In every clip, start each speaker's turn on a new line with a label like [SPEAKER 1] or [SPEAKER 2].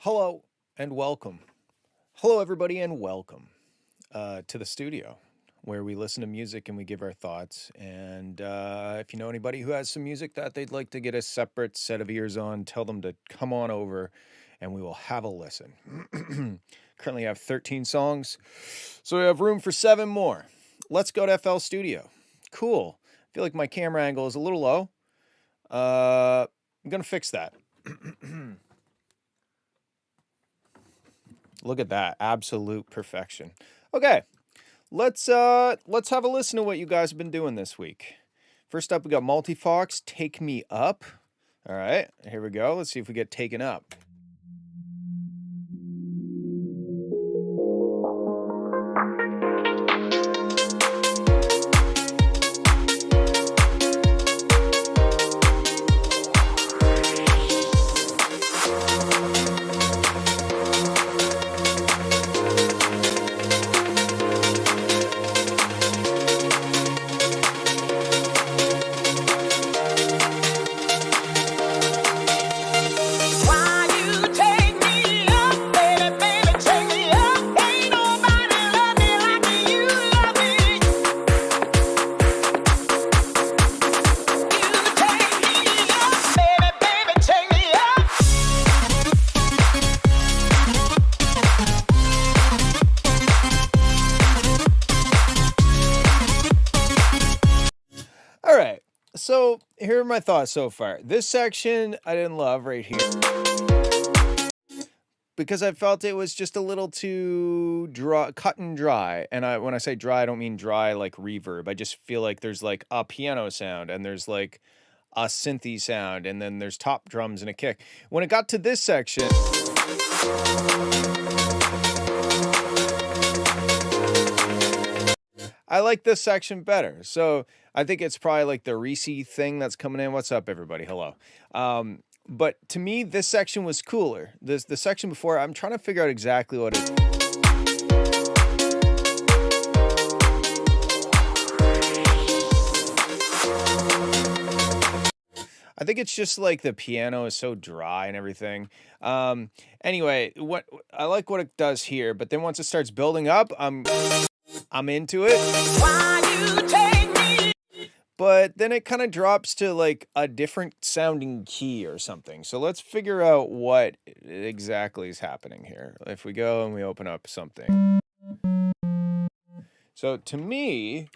[SPEAKER 1] Hello and welcome. Hello, everybody, and welcome to the studio where we listen to music and we give our thoughts. And if you know anybody who has some music that they'd like to get a separate set of ears on, tell them to come on over and we will have a listen. Currently, I have 13 songs, so we have room for 7 more. Let's go to FL Studio. Cool. I feel like my camera angle is a little low. I'm going to fix that. Look at that. Absolute perfection. Okay. Let's have a listen to what you guys have been doing this week. First up, we got Multifox, Take Me Up. All right, here we go. Let's see if we get taken up. All right, so here are my thoughts so far. This section I didn't love right here because I felt it was just a little too dry, cut and dry. And when I say dry, I don't mean dry like reverb. I just feel like there's like a piano sound and there's like a synthy sound and then there's top drums and a kick. When it got to this section, I like this section better. So I think it's probably like the Reese thing that's coming in. What's up, everybody? Hello. But to me, this section was cooler. The section before, I'm trying to figure out exactly what it is. I think it's just like the piano is so dry and everything. Anyway, I like what it does here, but then once it starts building up, I'm into it. Why you take me? But then it kind of drops to like a different sounding key or something. So let's figure out what exactly is happening here. If we go and we open up something. So to me,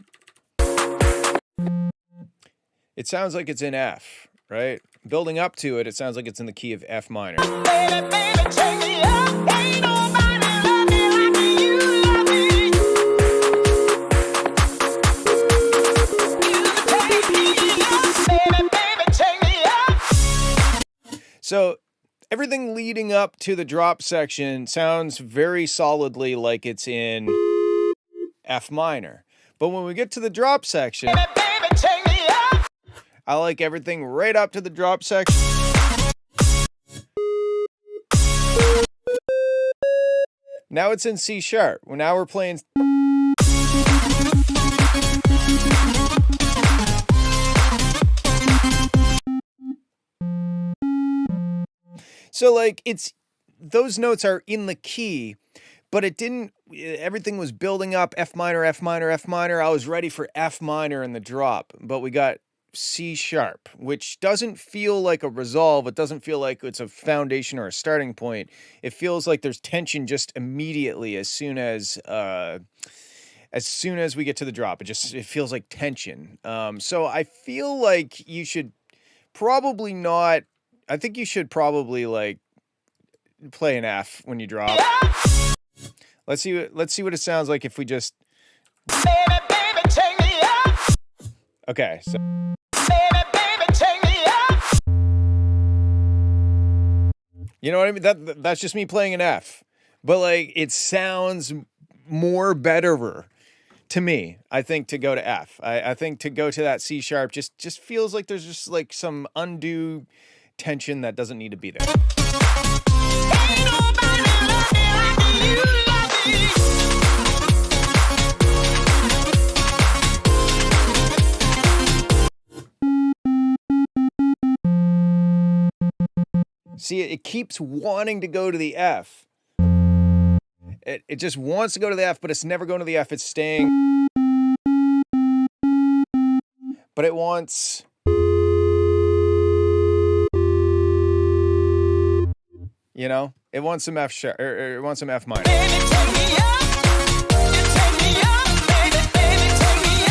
[SPEAKER 1] it sounds like it's in F, right? Building up to it, it sounds like it's in the key of F minor. Baby, baby, take me up. Ain't nobody love me like you love me. So everything leading up to the drop section sounds very solidly like it's in F minor. But when we get to the drop section, I like everything right up to the drop section. Now it's in C sharp. Now we're playing. So like those notes are in the key, but everything was building up F minor, F minor, F minor. I was ready for F minor in the drop, but we got C sharp, which doesn't feel like a resolve. It doesn't feel like it's a foundation or a starting point. It feels like there's tension just immediately as soon as we get to the drop. It feels like tension. So I feel like you should probably not. I think you should probably like play an F when you drop. Let's see what it sounds like if we just. Baby, baby, take me up. Okay, so. Baby, baby, take me up. You know what I mean? That's just me playing an F, but like it sounds more betterer to me. I think to go to F. I think to go to that C sharp just feels like there's just like some undue tension that doesn't need to be there. Ain't nobody love me like you love me. See, it keeps wanting to go to the F. It just wants to go to the F, but it's never going to the F. It's staying. But it wants... You know, it wants some F sharp, or it wants some F minor.
[SPEAKER 2] Baby, take me up. You take me up, baby, baby, take me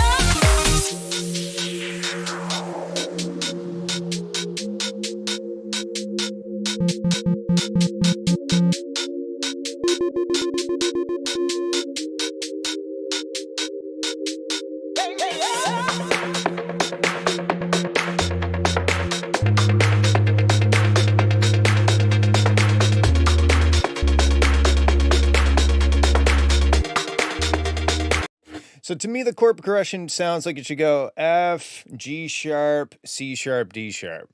[SPEAKER 1] So to me, the chord progression sounds like it should go F, G sharp, C sharp, D sharp.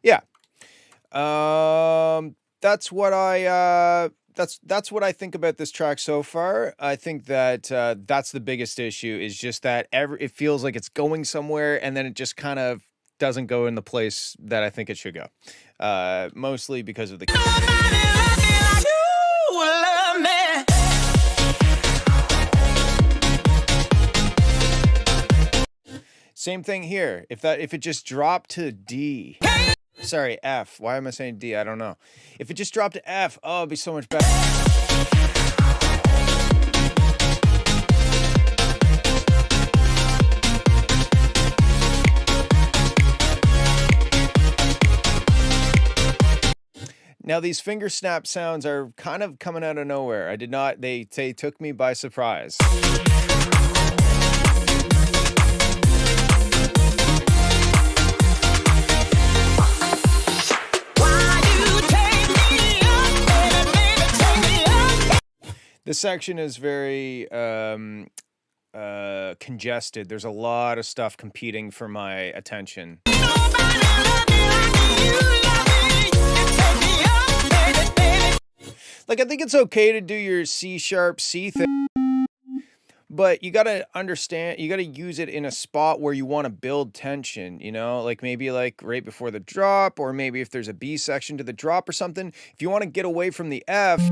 [SPEAKER 1] Yeah. That's what I that's what I think about this track so far. I think that that's the biggest issue, is just that it feels like it's going somewhere and then it just kind of doesn't go in the place that I think it should go. Mostly because of the Same thing here. If it just dropped to D, sorry, F. Why am I saying D? I don't know. If it just dropped to F, oh, it'd be so much better. Now these finger snap sounds are kind of coming out of nowhere. They took me by surprise. This section is very congested. There's a lot of stuff competing for my attention. Like, I think it's okay to do your C sharp C thing, but you gotta understand, you gotta use it in a spot where you want to build tension, you know, like maybe like right before the drop, or maybe if there's a B section to the drop or something. If you want to get away from the F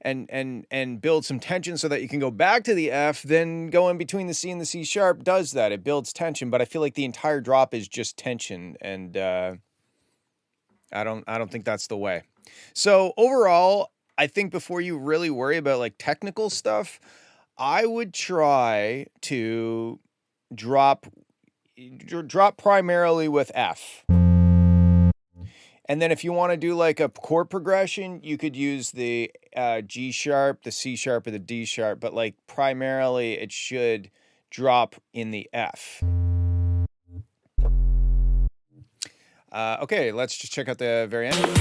[SPEAKER 1] and build some tension so that you can go back to the F, then going between the C and the C sharp does that. It builds tension, but I feel like the entire drop is just tension, and I don't think that's the way. So overall, I think before you really worry about like technical stuff, I would try to drop primarily with F. And then if you want to do like a chord progression, you could use the G sharp, the C sharp, or the D sharp, but like primarily it should drop in the F. Okay, let's just check out the very end.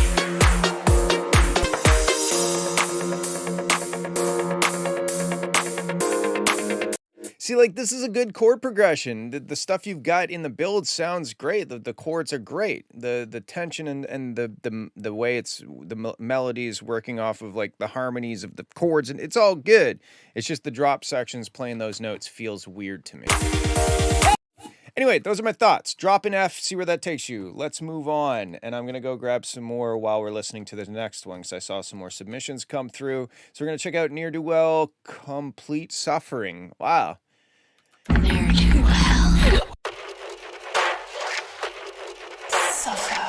[SPEAKER 1] See, like, this is a good chord progression. The stuff you've got in the build sounds great. The chords are great. The tension and the way the melodies working off of like the harmonies of the chords, and it's all good. It's just the drop sections playing those notes feels weird to me. Anyway, those are my thoughts. Drop in F, see where that takes you. Let's move on. And I'm going to go grab some more while we're listening to the next one, because I saw some more submissions come through. So we're going to check out Ne'er Do Well, Complete Suffering. Wow.
[SPEAKER 3] Ne'er do well. Suffer.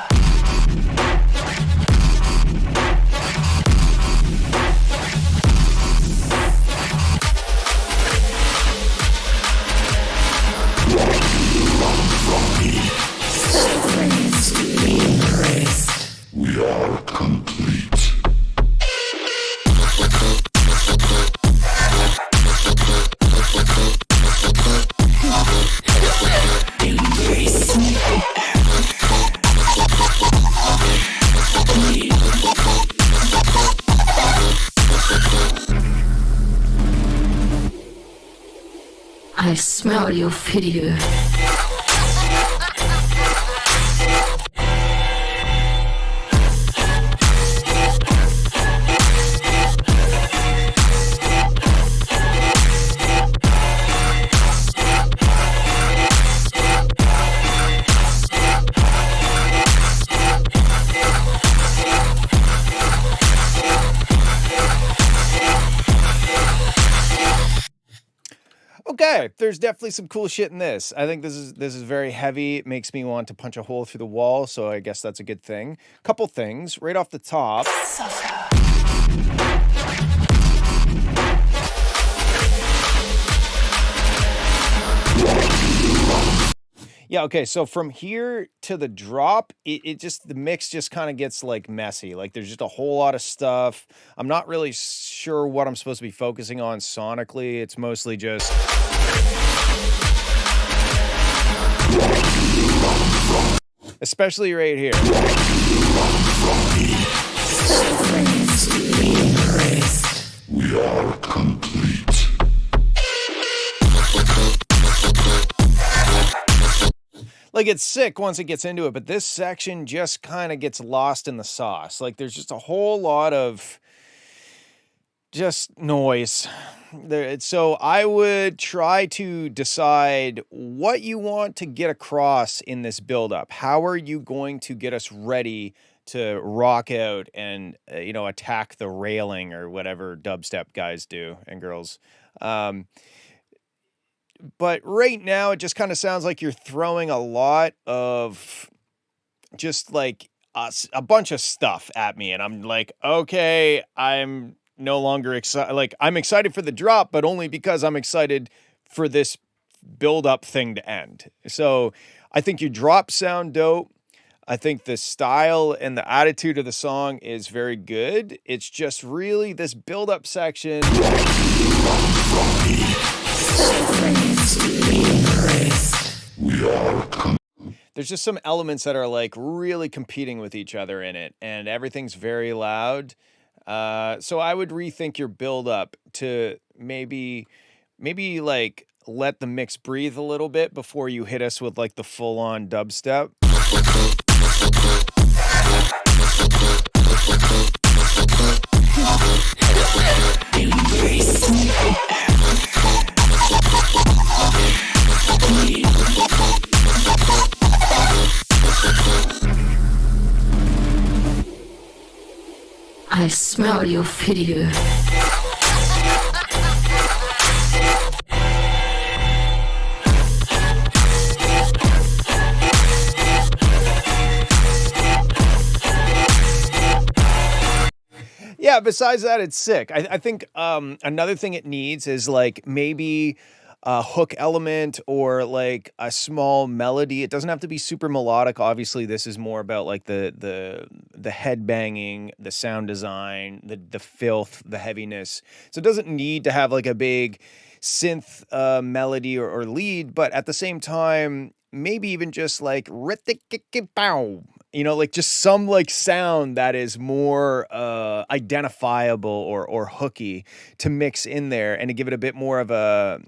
[SPEAKER 3] Suffering is to be embraced. We are complete. I smell your video.
[SPEAKER 1] okay, there's definitely some cool shit in this. I think this is very heavy. It makes me want to punch a hole through the wall, so I guess that's a good thing. Couple things right off the top. Yeah, okay, so from here to the drop, it just, the mix just kind of gets like messy. Like there's just a whole lot of stuff. I'm not really sure what I'm supposed to be focusing on sonically. It's mostly just especially right here.
[SPEAKER 3] We are complete.
[SPEAKER 1] Like it's sick once it gets into it, but this section just kind of gets lost in the sauce. Like there's just a whole lot of just noise there. So I would try to decide what you want to get across in this buildup. How are you going to get us ready to rock out and attack the railing or whatever dubstep guys do and girls? But right now, it just kind of sounds like you're throwing a lot of just like a bunch of stuff at me. And I'm like, okay, I'm no longer excited. Like, I'm excited for the drop, but only because I'm excited for this build up thing to end. So I think your drops sound dope. I think the style and the attitude of the song is very good. It's just really this build up section. There's just some elements that are like really competing with each other in it, and everything's very loud. So I would rethink your build up to maybe like let the mix breathe a little bit before you hit us with like the full on dubstep.
[SPEAKER 4] I smell your video.
[SPEAKER 1] Yeah, besides that, it's sick. I think another thing it needs is like maybe a hook element or like a small melody. It doesn't have to be super melodic. Obviously, this is more about like the head banging, the sound design, the filth, the heaviness. So it doesn't need to have like a big synth melody or lead, but at the same time, maybe even just like like just some like sound that is more identifiable or hooky to mix in there and to give it a bit more of an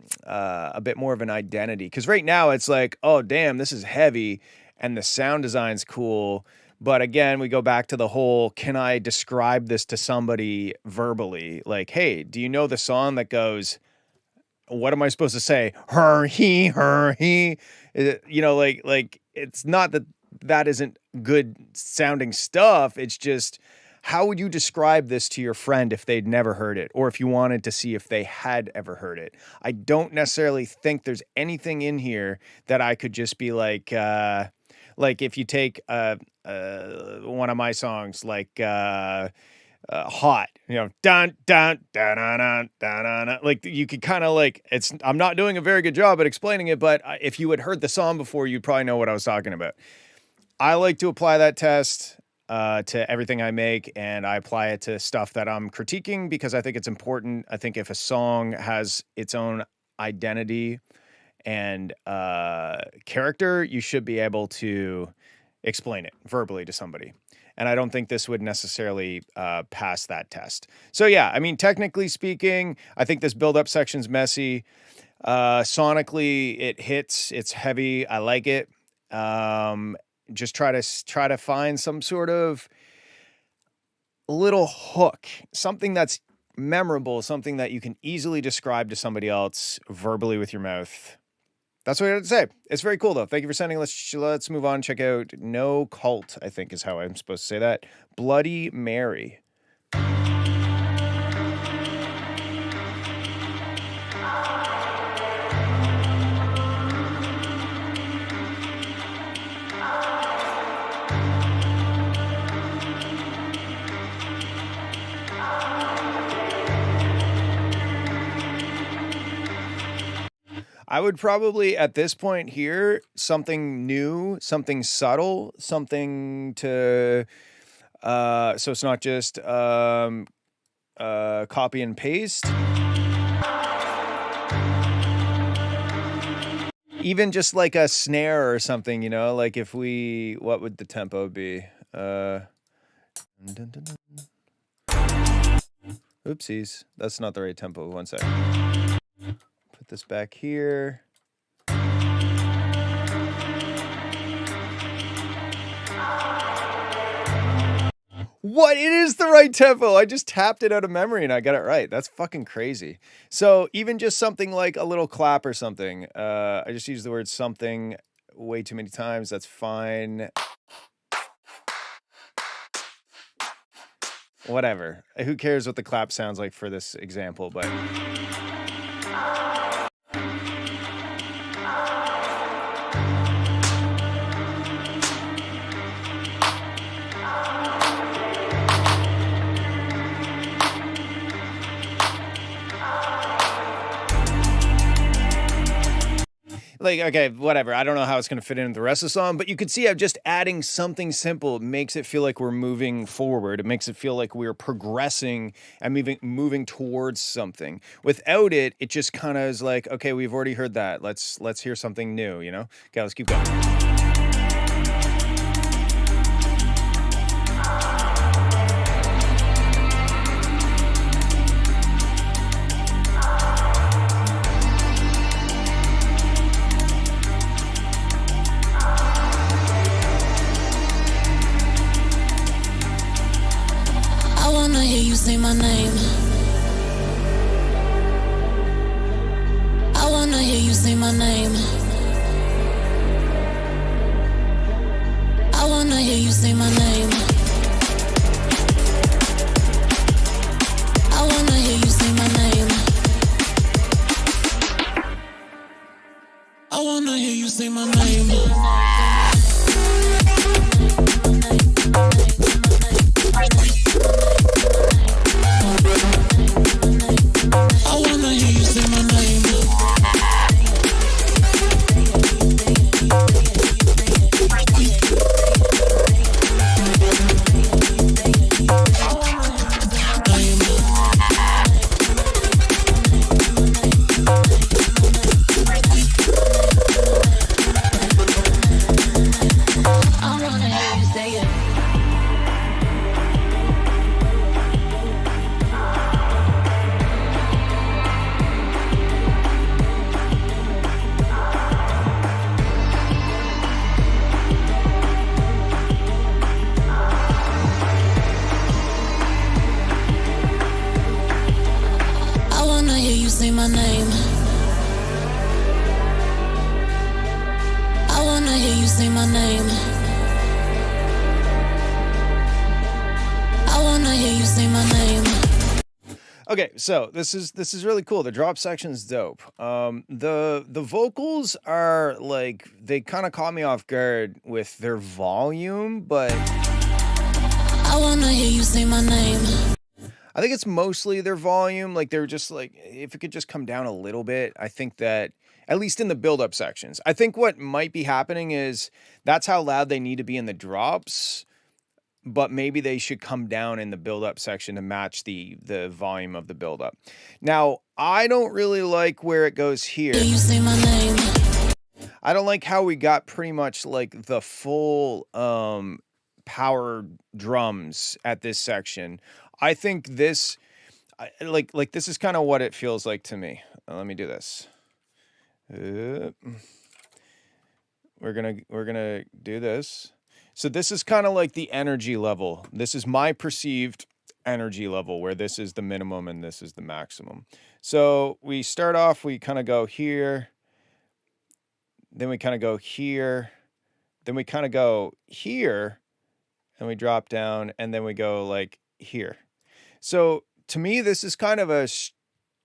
[SPEAKER 1] identity. Because right now it's like, oh damn, this is heavy and the sound design's cool. But again, we go back to the whole, can I describe this to somebody verbally? Like, hey, do you know the song that goes, what am I supposed to say? Her, he. Like it's not that isn't good sounding stuff. It's just, how would you describe this to your friend if they'd never heard it, or if you wanted to see if they had ever heard it? I don't necessarily think there's anything in here that I could just be like if you take one of my songs, like hot, dun dun dun dun dun dun dun. Like you could kind of like, I'm not doing a very good job at explaining it, but if you had heard the song before, you'd probably know what I was talking about. I like to apply that test to everything I make, and I apply it to stuff that I'm critiquing because I think it's important. I think if a song has its own identity and character, you should be able to explain it verbally to somebody. And I don't think this would necessarily pass that test. So yeah, I mean, technically speaking, I think this build-up section's messy. Sonically, it hits. It's heavy. I like it. Just try to find some sort of little hook, something that's memorable, something that you can easily describe to somebody else verbally with your mouth. That's what I had to say. It's very cool though. Thank you for sending. Let's move on. Check out No Cult, I think is how I'm supposed to say that. Bloody Mary. I would probably at this point here something new, something subtle, something to so it's not just copy and paste. Even just like a snare or something, you know, like if we, what would the tempo be? Dun, dun, dun, dun. Oopsies, that's not the right tempo. One sec. Put this back here. What? It is the right tempo. I just tapped it out of memory and I got it right. That's fucking crazy. So even just something like a little clap or something. I just used the word something way too many times. That's fine. Whatever. Who cares what the clap sounds like for this example, but like, okay, whatever. I don't know how it's going to fit into the rest of the song, but you could see I'm just adding something simple. It makes it feel like we're moving forward. It makes it feel like we're progressing and moving towards something. Without it, it just kind of is like, okay, we've already heard that. Let's hear something new, you know? Okay, let's keep going.
[SPEAKER 2] I wanna hear you say my name. I wanna hear you say my name. I wanna hear you say my name. I wanna hear you say my name. I wanna hear you say my name. I wanna hear you say my name. I wanna hear you say it. I wanna hear you say my name. I wanna hear you say my name. I wanna hear you say my name.
[SPEAKER 1] Okay, so this is really cool. The drop section's dope. The vocals are like, they kind of caught me off guard with their volume, but
[SPEAKER 2] I wanna hear you say my name.
[SPEAKER 1] I think it's mostly their volume. Like they're just like, if it could just come down a little bit, I think that at least in the build-up sections. I think what might be happening is that's how loud they need to be in the drops, but maybe they should come down in the build-up section to match the volume of the build-up. Now, I don't really like where it goes here.
[SPEAKER 2] Hear you say my name.
[SPEAKER 1] I don't like how we got pretty much like the full power drums at this section. I think this, like this is kind of what it feels like to me. Let me do this. We're gonna do this. So this is kind of like the energy level. This is my perceived energy level, where this is the minimum and this is the maximum. So we start off, we kind of go here, then we kind of go here, then we kind of go here, and we drop down, and then we go like here. So to me, this is kind of a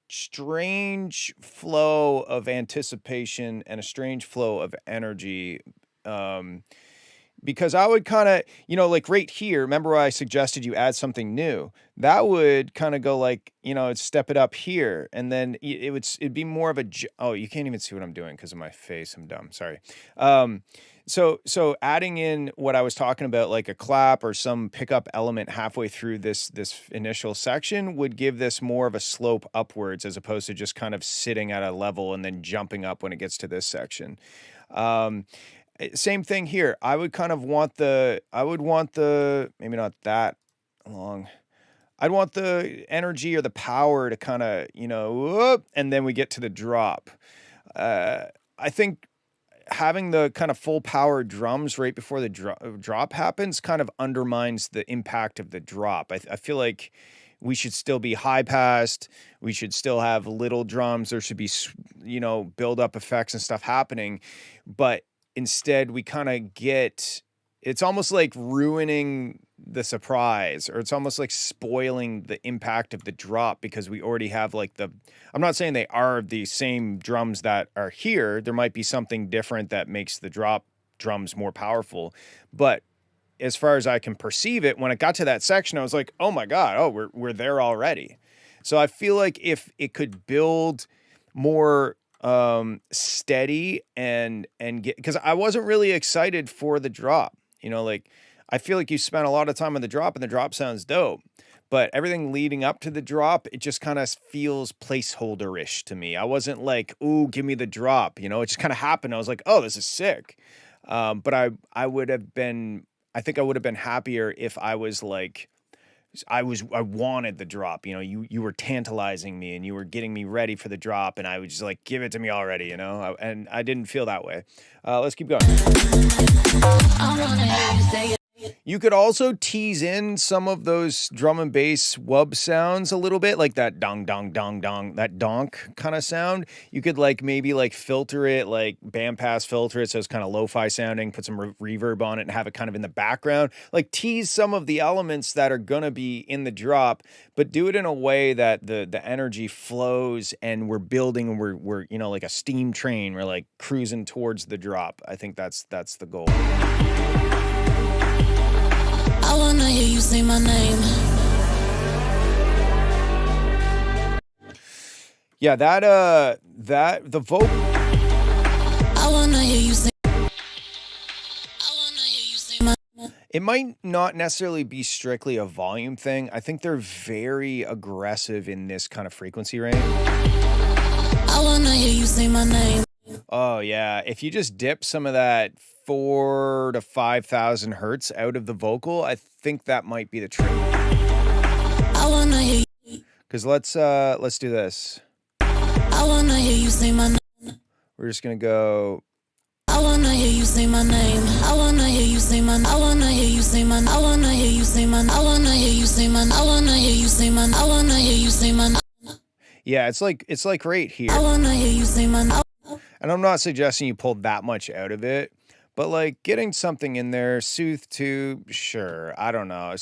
[SPEAKER 1] strange flow of anticipation and a strange flow of energy, because I would kind of, like right here, remember where I suggested you add something new? That would kind of go like, step it up here, and then it'd be more of a, oh, you can't even see what I'm doing because of my face. I'm dumb. Sorry. So adding in what I was talking about, like a clap or some pickup element halfway through this initial section would give this more of a slope upwards, as opposed to just kind of sitting at a level and then jumping up when it gets to this section. Same thing here. I would want the maybe not that long. I'd want the energy or the power to kind of, whoop, and then we get to the drop. I think having the kind of full power drums right before the drop happens kind of undermines the impact of the drop. I feel like we should still be high passed. We should still have little drums. There should be, build up effects and stuff happening. But instead we kind of it's almost like ruining the surprise, or it's almost like spoiling the impact of the drop, because we already have like I'm not saying they are the same drums that are here. There might be something different that makes the drop drums more powerful. But as far as I can perceive it, when it got to that section, I was like, oh my God, oh, we're there already. So I feel like if it could build more steady and get, because I wasn't really excited for the drop, like I feel like you spent a lot of time on the drop and the drop sounds dope, but everything leading up to the drop, it just kind of feels placeholder-ish to me. I wasn't like, ooh, give me the drop, it just kind of happened. I was like, oh, this is sick. But I think I would have been happier if I was like, I wanted the drop, you were tantalizing me and you were getting me ready for the drop, and I would just like, give it to me already, and I didn't feel that way. Let's keep going. You could also tease in some of those drum and bass wub sounds a little bit, like that dong, dong, dong, dong, that donk kind of sound. You could like maybe like filter it, like bandpass filter it so it's kind of lo-fi sounding, put some reverb on it and have it kind of in the background. Like tease some of the elements that are going to be in the drop, but do it in a way that the energy flows and we're building and we're like a steam train. We're like cruising towards the drop. I think that's the goal.
[SPEAKER 2] I wanna hear you say my name.
[SPEAKER 1] Yeah, the vocal.
[SPEAKER 2] I wanna hear you say.
[SPEAKER 1] It might not necessarily be strictly a volume thing. I think they're very aggressive in this kind of frequency range.
[SPEAKER 2] I wanna hear you say my name.
[SPEAKER 1] Oh yeah, if you just dip some of that 4,000 to 5,000 hertz out of the vocal, I think that might be the trick.
[SPEAKER 2] I wanna hear you.
[SPEAKER 1] Because let's do this.
[SPEAKER 2] I wanna hear you say my name.
[SPEAKER 1] We're just gonna go.
[SPEAKER 2] I wanna hear you say my name. I wanna hear you say my. I wanna hear you say my. I wanna hear you say my. I wanna hear you say my. I wanna hear you say my. I wanna hear you say my.
[SPEAKER 1] Yeah, it's like right here.
[SPEAKER 2] I wanna hear you say my.
[SPEAKER 1] And I'm not suggesting you pull that much out of it, but like getting something in there, Soothe too, sure. I don't know.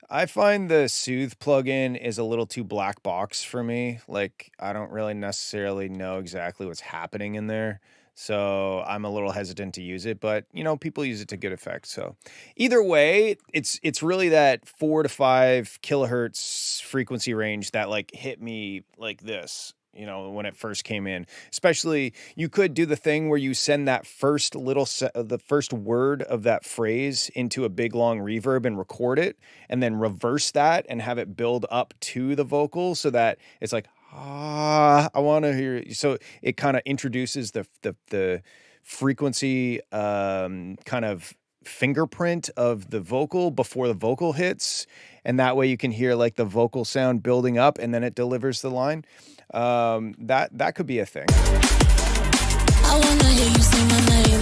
[SPEAKER 1] I find the Soothe plugin is a little too black box for me. Like I don't really necessarily know exactly what's happening in there. So I'm a little hesitant to use it, but people use it to good effect. So either way, it's really that 4 to 5 kilohertz frequency range that like hit me like this. When it first came in, especially you could do the thing where you send that first little the first word of that phrase into a big long reverb and record it, and then reverse that and have it build up to the vocal so that it's like, I want to hear you. So it kind of introduces the frequency kind of fingerprint of the vocal before the vocal hits, and that way you can hear like the vocal sound building up and then it delivers the line. That could be a thing.
[SPEAKER 2] I wanna hear you say my name.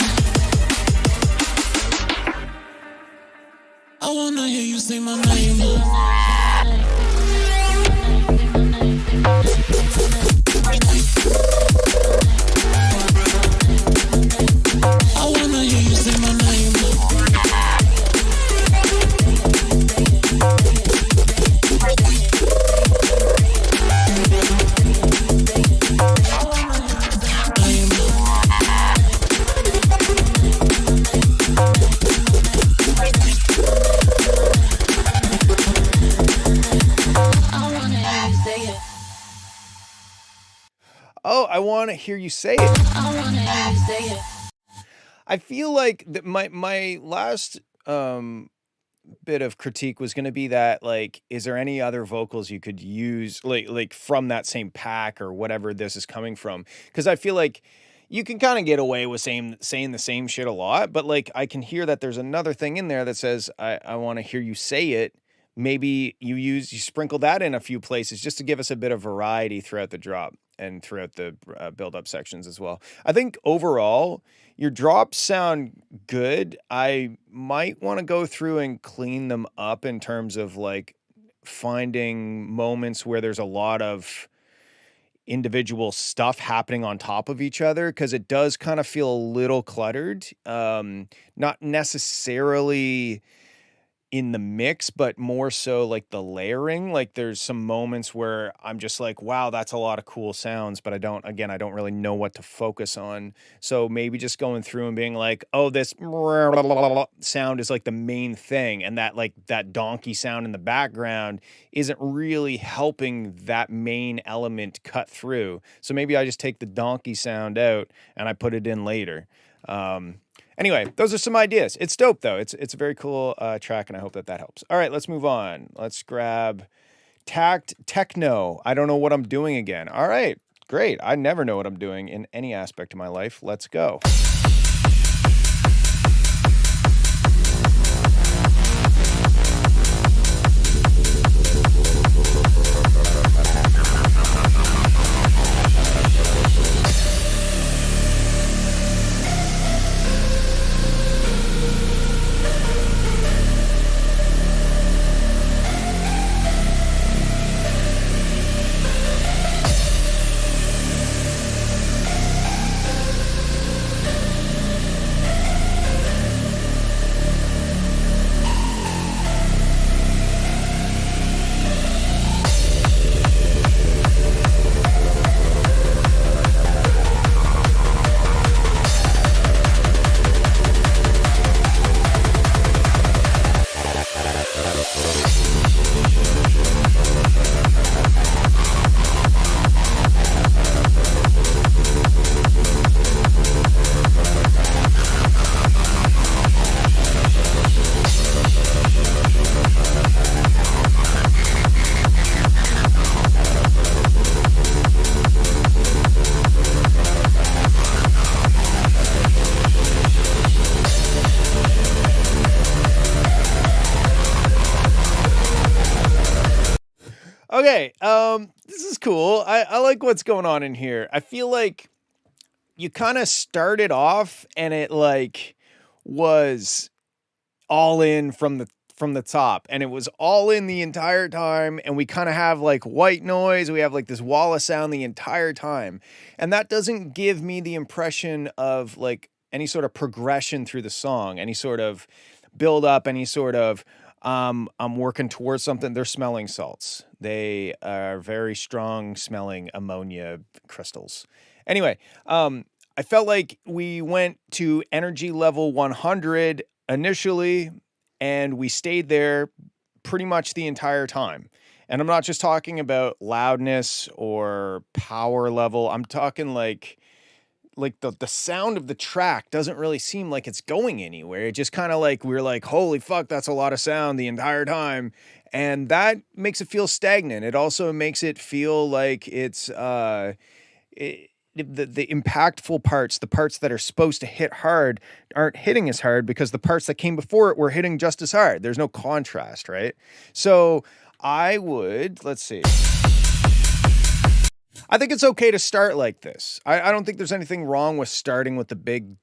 [SPEAKER 2] I wanna hear you say my name. I wanna hear you say my name.
[SPEAKER 1] Oh, I want to hear you say it.
[SPEAKER 2] I wanna hear you say it.
[SPEAKER 1] I feel like my last bit of critique was going to be that, like, is there any other vocals you could use, like from that same pack or whatever this is coming from? Because I feel like you can kind of get away with saying the same shit a lot, but like I can hear that there's another thing in there that says I want to hear you say it. Maybe you sprinkle that in a few places just to give us a bit of variety throughout the drop and throughout the build up sections as well. I think overall your drops sound good. I might want to go through and clean them up in terms of like finding moments where there's a lot of individual stuff happening on top of each other, because it does kind of feel a little cluttered. Not necessarily in the mix, but more so like the layering. Like there's some moments where I'm just like, wow, that's a lot of cool sounds, but I don't really know what to focus on. So maybe just going through and being like, oh, this sound is like the main thing. And that like that donkey sound in the background isn't really helping that main element cut through. So maybe I just take the donkey sound out and I put it in later. Anyway, those are some ideas. It's dope, though. It's a very cool track, and I hope that helps. All right, let's move on. Let's grab Tact Techno. I don't know what I'm doing again. All right, great. I never know what I'm doing in any aspect of my life. Let's go. Okay, this is cool. I like what's going on in here. I feel like you kind of started off and it like was all in from the top, and it was all in the entire time, and we kind of have like white noise, we have like this wall of sound the entire time, and that doesn't give me the impression of like any sort of progression through the song, any sort of build up, any sort of I'm working towards something. They're smelling salts. They are very strong smelling ammonia crystals. Anyway, I felt like we went to energy level 100 initially, and we stayed there pretty much the entire time. And I'm not just talking about loudness or power level. I'm talking like the sound of the track doesn't really seem like it's going anywhere. It just kind of like, we're like, holy fuck, that's a lot of sound the entire time. And that makes it feel stagnant. It also makes it feel like it's, the impactful parts, the parts that are supposed to hit hard aren't hitting as hard because the parts that came before it were hitting just as hard. There's no contrast, right? So let's see. I think it's okay to start like this. I don't think there's anything wrong with starting with the big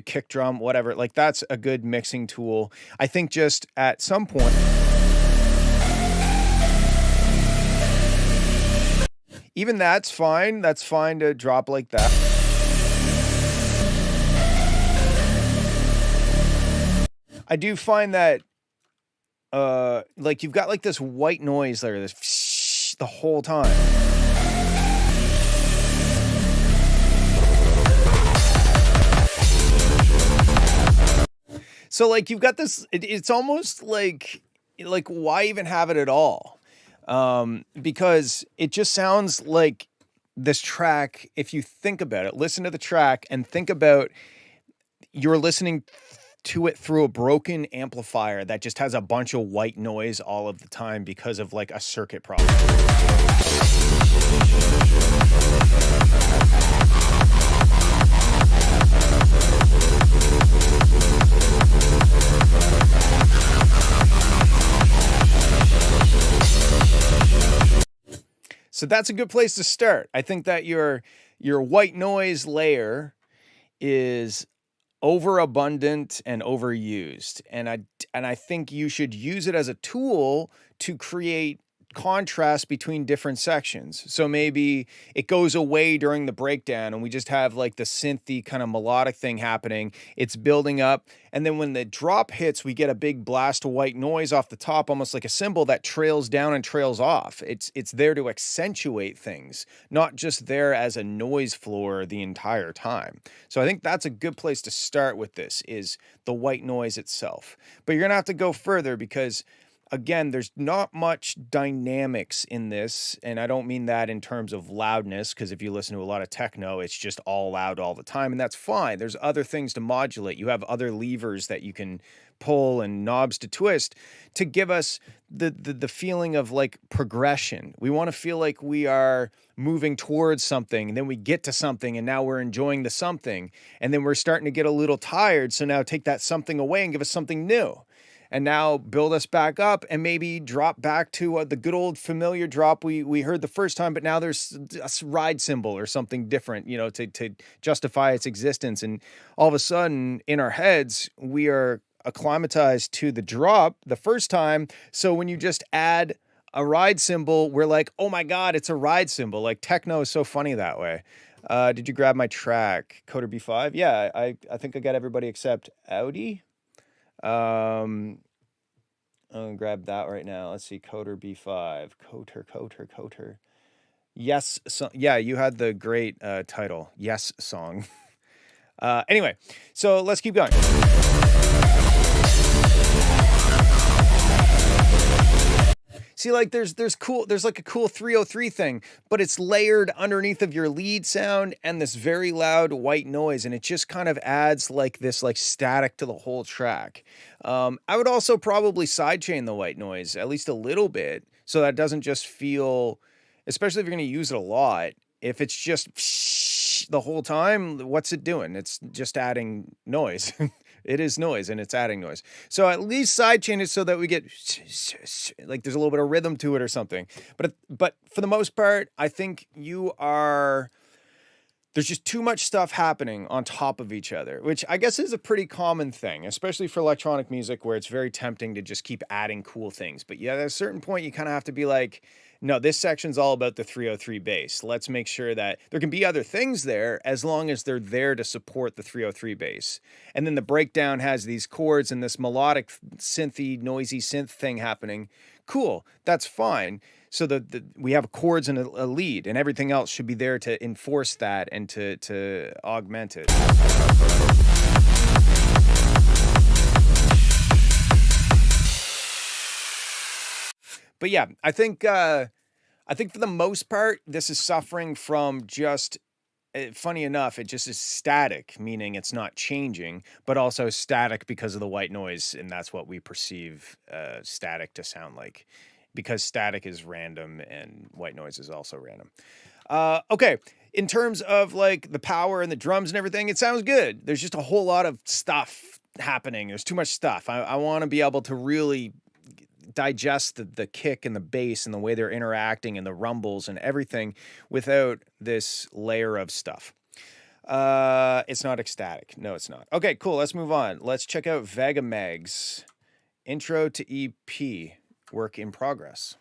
[SPEAKER 1] kick drum, whatever. Like that's a good mixing tool. I think just at some point, even that's fine. That's fine to drop like that. I do find that like you've got like this white noise there, this the whole time. So like you've got this, it's almost like why even have it at all? Because it just sounds like this track, if you think about it, listen to the track and think about you're listening to it through a broken amplifier that just has a bunch of white noise all of the time because of like a circuit problem. So that's a good place to start. I think that your white noise layer is overabundant and overused, and I think you should use it as a tool to create contrast between different sections. So maybe it goes away during the breakdown and we just have like the synthy kind of melodic thing happening. It's building up, and then when the drop hits, we get a big blast of white noise off the top, almost like a cymbal that trails down and trails off. It's there to accentuate things, not just there as a noise floor the entire time. So I think that's a good place to start with this, is the white noise itself. But you're gonna have to go further because again, there's not much dynamics in this, and I don't mean that in terms of loudness, because if you listen to a lot of techno, it's just all loud all the time, and that's fine. There's other things to modulate. You have other levers that you can pull and knobs to twist to give us the feeling of like progression. We want to feel like we are moving towards something, and then we get to something, and now we're enjoying the something, and then we're starting to get a little tired, so now take that something away and give us something new. And now build us back up and maybe drop back to the good old familiar drop we heard the first time, but now there's a ride cymbal or something different, you know, to justify its existence. And all of a sudden in our heads, we are acclimatized to the drop the first time. So when you just add a ride cymbal, we're like, oh my God, it's a ride cymbal. Like techno is so funny that way. Did you grab my track? Coder B5? Yeah, I think I got everybody except Audi. I'll grab that right now. Let's see, Coder B5, Coder. Yes, so, yeah, you had the great title, Yes Song. Anyway, so let's keep going. See, like there's like a cool 303 thing, but it's layered underneath of your lead sound and this very loud white noise, and it just kind of adds like this like static to the whole track. I would also probably sidechain the white noise at least a little bit, so that doesn't just feel, especially if you're going to use it a lot. If it's just the whole time, what's it doing? It's just adding noise. It is noise and it's adding noise. So at least sidechain it so that we get like there's a little bit of rhythm to it or something. But for the most part, I think there's just too much stuff happening on top of each other, which I guess is a pretty common thing, especially for electronic music where it's very tempting to just keep adding cool things. But yeah, at a certain point, you kind of have to be like, no, this section's all about the 303 bass. Let's make sure that there can be other things there as long as they're there to support the 303 bass. And then the breakdown has these chords and this melodic, synthy, noisy synth thing happening. Cool, that's fine. So we have chords and a lead, and everything else should be there to enforce that and to augment it. But yeah, I think for the most part, this is suffering from just, funny enough, it just is static, meaning it's not changing, but also static because of the white noise, and that's what we perceive static to sound like, because static is random and white noise is also random. Okay, in terms of like the power and the drums and everything, it sounds good. There's just a whole lot of stuff happening. There's too much stuff. I want to be able to really digest the kick and the bass and the way they're interacting and the rumbles and everything without this layer of stuff. It's not ecstatic. No, it's not. Okay, cool. Let's move on. Let's check out Vegamag's intro to EP, work in progress.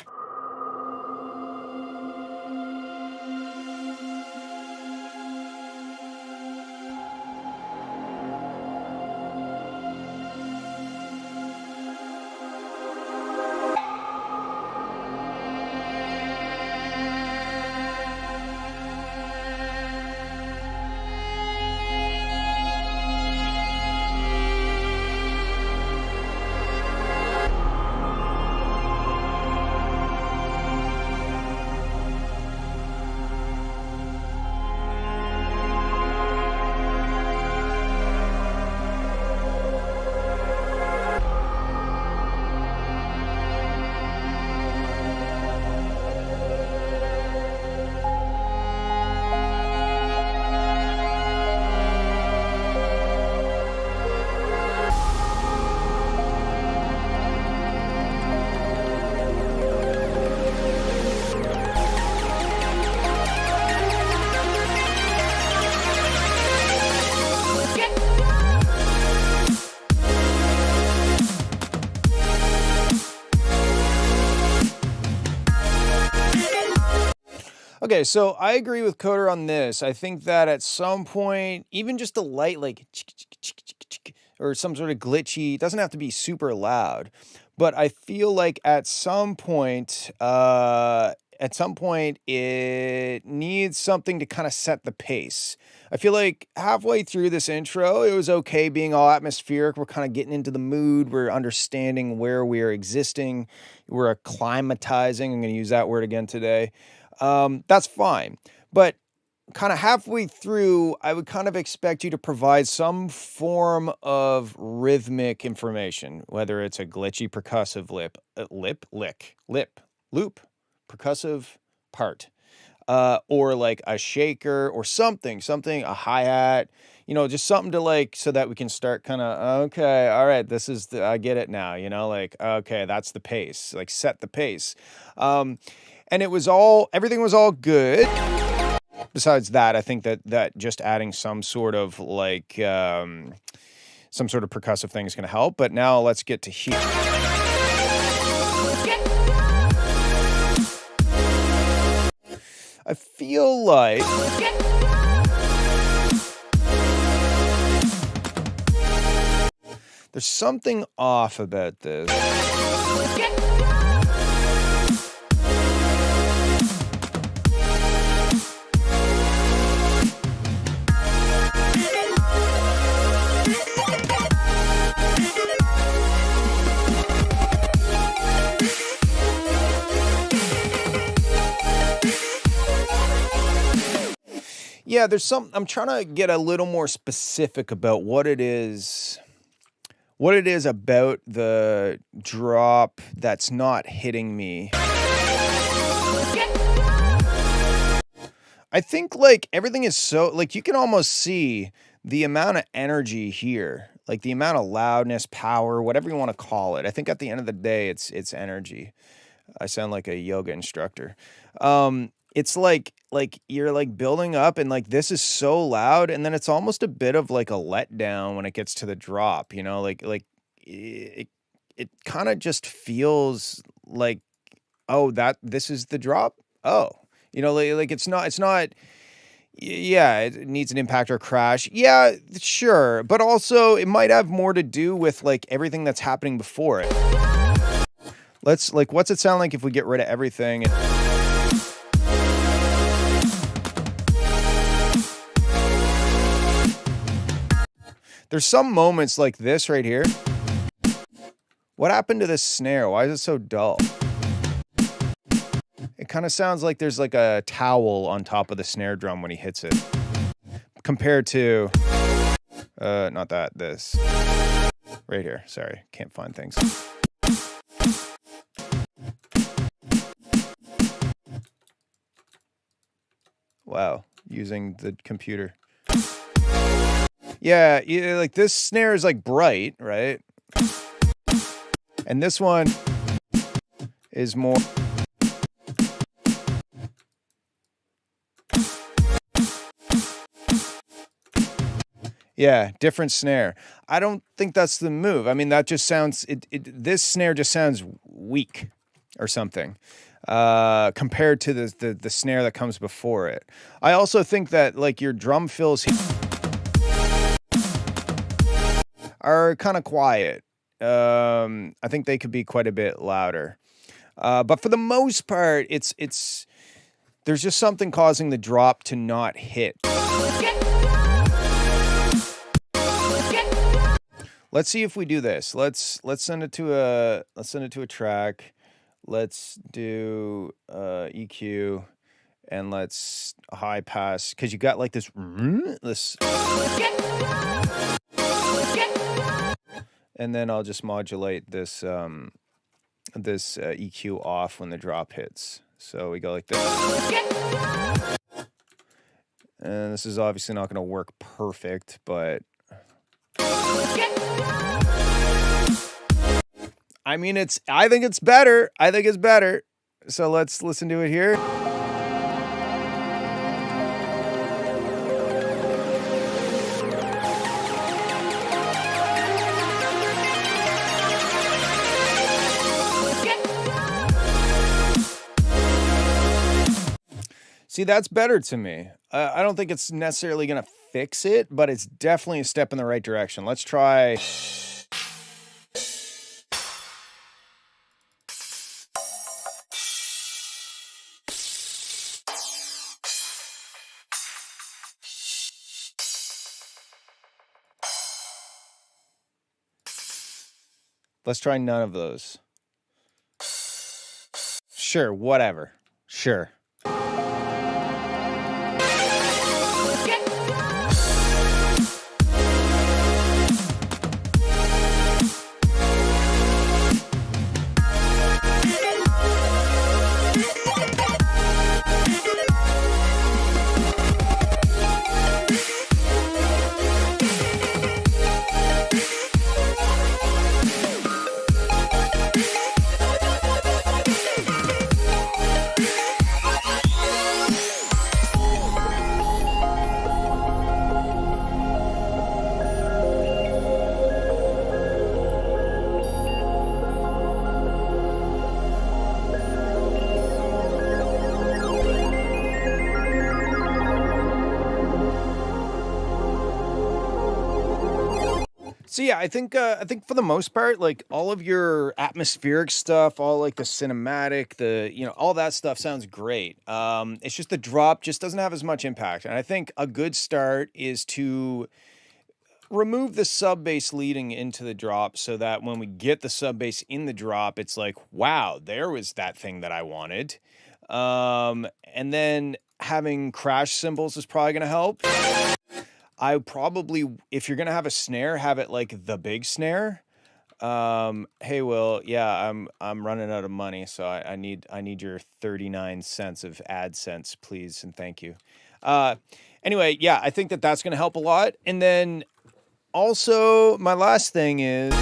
[SPEAKER 1] Okay, so I agree with Coder on this. I think that at some point, even just a light like or some sort of glitchy, it doesn't have to be super loud, but I feel like at some point it needs something to kind of set the pace. I feel like halfway through this intro, it was okay being all atmospheric. We're kind of getting into the mood. We're understanding where we're existing. We're acclimatizing. I'm going to use that word again today. That's fine. But kind of halfway through, I would kind of expect you to provide some form of rhythmic information, whether it's a glitchy percussive loop, percussive part, or like a shaker or something, a hi-hat, just something to like, so that we can start kind of, okay, all right, I get it now, like, okay, that's the pace, like set the pace. And everything was all good. Besides that, I think that just adding some sort of like, some sort of percussive thing is going to help. But now let's get to here. I feel like there's something off about this. Yeah, I'm trying to get a little more specific about what it is about the drop that's not hitting me. I think like everything is so, like you can almost see the amount of energy here, like the amount of loudness, power, whatever you want to call it. I think at the end of the day, it's energy. I sound like a yoga instructor. It's like you're like building up and like this is so loud, and then it's almost a bit of like a letdown when it gets to the drop, like it kind of just feels like, oh, this is the drop. Oh, like it's not. Yeah, it needs an impact or crash. Yeah, sure, but also it might have more to do with like everything that's happening before it. What's it sound like if we get rid of everything? There's some moments like this right here. What happened to this snare? Why is it so dull? It kind of sounds like there's like a towel on top of the snare drum when he hits it. Compared to, not that, this. Right here, sorry, can't find things. Wow, using the computer. Yeah, like this snare is like bright, right? And this one is more. Yeah, different snare. I don't think that's the move. I mean, that just sounds, this snare just sounds weak or something. Compared to the snare that comes before it. I also think that like your drum fills are kind of quiet. I think they could be quite a bit louder. But for the most part, there's just something causing the drop to not hit. Let's see if we do this. Let's send it to a track. Let's do EQ, and let's high pass, because you got like this and then I'll just modulate this EQ off when the drop hits. So we go like this, and this is obviously not going to work perfect, but I mean, I think it's better. So let's listen to it here. See, that's better to me. I don't think it's necessarily going to fix it, but it's definitely a step in the right direction. Let's try. Let's try none of those. Sure, whatever. Sure. So yeah, I think for the most part, like all of your atmospheric stuff, all like the cinematic, all that stuff sounds great. It's just the drop just doesn't have as much impact. And I think a good start is to remove the sub bass leading into the drop so that when we get the sub bass in the drop, it's like, wow, there was that thing that I wanted. And then having crash cymbals is probably going to help. I probably, if you're going to have a snare, have it like the big snare. Hey, Will, yeah, I'm running out of money. So I need your 39 cents of AdSense, please. And thank you. Anyway, yeah, I think that's going to help a lot. And then also my last thing is,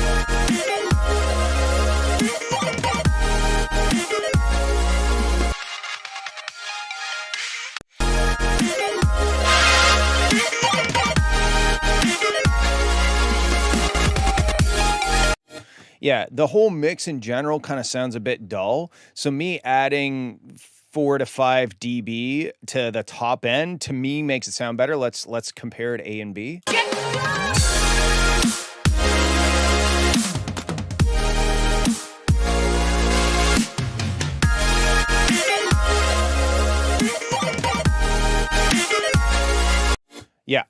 [SPEAKER 1] yeah, the whole mix in general kind of sounds a bit dull. So me adding 4 to 5 dB to the top end, to me, makes it sound better. Let's compare it A and B. Yeah.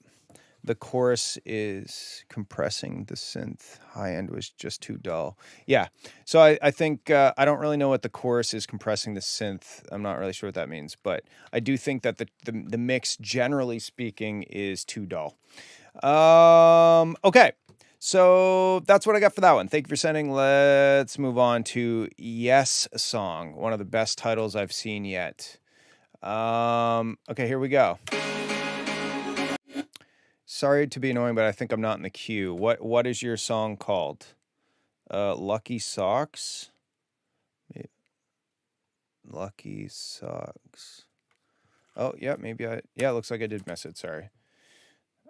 [SPEAKER 1] The chorus is compressing the synth. High end was just too dull. Yeah. So I think I don't really know what the chorus is compressing the synth. I'm not really sure what that means, but I do think that the mix, generally speaking, is too dull. Okay. So that's what I got for that one. Thank you for sending. Let's move on to Yes Song, one of the best titles I've seen yet. Okay, here we go. Sorry to be annoying, but I think I'm not in the queue. What is your song called? Lucky Socks? Lucky Socks. Oh, yeah, it looks like I did miss it. Sorry.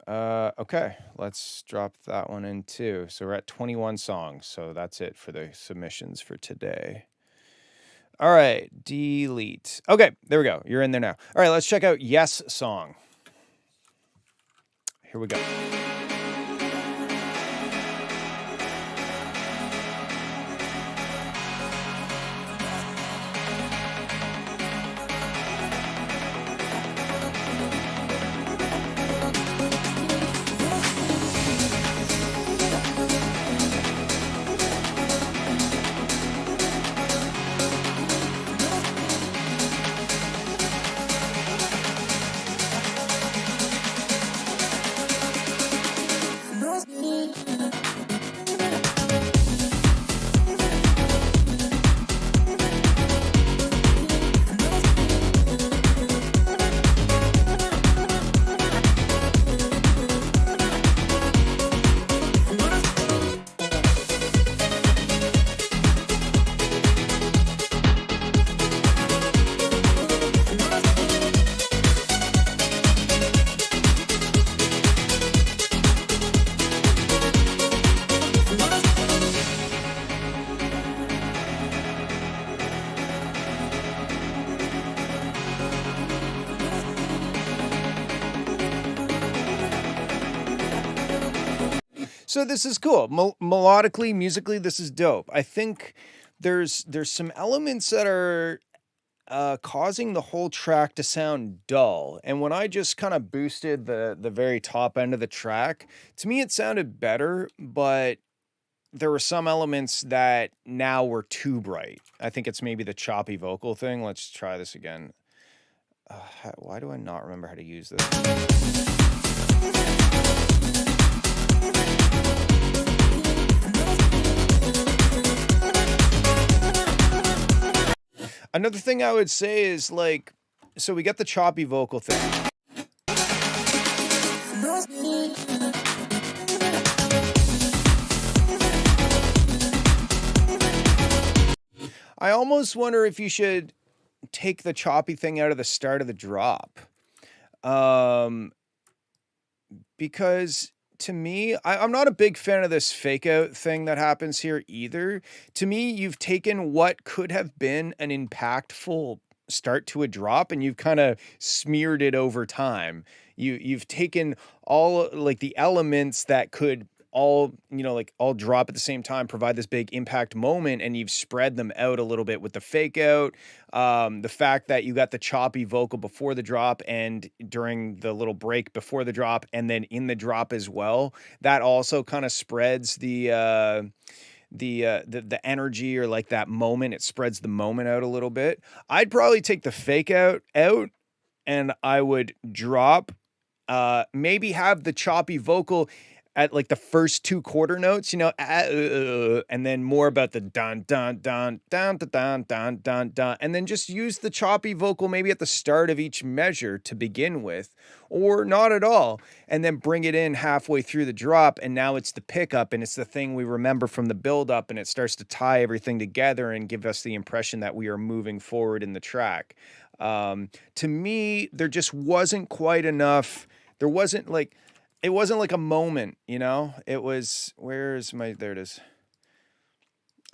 [SPEAKER 1] Okay, let's drop that one in too. So we're at 21 songs. So that's it for the submissions for today. All right, delete. Okay, there we go. You're in there now. All right, let's check out Yes Song. Here we go. So this is cool. Melodically, musically, this is dope. I think there's some elements that are causing the whole track to sound dull. And when I just kind of boosted the very top end of the track, to me it sounded better, but there were some elements that now were too bright. I think it's maybe the choppy vocal thing. Let's try this again. Why do I not remember how to use this? Another thing I would say is like, so we got the choppy vocal thing. I almost wonder if you should take the choppy thing out of the start of the drop. Because to me, I'm not a big fan of this fake out thing that happens here either. To me, you've taken what could have been an impactful start to a drop and you've kind of smeared it over time. You've taken all like the elements that could all, you know, like all drop at the same time, provide this big impact moment, and you've spread them out a little bit with the fake out. The fact that you got the choppy vocal before the drop and during the little break before the drop and then in the drop as well, that also kind of spreads the energy or like that moment. It spreads the moment out a little bit. I'd probably take the fake out and I would drop, maybe have the choppy vocal at like the first two quarter notes, you know, and then more about the dun dun dun dun dun dun dun dun dun, and then just use the choppy vocal maybe at the start of each measure to begin with, or not at all, and then bring it in halfway through the drop, and now it's the pickup, and it's the thing we remember from the build up, and it starts to tie everything together and give us the impression that we are moving forward in the track. To me, there just wasn't quite enough. There wasn't like. It wasn't like a moment, you know, it was, there it is.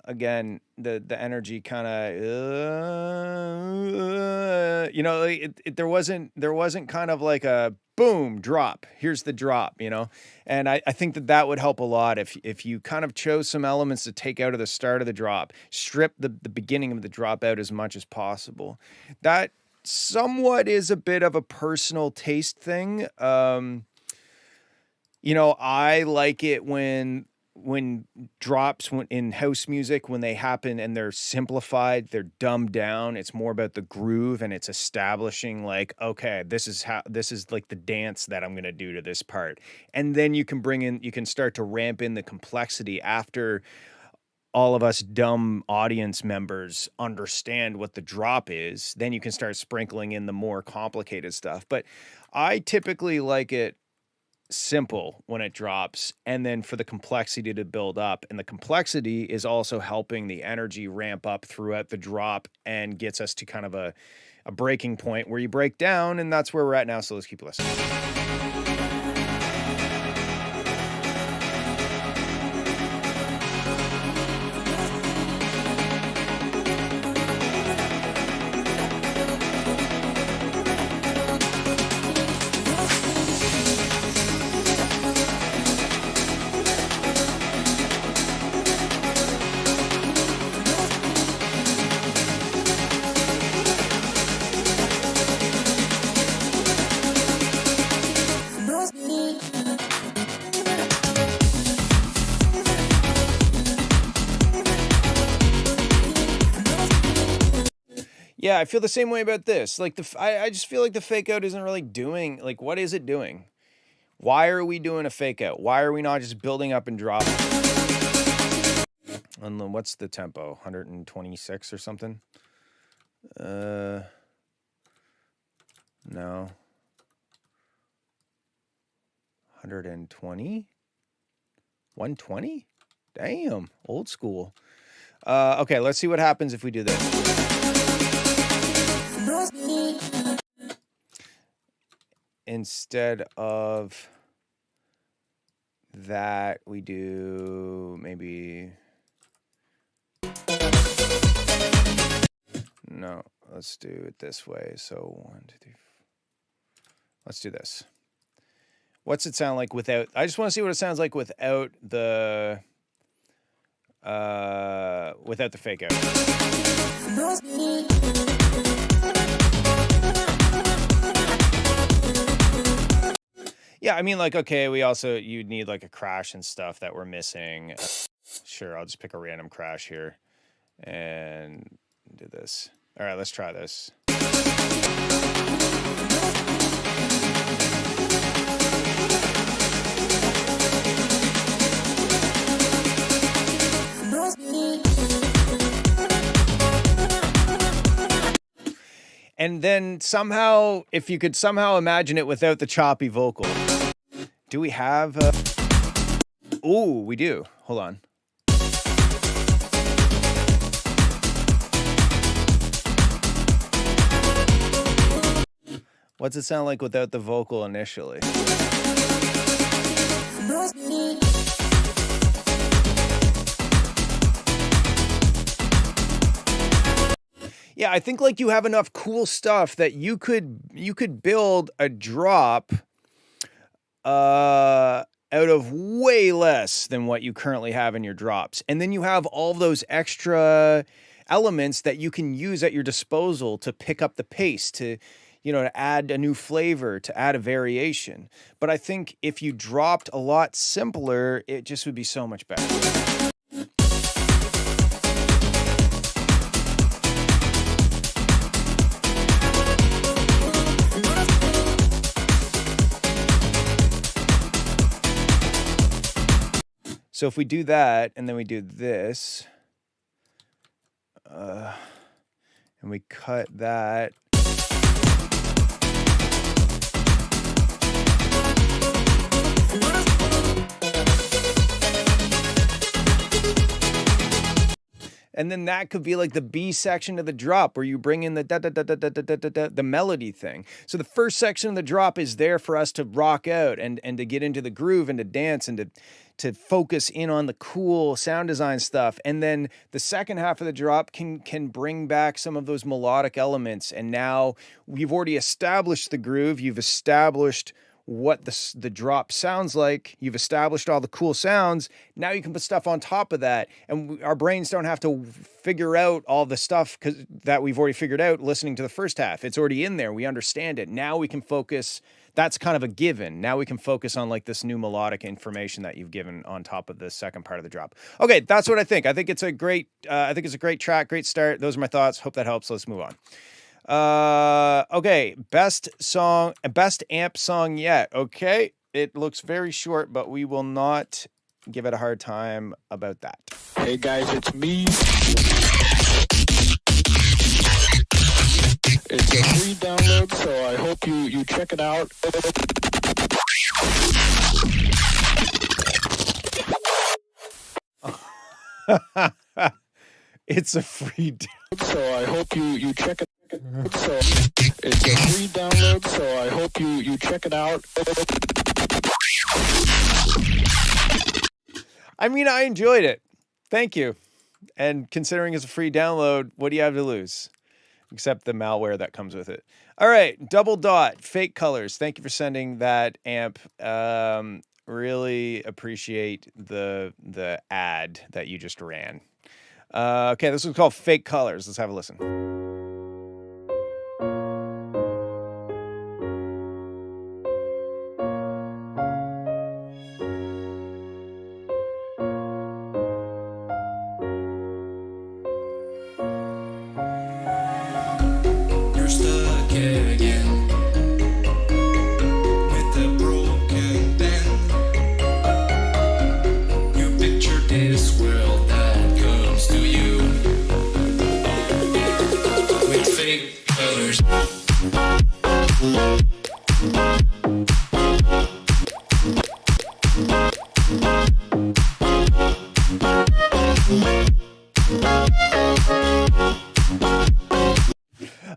[SPEAKER 1] Again, the energy kind of, you know, there wasn't kind of like a boom drop. Here's the drop, you know? And I think that would help a lot if you kind of chose some elements to take out of the start of the drop, strip the beginning of the drop out as much as possible. That somewhat is a bit of a personal taste thing. You know, I like it when drops in house music, when they happen and they're simplified, they're dumbed down. It's more about the groove and it's establishing like, okay, this is like the dance that I'm going to do to this part. And then you can start to ramp in the complexity after all of us dumb audience members understand what the drop is. Then you can start sprinkling in the more complicated stuff. But I typically like it simple when it drops, and then for the complexity to build up, and the complexity is also helping the energy ramp up throughout the drop and gets us to kind of a breaking point where you break down, and that's where we're at now. So let's keep listening. Yeah, I feel the same way about this. Like I just feel like the fake out isn't really doing, like, what is it doing? Why are we doing a fake out? Why are we not just building up and dropping? And then what's the tempo? 126 or something? No. 120? 120? Damn, old school. Okay, let's see what happens if we do this. Instead of that, we do maybe... No, let's do it this way. So 1, 2, 3. Let's do this. What's it sound like without? I just want to see what it sounds like without the fake out. Yeah, I mean, like, okay, you'd need like a crash and stuff that we're missing. Sure, I'll just pick a random crash here and do this. All right, let's try this. And then somehow, if you could somehow imagine it without the choppy vocal. Do we have... Ooh, we do. Hold on. What's it sound like without the vocal initially? Yeah, I think like you have enough cool stuff that you could build a drop out of way less than what you currently have in your drops. And then you have all those extra elements that you can use at your disposal to pick up the pace, to add a new flavor, to add a variation. But I think if you dropped a lot simpler, it just would be so much better. So if we do that, and then we do this, and we cut that. And then that could be like the B section of the drop where you bring in the the melody thing. So the first section of the drop is there for us to rock out and to get into the groove and to dance and to focus in on the cool sound design stuff. And then the second half of the drop can bring back some of those melodic elements. And now you've already established the groove. You've established what the drop sounds like. You've established all the cool sounds. Now you can put stuff on top of that, and our brains don't have to figure out all the stuff that we've already figured out listening to the first half. It's already in there. We understand it. Now we can focus. That's kind of a given. Now we can focus on like this new melodic information that you've given on top of the second part of the drop. Okay, that's what I think. I think it's a great track, great start. Those are my thoughts. Hope that helps. Let's move on. Okay, best amp song yet. Okay, it looks very short, but we will not give it a hard time about that.
[SPEAKER 5] Hey guys, it's me. It's a free download, so I hope you check it out.
[SPEAKER 1] It's a free download.
[SPEAKER 5] So I hope you check it. So it's a free download, so I hope you check it out.
[SPEAKER 1] I mean, I enjoyed it. Thank you. And considering it's a free download, what do you have to lose? Except the malware that comes with it. All right, Double Dot, Fake Colors. Thank you for sending that amp. Really appreciate the ad that you just ran. Okay, this one's called Fake Colors. Let's have a listen.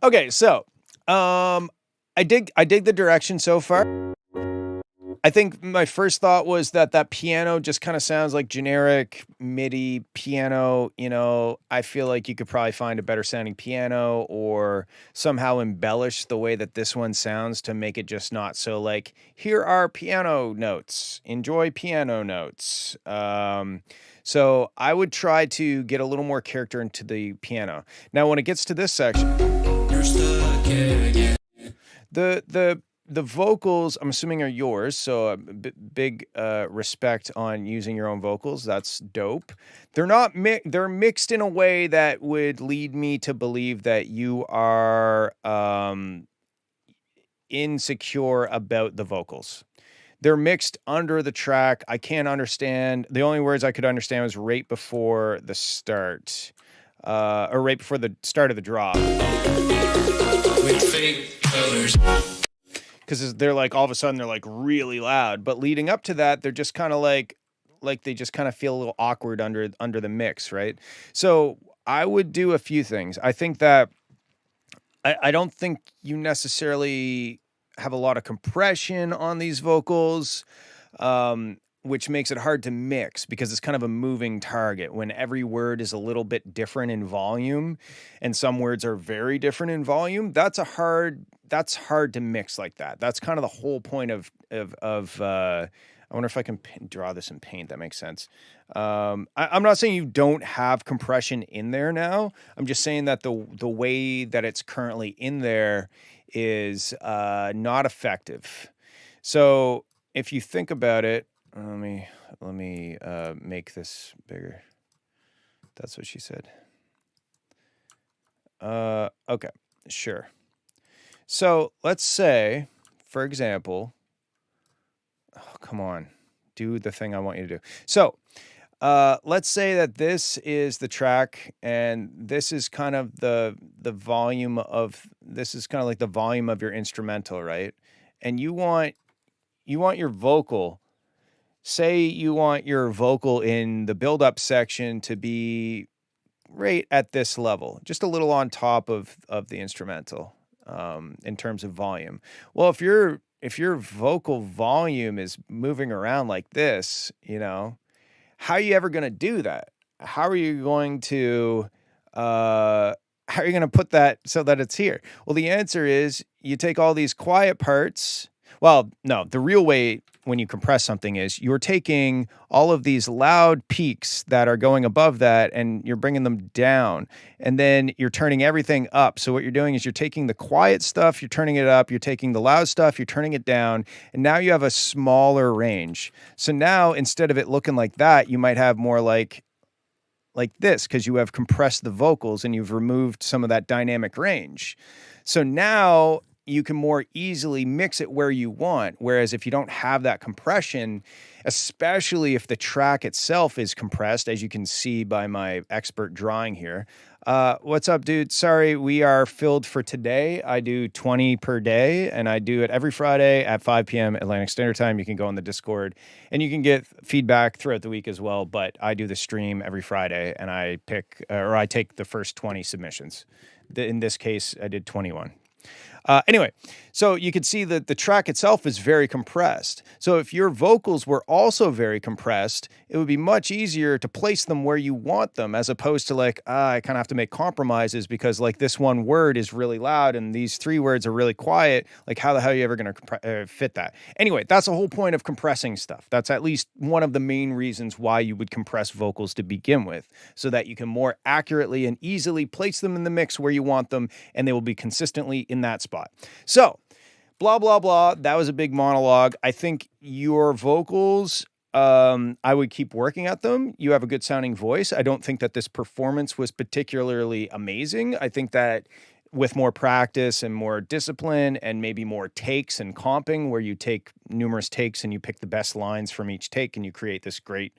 [SPEAKER 1] Okay, so I dig the direction so far. I think my first thought was that piano just kind of sounds like generic MIDI piano. You know, I feel like you could probably find a better sounding piano or somehow embellish the way that this one sounds to make it just not so like, here are piano notes, enjoy piano notes. So I would try to get a little more character into the piano. Now, when it gets to this section, the vocals, I'm assuming, are yours, so a big respect on using your own vocals. That's dope. They're not they're mixed in a way that would lead me to believe that you are insecure about the vocals. They're mixed under the track. I can't understand. The only words I could understand was right before the start, or right before the start of the drop. With fake colors. Because they're like, all of a sudden they're like really loud, but leading up to that, they're just kind of like they just kind of feel a little awkward under the mix, right? So I would do a few things. I think that I don't think you necessarily have a lot of compression on these vocals, which makes it hard to mix because it's kind of a moving target when every word is a little bit different in volume and some words are very different in volume. That's hard to mix like that. That's kind of the whole point of I wonder if I can draw this in paint. That makes sense. I'm not saying you don't have compression in there now. I'm just saying that the way that it's currently in there is not effective. So if you think about it, let me make this bigger. That's what she said. Okay, sure. So let's say, for example, oh, come on, do the thing I want you to do. So let's say that this is the track and this is kind of the volume of, this is kind of like the volume of your instrumental, right? And you want your vocal, say you want your vocal in the build-up section to be right at this level, just a little on top of the instrumental. In terms of volume. Well, if your vocal volume is moving around like this, you know, how are you ever going to do that? How are you going to put that so that it's here? Well, the answer is you take all these quiet parts. Well, no, the real way when you compress something is you're taking all of these loud peaks that are going above that and you're bringing them down, and then you're turning everything up. So what you're doing is you're taking the quiet stuff, you're turning it up, you're taking the loud stuff, you're turning it down, and now you have a smaller range. So now instead of it looking like that, you might have more like this because you have compressed the vocals and you've removed some of that dynamic range. So now you can more easily mix it where you want. Whereas if you don't have that compression, especially if the track itself is compressed, as you can see by my expert drawing here. What's up, dude? Sorry, we are filled for today. I do 20 per day, and I do it every Friday at 5 p.m. Atlantic Standard Time. You can go on the Discord, and you can get feedback throughout the week as well. But I do the stream every Friday, and I take the first 20 submissions. In this case, I did 21. Anyway, so you can see that the track itself is very compressed. So if your vocals were also very compressed, it would be much easier to place them where you want them, as opposed to like, I kind of have to make compromises because like this one word is really loud and these three words are really quiet. Like how the hell are you ever going to fit that? Anyway, that's the whole point of compressing stuff. That's at least one of the main reasons why you would compress vocals to begin with, so that you can more accurately and easily place them in the mix where you want them, and they will be consistently in that spot. So, blah, blah, blah. That was a big monologue. I think your vocals, I would keep working at them. You have a good sounding voice. I don't think that this performance was particularly amazing. I think that with more practice and more discipline and maybe more takes and comping, where you take numerous takes and you pick the best lines from each take and you create this great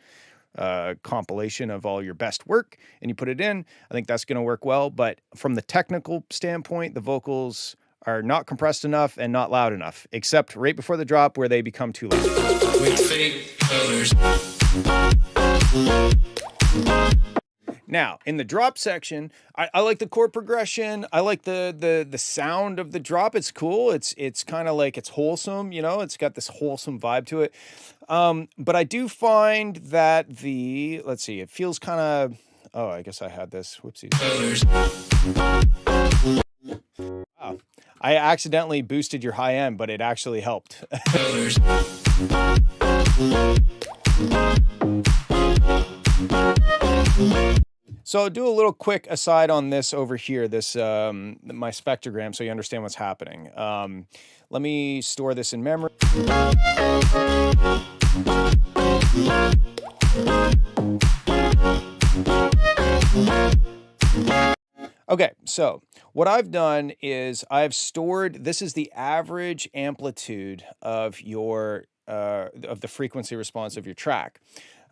[SPEAKER 1] compilation of all your best work and you put it in, I think that's going to work well. But from the technical standpoint, the vocals are not compressed enough and not loud enough, except right before the drop where they become too loud. With fake colors. Now, in the drop section, I like the chord progression. I like the sound of the drop. It's cool. It's kind of like it's wholesome, you know, it's got this wholesome vibe to it. But I do find that let's see, it feels kind of, oh, I guess I had this. Whoopsies. Wow. I accidentally boosted your high end, but it actually helped. So I'll do a little quick aside on this over here, this my spectrogram, so you understand what's happening. Let me store this in memory. Okay, so what I've done is I've stored, this is the average amplitude of your of the frequency response of your track,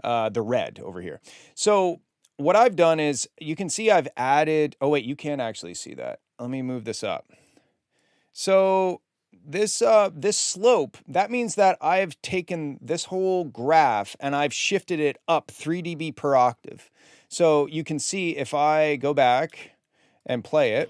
[SPEAKER 1] the red over here. So what I've done is, you can see I've added, oh wait, you can't actually see that. Let me move this up. So this slope, that means that I've taken this whole graph and I've shifted it up 3 dB per octave. So you can see if I go back and play it.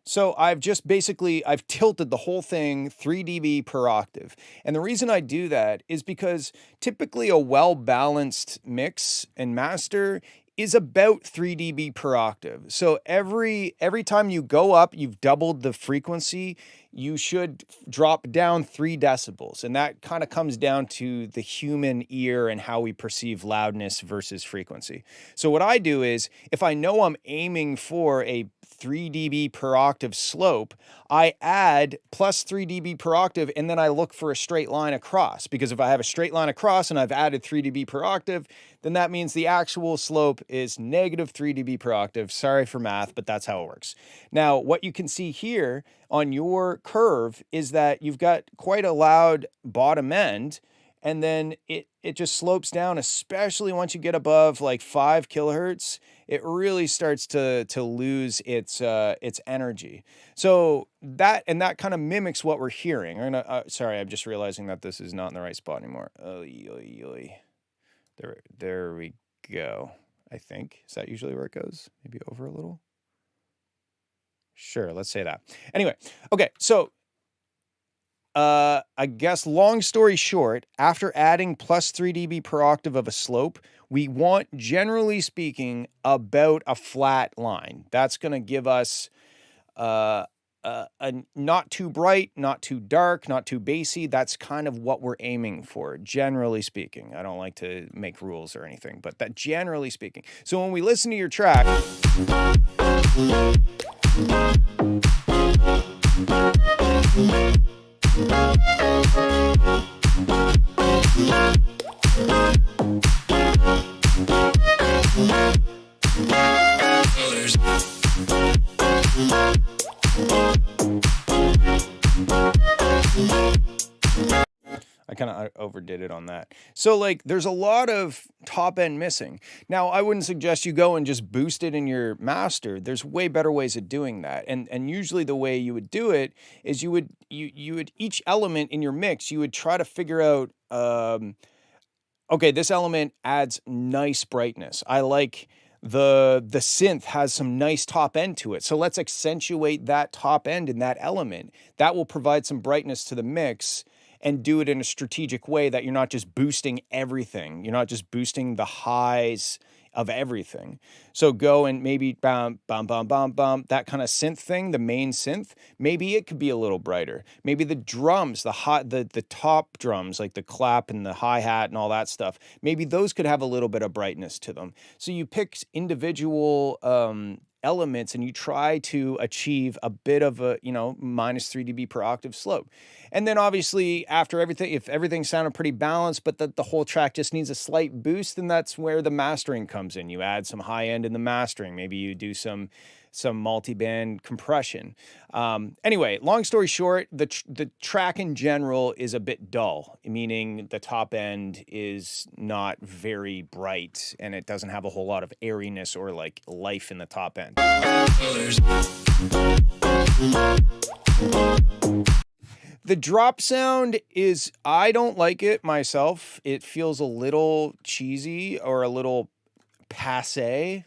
[SPEAKER 1] So I've just basically, I've tilted the whole thing 3 dB per octave. And the reason I do that is because typically a well-balanced mix and master is about 3 dB per octave. So every time you go up, you've doubled the frequency, you should drop down 3 decibels. And that kind of comes down to the human ear and how we perceive loudness versus frequency. So what I do is, if I know I'm aiming for a 3 dB per octave slope, I add plus 3 dB per octave, and then I look for a straight line across. Because if I have a straight line across and I've added 3 dB per octave, then that means the actual slope is negative 3 dB per octave. Sorry for math, but that's how it works. Now, what you can see here on your curve is that you've got quite a loud bottom end, and then it just slopes down, especially once you get above like 5 kilohertz. It really starts to lose its energy. So that kind of mimics what we're hearing. I'm gonna, sorry, I'm just realizing that this is not in the right spot anymore. There we go. I think, is that usually where it goes? Maybe over a little. Sure, let's say that. Anyway, okay, so I guess long story short, after adding plus 3 dB per octave of a slope, we want, generally speaking, about a flat line. That's going to give us a not too bright, not too dark, not too bassy. That's kind of what we're aiming for, generally speaking. I don't like to make rules or anything, but that generally speaking. So when we listen to your track, I kind of overdid it on that. So like there's a lot of top end missing. Now, I wouldn't suggest you go and just boost it in your master. There's way better ways of doing that. And usually the way you would do it is you would each element in your mix, you would try to figure out, okay, this element adds nice brightness. I like the synth has some nice top end to it. So let's accentuate that top end in that element. That will provide some brightness to the mix, and do it in a strategic way that you're not just boosting everything. You're not just boosting the highs of everything. So go and maybe bam, bam, bam, bam, bam, that kind of synth thing, the main synth, maybe it could be a little brighter. Maybe the drums, the top drums, like the clap and the hi-hat and all that stuff, maybe those could have a little bit of brightness to them. So you pick individual elements and you try to achieve a bit of a, minus 3 dB per octave slope. And then obviously after everything, if everything sounded pretty balanced, but the whole track just needs a slight boost, then that's where the mastering comes in. You add some high end in the mastering. Maybe you do some multi-band compression. Anyway, long story short, the track in general is a bit dull, meaning the top end is not very bright and it doesn't have a whole lot of airiness or like life in the top end. The drop sound is, I don't like it myself. It feels a little cheesy or a little passe.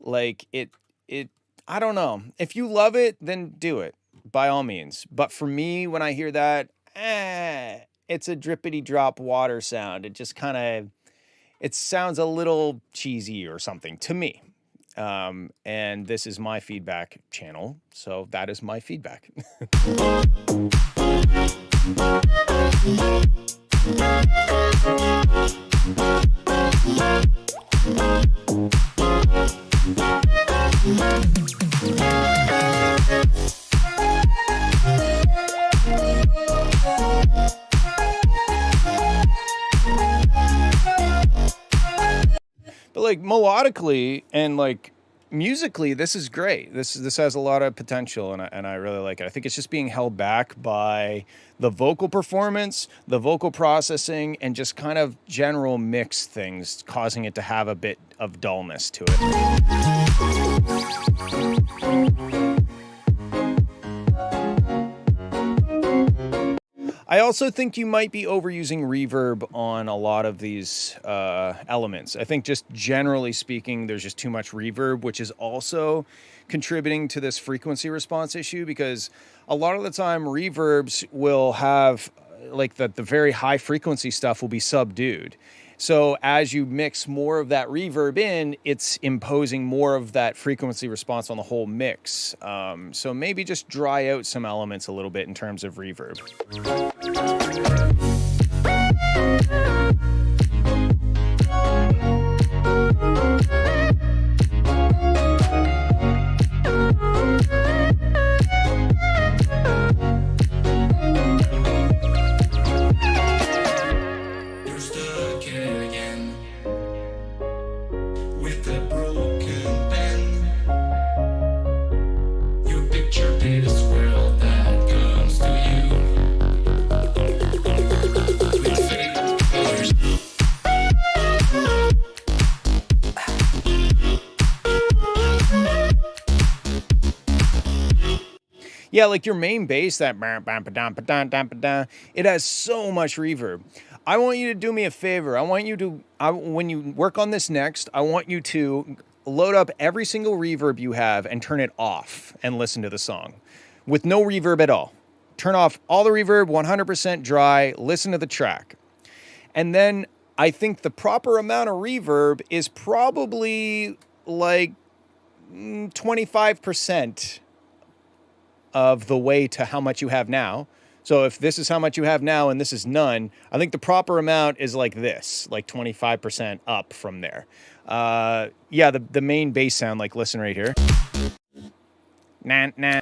[SPEAKER 1] Like I don't know. If you love it, then do it by all means. But for me, when I hear that, it's a drippity drop water sound. It just kind of, it sounds a little cheesy or something to me. And this is my feedback channel, so that is my feedback. But like melodically and like musically, this is great. This has a lot of potential, and I really like it. I think it's just being held back by the vocal performance, the vocal processing, and just kind of general mix things, causing it to have a bit of dullness to it. I also think you might be overusing reverb on a lot of these elements. I think just generally speaking, there's just too much reverb, which is also contributing to this frequency response issue, because a lot of the time reverbs will have like the very high frequency stuff will be subdued. So as you mix more of that reverb in, it's imposing more of that frequency response on the whole mix. So maybe just dry out some elements a little bit in terms of reverb. Yeah, like your main bass, that it has so much reverb. I want you to do me a favor. I want you to, when you work on this next, I want you to load up every single reverb you have and turn it off and listen to the song with no reverb at all. Turn off all the reverb, 100% dry, listen to the track. And then I think the proper amount of reverb is probably like 25% of the way to how much you have now. So if this is how much you have now and this is none, I think the proper amount is like this, like 25% up from there. Yeah, the main bass sound, like listen right here. Nah, nah.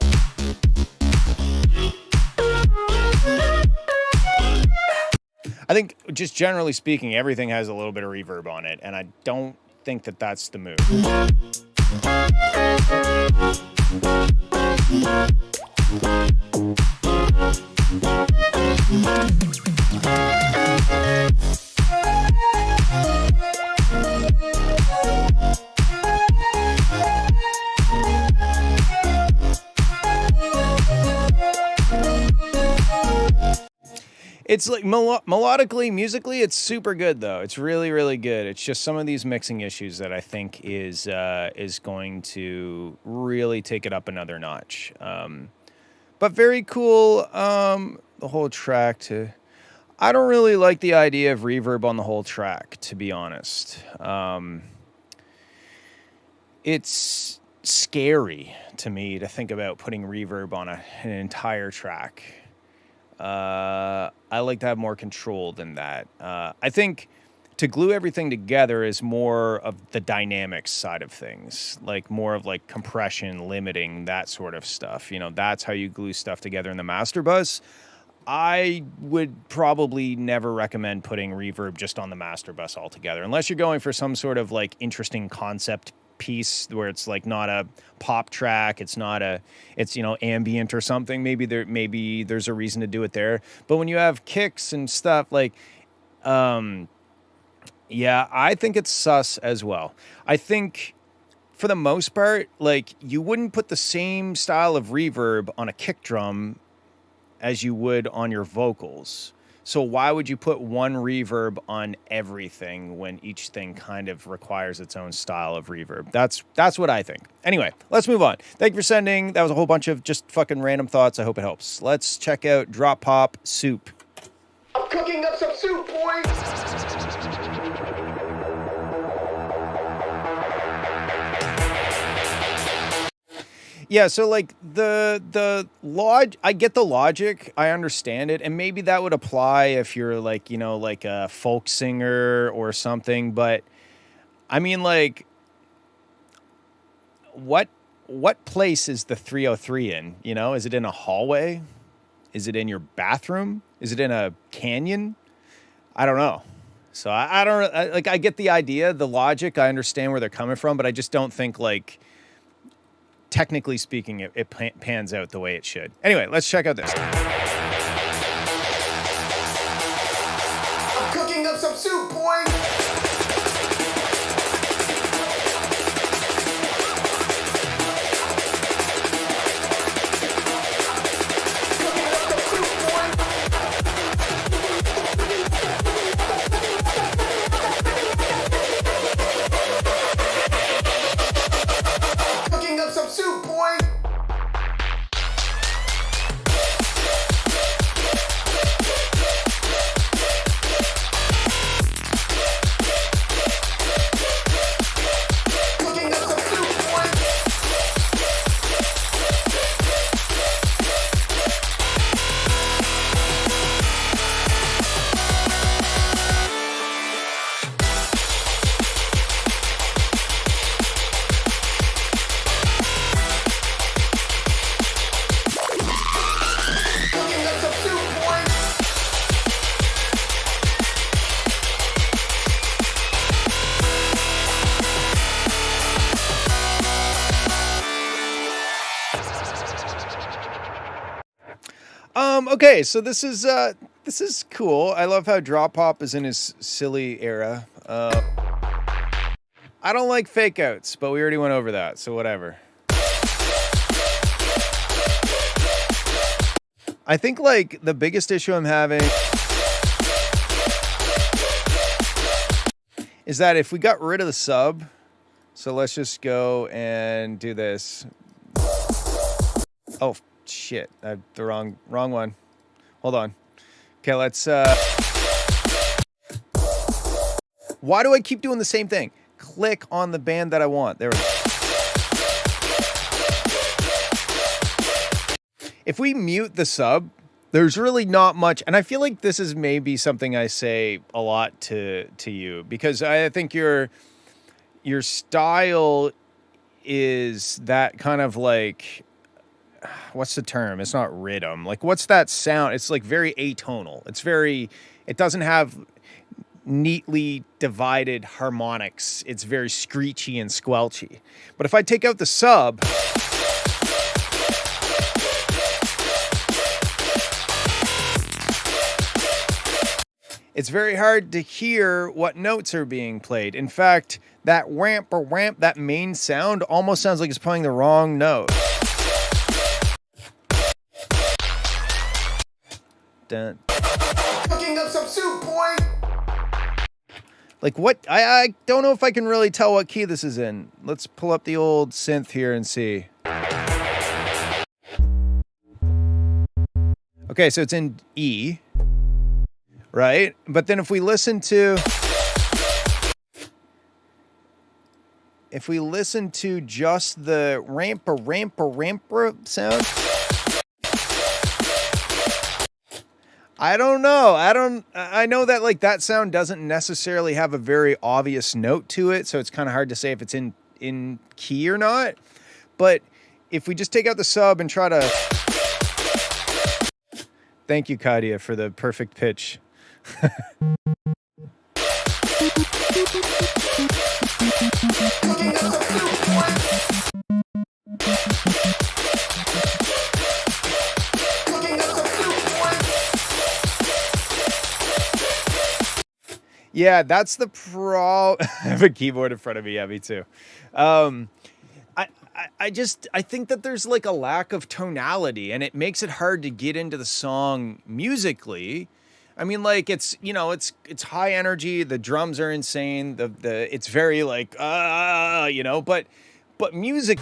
[SPEAKER 1] I think just generally speaking, everything has a little bit of reverb on it, and I don't think that that's the move. It's like melodically, musically, it's super good though. It's really, really good. It's just some of these mixing issues that I think is going to really take it up another notch. But very cool. The whole track to, I don't really like the idea of reverb on the whole track, to be honest. It's scary to me to think about putting reverb on an entire track. I like to have more control than that. I think to glue everything together is more of the dynamics side of things, like more of like compression, limiting, that sort of stuff. You know, that's how you glue stuff together in the master bus. I would probably never recommend putting reverb just on the master bus altogether, unless you're going for some sort of like interesting concept piece where it's like not a pop track, it's you know, ambient or something. Maybe there's a reason to do it there. But when you have kicks and stuff, like yeah, I think it's sus as well. I think for the most part, like you wouldn't put the same style of reverb on a kick drum as you would on your vocals. So why would you put one reverb on everything when each thing kind of requires its own style of reverb? That's what I think. Anyway, let's move on. Thank you for sending. That was a whole bunch of just fucking random thoughts. I hope it helps. Let's check out Drop Pop Soup.
[SPEAKER 6] I'm cooking up some soup, boys!
[SPEAKER 1] Yeah, so like I get the logic, I understand it, and maybe that would apply if you're like, you know, like a folk singer or something, but I mean, like, what place is the 303 in, you know? Is it in a hallway? Is it in your bathroom? Is it in a canyon? I don't know. So I don't, I get the idea, the logic, I understand where they're coming from, but I just don't think, like, technically speaking, it pans out the way it should. Anyway, let's check out this.
[SPEAKER 6] I'm cooking up some soup, boys! Cooking up some soup, boy! Cooking up some soup, boy! Cooking up some soup, boy!
[SPEAKER 1] Okay, so this is cool. I love how Drop Pop is in his silly era. I don't like fake outs, but we already went over that, so whatever. I think, like, the biggest issue I'm having is that if we got rid of the sub, so let's just go and do this. Oh, shit. The wrong one. Hold on. Okay, let's... Why do I keep doing the same thing? Click on the band that I want. There we go. If we mute the sub, there's really not much, and I feel like this is maybe something I say a lot to you, because I think your style is that kind of like, what's the term? It's not rhythm. Like, what's that sound? It's like very atonal. It doesn't have neatly divided harmonics. It's very screechy and squelchy. But if I take out the sub, it's very hard to hear what notes are being played. In fact, that ramp or ramp, that main sound almost sounds like it's playing the wrong note. Dun.
[SPEAKER 6] Cooking up some soup, boy!
[SPEAKER 1] Like, what? I don't know if I can really tell what key this is in. Let's pull up the old synth here and see. Okay, so it's in E, right? But then if we listen to just the rampa sound, I don't know. I know that, like, that sound doesn't necessarily have a very obvious note to it, so it's kind of hard to say if it's in key or not. But if we just take out the sub and try to... Thank you, Kadia, for the perfect pitch. Yeah, that's the I have a keyboard in front of me. Yeah, me too. I think that there's like a lack of tonality, and it makes it hard to get into the song musically. I mean, like it's it's high energy. The drums are insane. The it's very like but music.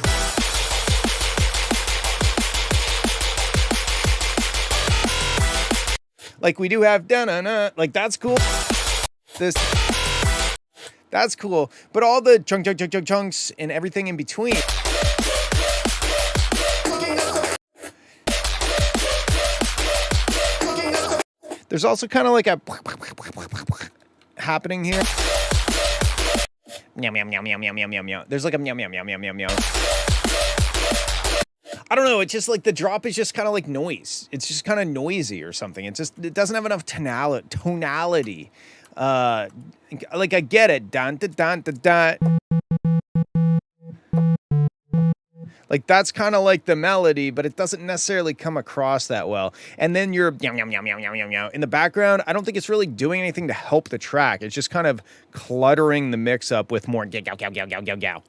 [SPEAKER 1] Like we do have da-na-na, like that's cool. This that's cool, but all the chunks and everything in between. There's also kind of like a happening here. Meow meow meow meow meow meow meow meow. There's like a meow meow meow meow meow meow. I don't know. It's just like the drop is just kind of like noise. It's just kind of noisy or something. It doesn't have enough tonality. Like I get it. Dun dun dun dun dun. Like that's kind of like the melody, but it doesn't necessarily come across that well. And then you're meow meow meow meow meow meow meow in the background. I don't think it's really doing anything to help the track. It's just kind of cluttering the mix up with more gow gow gow gow gow gow gow.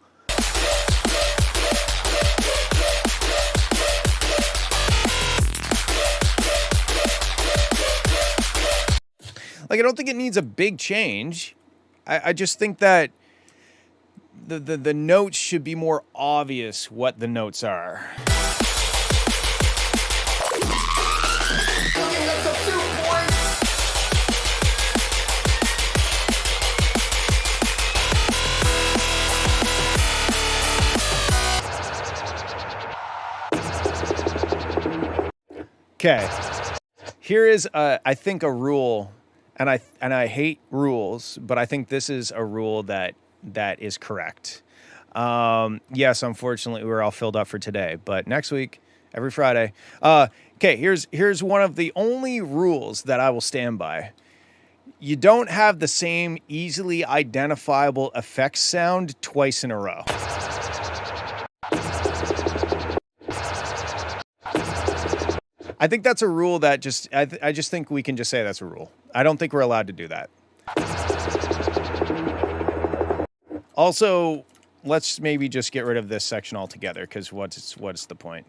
[SPEAKER 1] Like I don't think it needs a big change. I just think that the notes should be more obvious what the notes are. Okay. Here is I think a rule, and I hate rules, but I think this is a rule that is correct. Yes, unfortunately, we're all filled up for today, but next week, every Friday. Okay, here's one of the only rules that I will stand by. You don't have the same easily identifiable effects sound twice in a row. I think that's a rule that I just think we can just say that's a rule. I don't think we're allowed to do that. Also, let's maybe just get rid of this section altogether, because what's the point?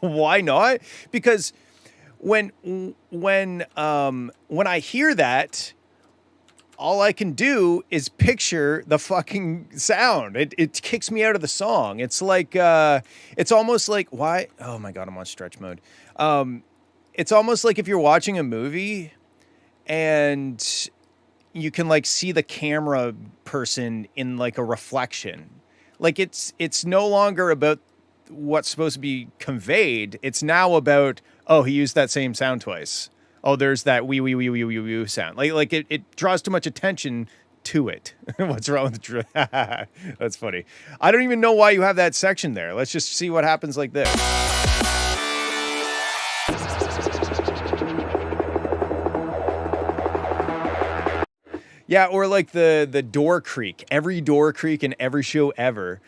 [SPEAKER 1] Why not? Because when I hear that, all I can do is picture the fucking sound. It kicks me out of the song. It's like it's almost like why? Oh my God, I'm on stretch mode. It's almost like if you're watching a movie and you can like see the camera person in like a reflection. Like it's no longer about what's supposed to be conveyed. It's now about, oh, he used that same sound twice. Oh, there's that wee sound. Like it draws too much attention to it. What's wrong with That's funny. I don't even know why you have that section there. Let's just see what happens like this. Yeah, or like the door creak. Every door creak in every show ever.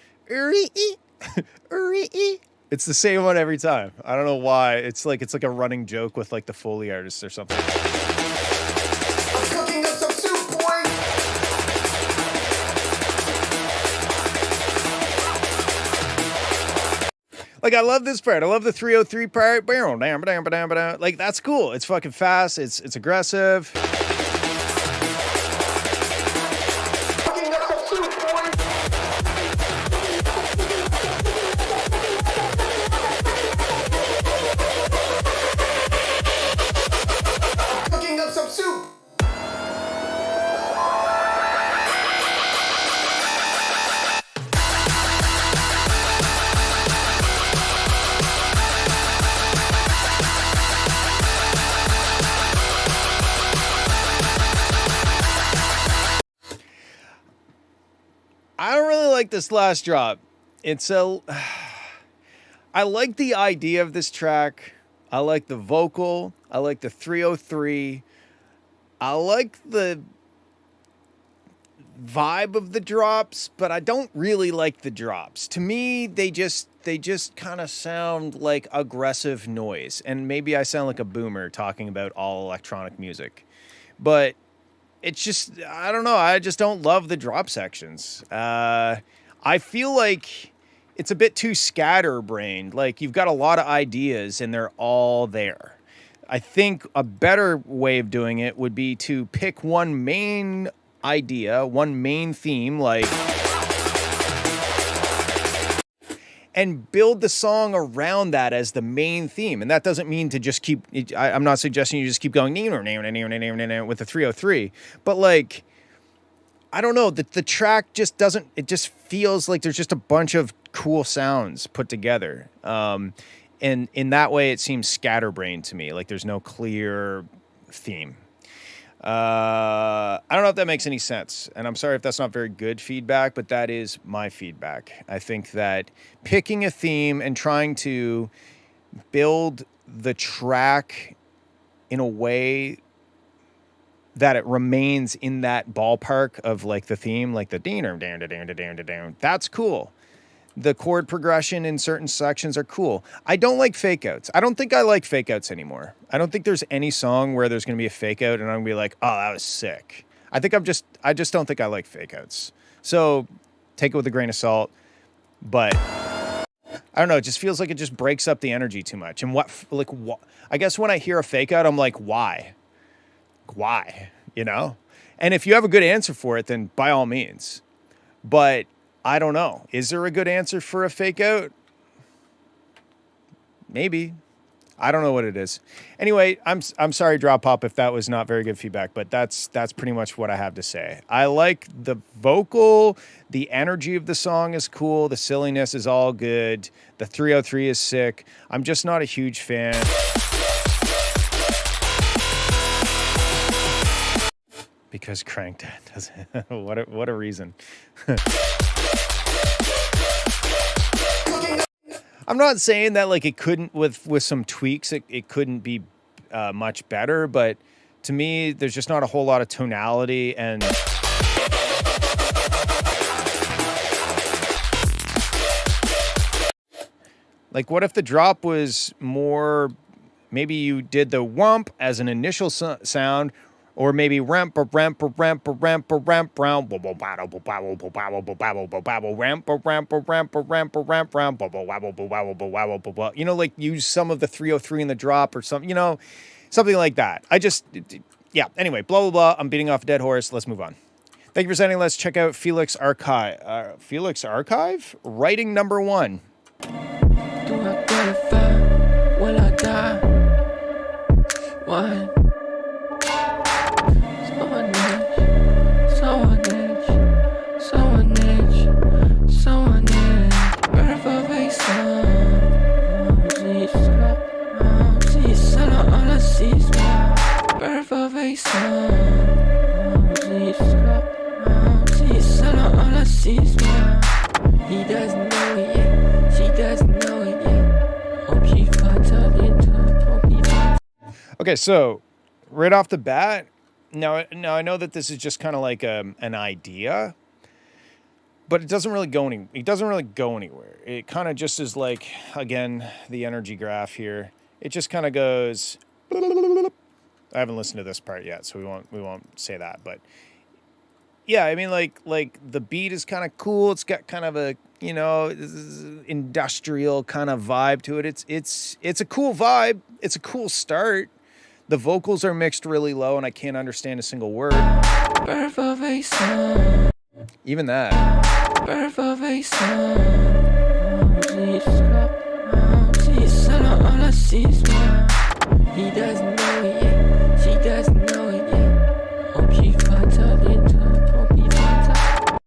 [SPEAKER 1] It's the same one every time. I don't know why. It's like a running joke with like the Foley artists or something.
[SPEAKER 6] I'm cooking up some soup, boy.
[SPEAKER 1] Like I love this part. I love the 303 part. Like that's cool. It's fucking fast. It's aggressive.
[SPEAKER 6] Cooking up some soup, boy. Cooking up some soup.
[SPEAKER 1] I don't really like this last drop. I like the idea of this track. I like the vocal. I like the 303. I like the vibe of the drops, but I don't really like the drops. To me, they just kind of sound like aggressive noise. And maybe I sound like a boomer talking about all electronic music. But it's just, I don't know. I just don't love the drop sections. I feel like it's a bit too scatterbrained. Like you've got a lot of ideas and they're all there. I think a better way of doing it would be to pick one main idea, one main theme, like, and build the song around that as the main theme. And that doesn't mean to just keep, I'm not suggesting you just keep going with the 303, but like, I don't know, the track just doesn't, it just feels like there's just a bunch of cool sounds put together. And in that way, it seems scatterbrained to me, like there's no clear theme. I don't know if that makes any sense. And I'm sorry if that's not very good feedback, but that is my feedback. I think that picking a theme and trying to build the track in a way that it remains in that ballpark of like the theme, like the down, that's cool. The chord progression in certain sections are cool. I don't like fake outs. I don't think I like fake outs anymore. I don't think there's any song where there's going to be a fake out and I'm going to be like, oh, that was sick. I just don't think I like fake outs. So take it with a grain of salt. But I don't know. It just feels like it just breaks up the energy too much. And what, I guess when I hear a fake out, I'm like, why? Why? You know? And if you have a good answer for it, then by all means. But I don't know. Is there a good answer for a fake out? Maybe. I don't know what it is. Anyway, I'm sorry, Drop Pop, if that was not very good feedback, but that's pretty much what I have to say. I like the vocal, the energy of the song is cool, the silliness is all good, the 303 is sick. I'm just not a huge fan. Because Crank Dad doesn't. What a reason. I'm not saying that like it couldn't with some tweaks it couldn't be much better, but to me there's just not a whole lot of tonality and like what if the drop was more, maybe you did the whump as an initial sound, or maybe ramp ramp ramp ramp ramp ramp ramp you know, like use some of the 303 in the drop or something, you know, something like that. Yeah, anyway, blah blah blah. I'm beating off a dead horse. Let's move on. Thank you for sending. Let's check out Felix Archive. Felix Archive? Writing number 1.
[SPEAKER 7] Do I qualify? Will I die? Why? He doesn't know it yet, she doesn't know it yet. Hope she finds out in time, hope he finds.
[SPEAKER 1] Okay, so right off the bat, now I know that this is just kind of like an idea, but it doesn't really go anywhere. It kind of just is like, again, the energy graph here. It just kind of goes. I haven't listened to this part yet, so we won't say that, but yeah, I mean, like the beat is kind of cool. It's got kind of a, you know, industrial kind of vibe to it. It's a cool vibe. It's a cool start. The vocals are mixed really low, and I can't understand a single word. Even that.
[SPEAKER 7] He doesn't know it yet, she doesn't know it yet. Hope she finds out in time, hope he finds out.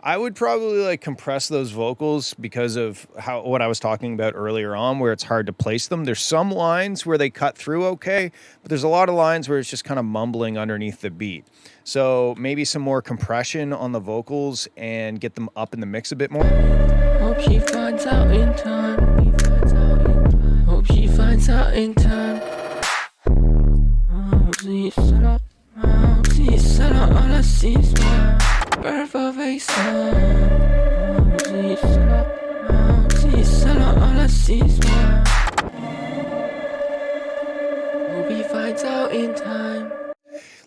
[SPEAKER 1] I would probably like compress those vocals because of what I was talking about earlier on, where it's hard to place them. There's some lines where they cut through okay, but there's a lot of lines where it's just kind of mumbling underneath the beat. So maybe some more compression on the vocals and get them up in the mix a bit more.
[SPEAKER 7] Hope she finds out in time. Hope she finds out in time.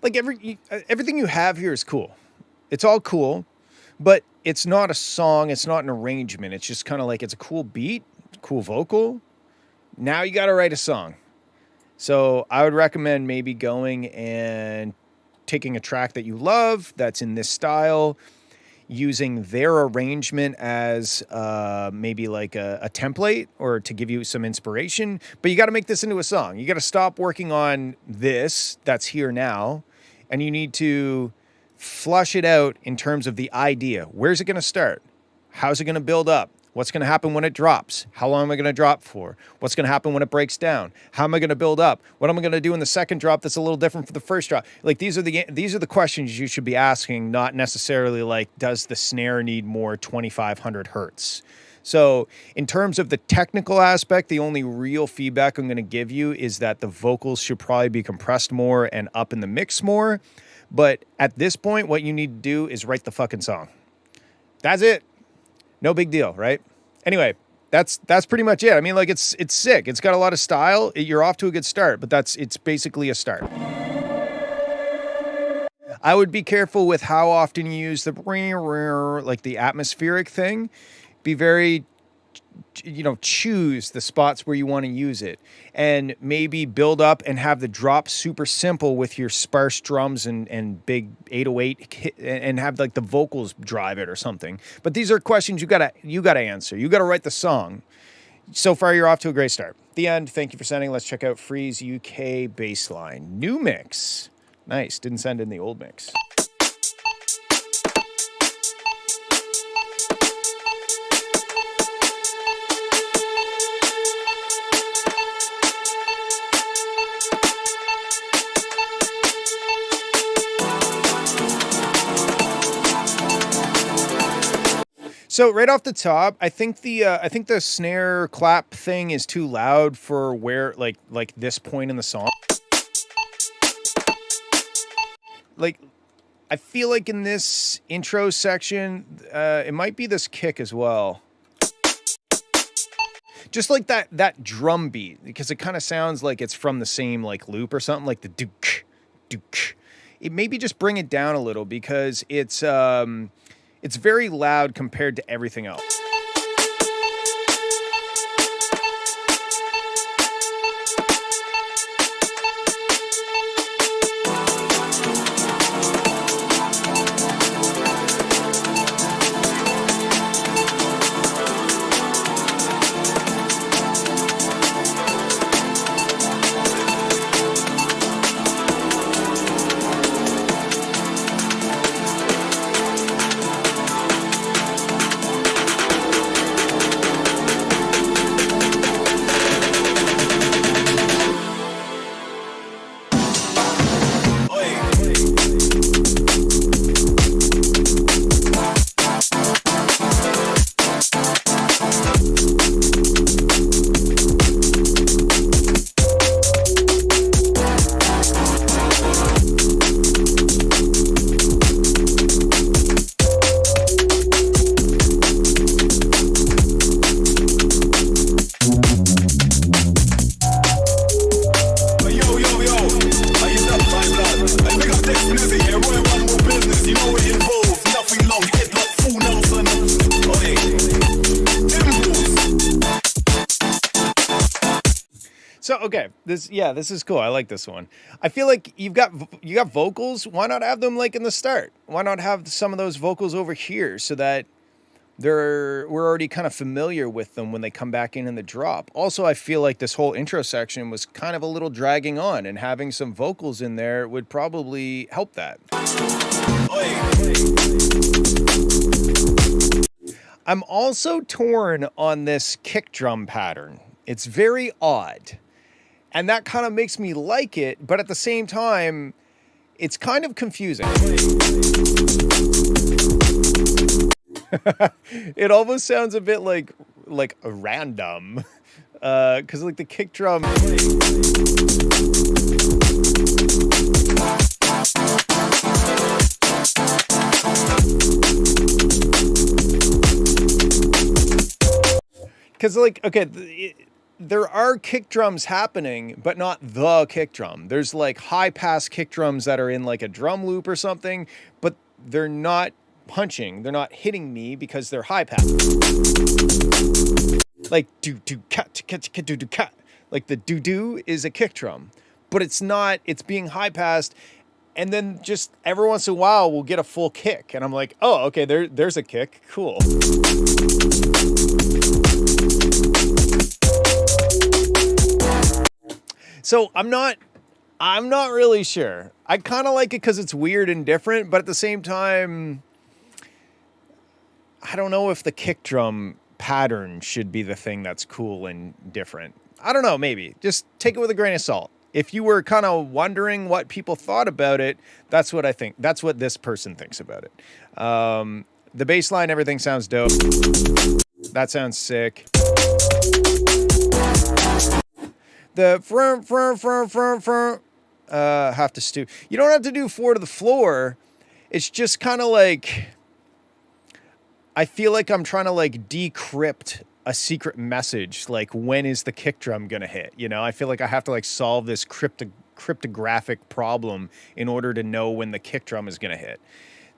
[SPEAKER 1] like everything you have here is cool. It's all cool, but it's not a song. It's not an arrangement. It's just kind of like, it's a cool beat, cool vocal. Now you got to write a song. So I would recommend maybe going and taking a track that you love that's in this style, using their arrangement as maybe like a template or to give you some inspiration. But you got to make this into a song. You got to stop working on this that's here now, and you need to flush it out in terms of the idea. Where's it going to start? How's it going to build up? What's going to happen when it drops? How long am I going to drop for? What's going to happen when it breaks down? How am I going to build up? What am I going to do in the second drop that's a little different from the first drop? Like, these are the questions you should be asking, not necessarily like, does the snare need more 2500 hertz? So in terms of the technical aspect, the only real feedback I'm going to give you is that the vocals should probably be compressed more and up in the mix more. But at this point, what you need to do is write the fucking song. That's it. No big deal, right? Anyway, that's pretty much it. I mean, like, it's sick. It's got a lot of style. You're off to a good start, but it's basically a start. I would be careful with how often you use the like the atmospheric thing. Be very, choose the spots where you want to use it, and maybe build up and have the drop super simple with your sparse drums and big 808 hit, and have like the vocals drive it or something. But these are questions you gotta answer. You gotta write the song. So far, you're off to a great start. The end. Thank you for sending. Let's check out Freeze UK Bassline. New mix. Nice. Didn't send in the old mix. So right off the top, I think the snare clap thing is too loud for where like this point in the song. Like, I feel like in this intro section, it might be this kick as well. Just like that drum beat, because it kind of sounds like it's from the same like loop or something, like the dook dook. It maybe just bring it down a little, because it's very loud compared to everything else. So, okay, this is cool. I like this one. I feel like you got vocals. Why not have them like in the start? Why not have some of those vocals over here so that we're already kind of familiar with them when they come back in the drop. Also, I feel like this whole intro section was kind of a little dragging on, and having some vocals in there would probably help that. I'm also torn on this kick drum pattern. It's very odd. And that kind of makes me like it, but at the same time, it's kind of confusing. It almost sounds a bit like a random, because like the kick drum. Because like, okay, there are kick drums happening, but not the kick drum. There's like high pass kick drums that are in like a drum loop or something, but they're not punching. They're not hitting me because they're high pass. Like do cut do cut. Like the do is a kick drum, but it's not. It's being high passed, and then just every once in a while we'll get a full kick, and I'm like, oh, okay, there's a kick, cool. So I'm not really sure. I kind of like it because it's weird and different, but at the same time, I don't know if the kick drum pattern should be the thing that's cool and different. I don't know, maybe. Just take it with a grain of salt. If you were kind of wondering what people thought about it, that's what I think. That's what this person thinks about it. The bass line, everything sounds dope. That sounds sick. The have to stew. You don't have to do 4 to the floor. It's just kind of like, I feel like I'm trying to like decrypt a secret message. Like, when is the kick drum gonna hit? You know, I feel like I have to like solve this cryptographic problem in order to know when the kick drum is gonna hit.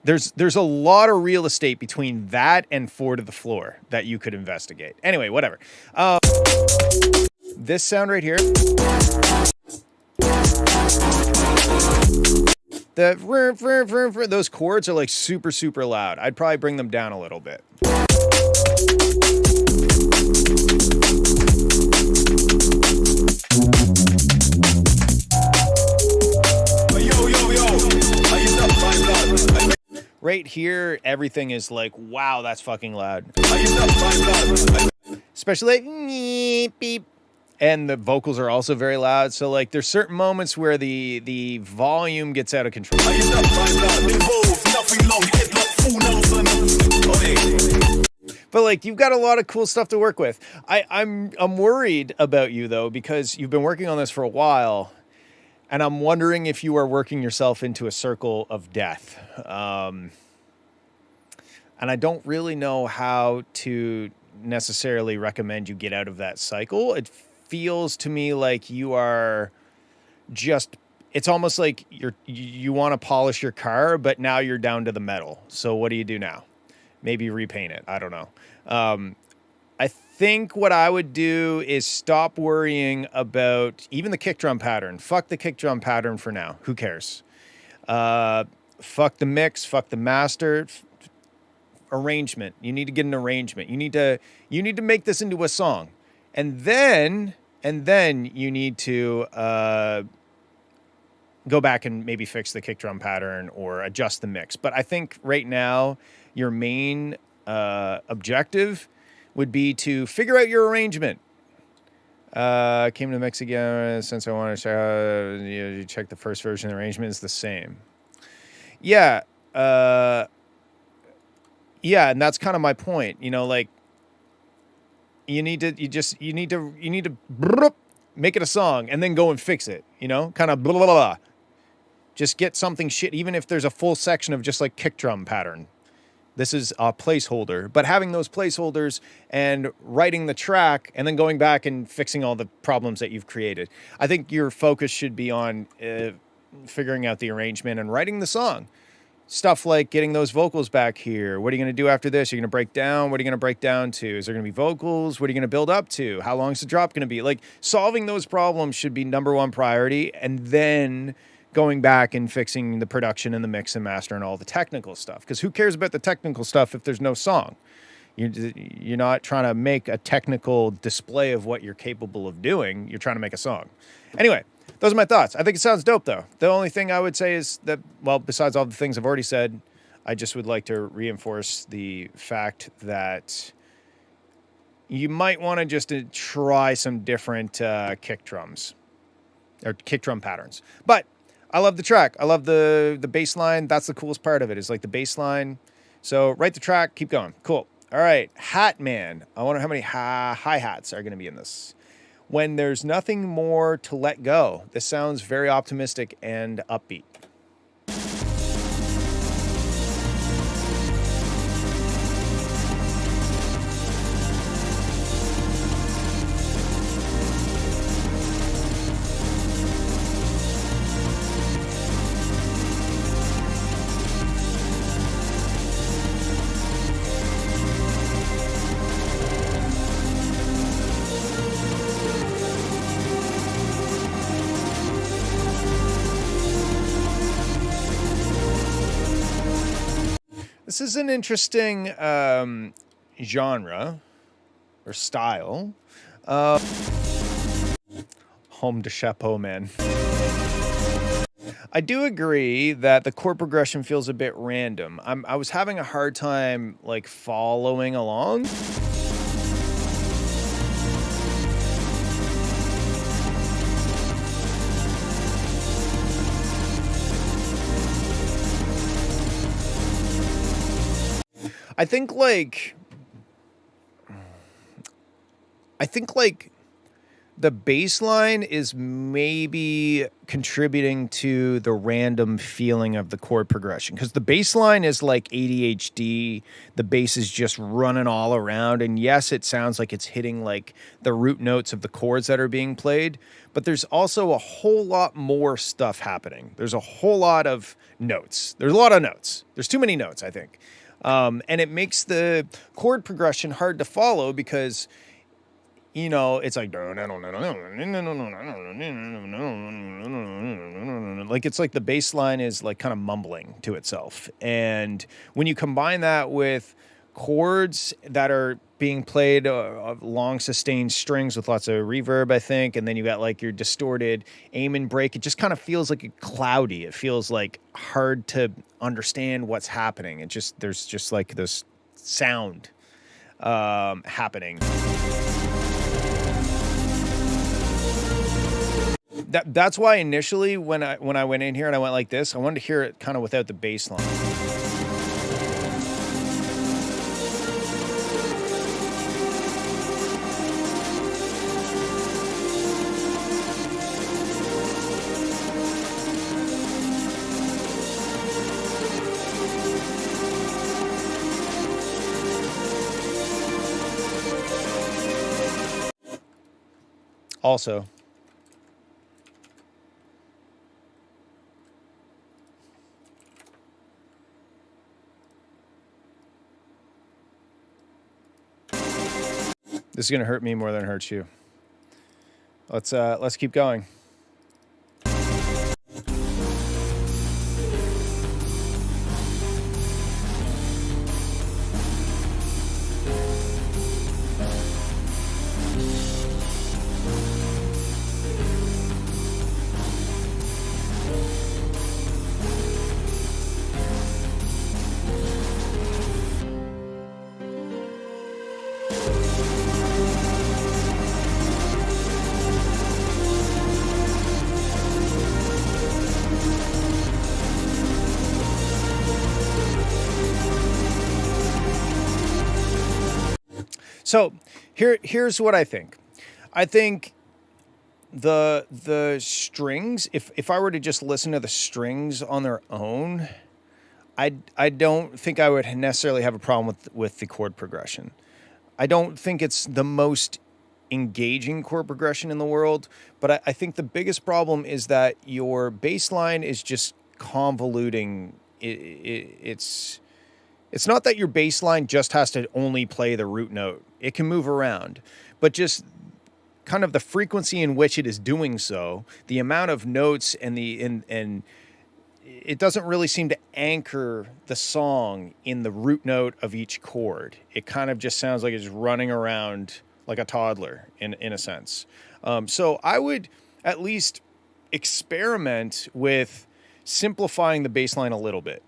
[SPEAKER 1] There's a lot of real estate between that and 4 to the floor that you could investigate. Anyway, whatever. This sound right here. Those chords are like super, super loud. I'd probably bring them down a little bit. Right here, everything is like, wow, that's fucking loud. Especially like, beep. And the vocals are also very loud. So like there's certain moments where the volume gets out of control. But like you've got a lot of cool stuff to work with. I'm worried about you though, because you've been working on this for a while, and I'm wondering if you are working yourself into a circle of death. And I don't really know how to necessarily recommend you get out of that cycle. It feels to me like you are just, it's almost like you want to polish your car, but now you're down to the metal. So what do you do now? Maybe repaint it. I don't know. I think what I would do is stop worrying about even the kick drum pattern. Fuck the kick drum pattern for now. Who cares? Fuck the mix. Fuck the master. Arrangement. You need to get an arrangement. You need to make this into a song. And then you need to go back and maybe fix the kick drum pattern or adjust the mix. But I think right now your main objective would be to figure out your arrangement. Came to mix again since I want to you check the first version. The arrangement is the same. Yeah. Yeah, and that's kind of my point. You know, like you need to make it a song and then go and fix it, you know? Kind of blah, blah, blah. Just get something shit, even if there's a full section of just like kick drum pattern. This is a placeholder, but having those placeholders and writing the track and then going back and fixing all the problems that you've created. I think your focus should be on figuring out the arrangement and writing the song. Stuff like getting those vocals back here. What are you going to do after this? You're going to break down. What are you going to break down to? Is there going to be vocals? What are you going to build up to? How long is the drop going to be? Like, solving those problems should be number one priority, and then going back and fixing the production and the mix and master and all the technical stuff. Because who cares about the technical stuff if there's no song? You're not trying to make a technical display of what you're capable of doing. You're trying to make a song. Anyway, those are my thoughts. I think it sounds dope, though. The only thing I would say is that, well, besides all the things I've already said, I just would like to reinforce the fact that you might want to just try some different kick drums or kick drum patterns. But I love the track. I love the bass line. That's the coolest part of it, is like the bass line. So write the track, keep going. Cool. All right. Hat Man. I wonder how many hi-hats are going to be in this. When there's nothing more to let go. This sounds very optimistic and upbeat. This is an interesting genre or style. Home de Chapeau Man. I do agree that the chord progression feels a bit random. I was having a hard time like following along. I think the bass line is maybe contributing to the random feeling of the chord progression, because the bass line is like ADHD. The bass is just running all around, and yes, it sounds like it's hitting like the root notes of the chords that are being played, but there's also a whole lot more stuff happening. There's a whole lot of notes. There's a lot of notes. There's too many notes, I think. And it makes the chord progression hard to follow because, you know, it's like it's like the bass line is like kind of mumbling to itself. And when you combine that with chords that are being played long sustained strings with lots of reverb, I think, and then you got like your distorted aim and break, it just kind of feels like cloudy. It feels like hard to understand what's happening. It just, there's just like this sound happening. That's why initially when I went in here and I went like this, I wanted to hear it kind of without the bass line. Also, this is going to hurt me more than it hurts you. Let's keep going. So here's what I think. I think the strings, if I were to just listen to the strings on their own, I don't think I would necessarily have a problem with the chord progression. I don't think it's the most engaging chord progression in the world, but I think the biggest problem is that your bass line is just convoluting. It's not that your bass line just has to only play the root note. It can move around, but just kind of the frequency in which it is doing so, the amount of notes and it doesn't really seem to anchor the song in the root note of each chord. It kind of just sounds like it's running around like a toddler in a sense. So I would at least experiment with simplifying the bass line a little bit.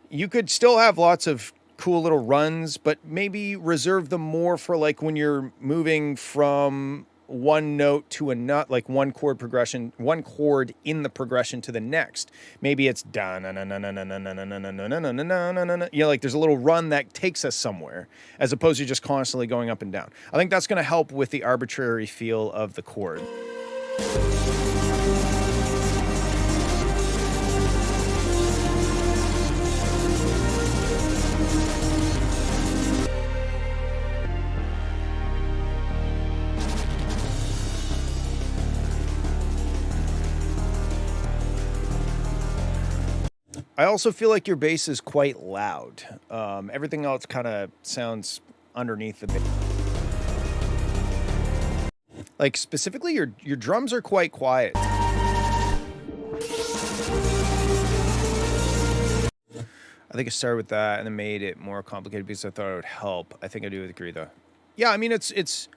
[SPEAKER 1] You could still have lots of cool little runs, but maybe reserve them more for like when you're moving from one note to another, like one chord progression, one chord in the progression to the next. Maybe it's da na na na na na na na na na na na na na na. You know, like there's a little run that takes us somewhere, as opposed to just constantly going up and down. I think that's going to help with the arbitrary feel of the chord. I also feel like your bass is quite loud. Everything else kind of sounds underneath the bass. Like specifically, your drums are quite quiet. I think I started with that and then made it more complicated because I thought it would help. I think I do agree though. Yeah, I mean it's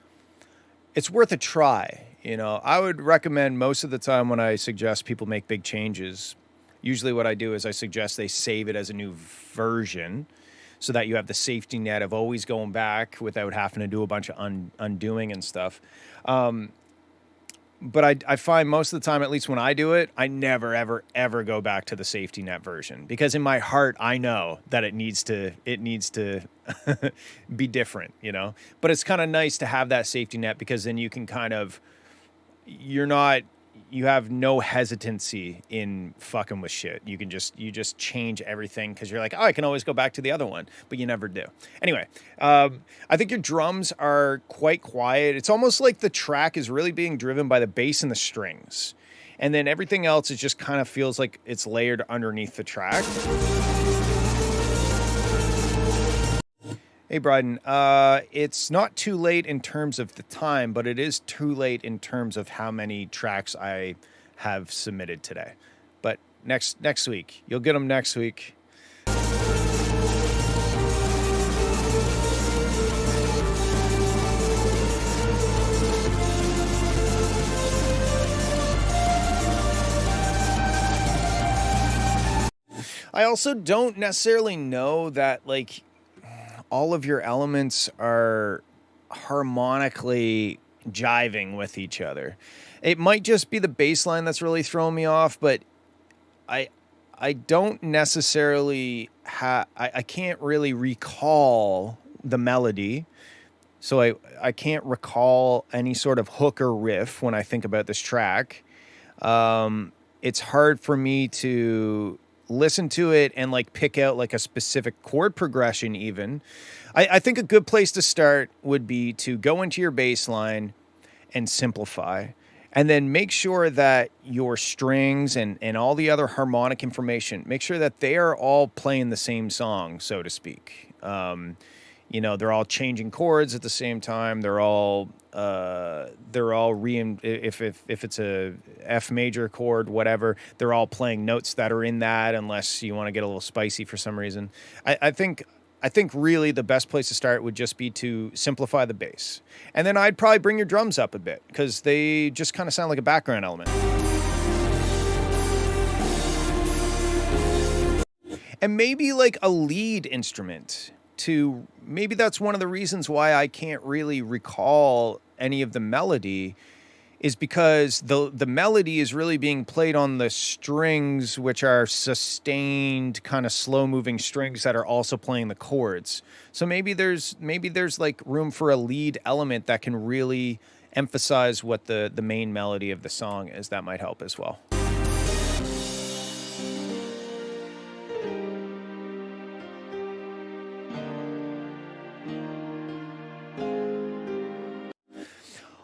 [SPEAKER 1] worth a try. You know, I would recommend most of the time when I suggest people make big changes, usually what I do is I suggest they save it as a new version so that you have the safety net of always going back without having to do a bunch of undoing and stuff. But I find most of the time, at least when I do it, I never, ever, ever go back to the safety net version because in my heart, I know that it needs to be different, you know, but it's kind of nice to have that safety net because then you can kind of, you have no hesitancy in fucking with shit. You just change everything because you're like, oh, I can always go back to the other one, but you never do. Anyway, I think your drums are quite quiet. It's almost like the track is really being driven by the bass and the strings. And then everything else, it just kind of feels like it's layered underneath the track. Hey, Bryden. It's not too late in terms of the time, but it is too late in terms of how many tracks I have submitted today. But next week. You'll get them next week. I also don't necessarily know that, like, all of your elements are harmonically jiving with each other. It might just be the bass line that's really throwing me off, but I don't necessarily I can't really recall the melody. So I can't recall any sort of hook or riff when I think about this track. It's hard for me to listen to it and like pick out like a specific chord progression even. I think a good place to start would be to go into your bass line and simplify, and then make sure that your strings and all the other harmonic information, make sure that they are all playing the same song, so to speak. You know, they're all changing chords at the same time. They're all if it's a F major chord, whatever, they're all playing notes that are in that, unless you want to get a little spicy for some reason. I think really the best place to start would just be to simplify the bass. And then I'd probably bring your drums up a bit because they just kind of sound like a background element. And maybe like a lead instrument. Maybe that's one of the reasons why I can't really recall any of the melody, is because the melody is really being played on the strings, which are sustained kind of slow moving strings that are also playing the chords. So maybe there's like room for a lead element that can really emphasize what the main melody of the song is. That might help as well.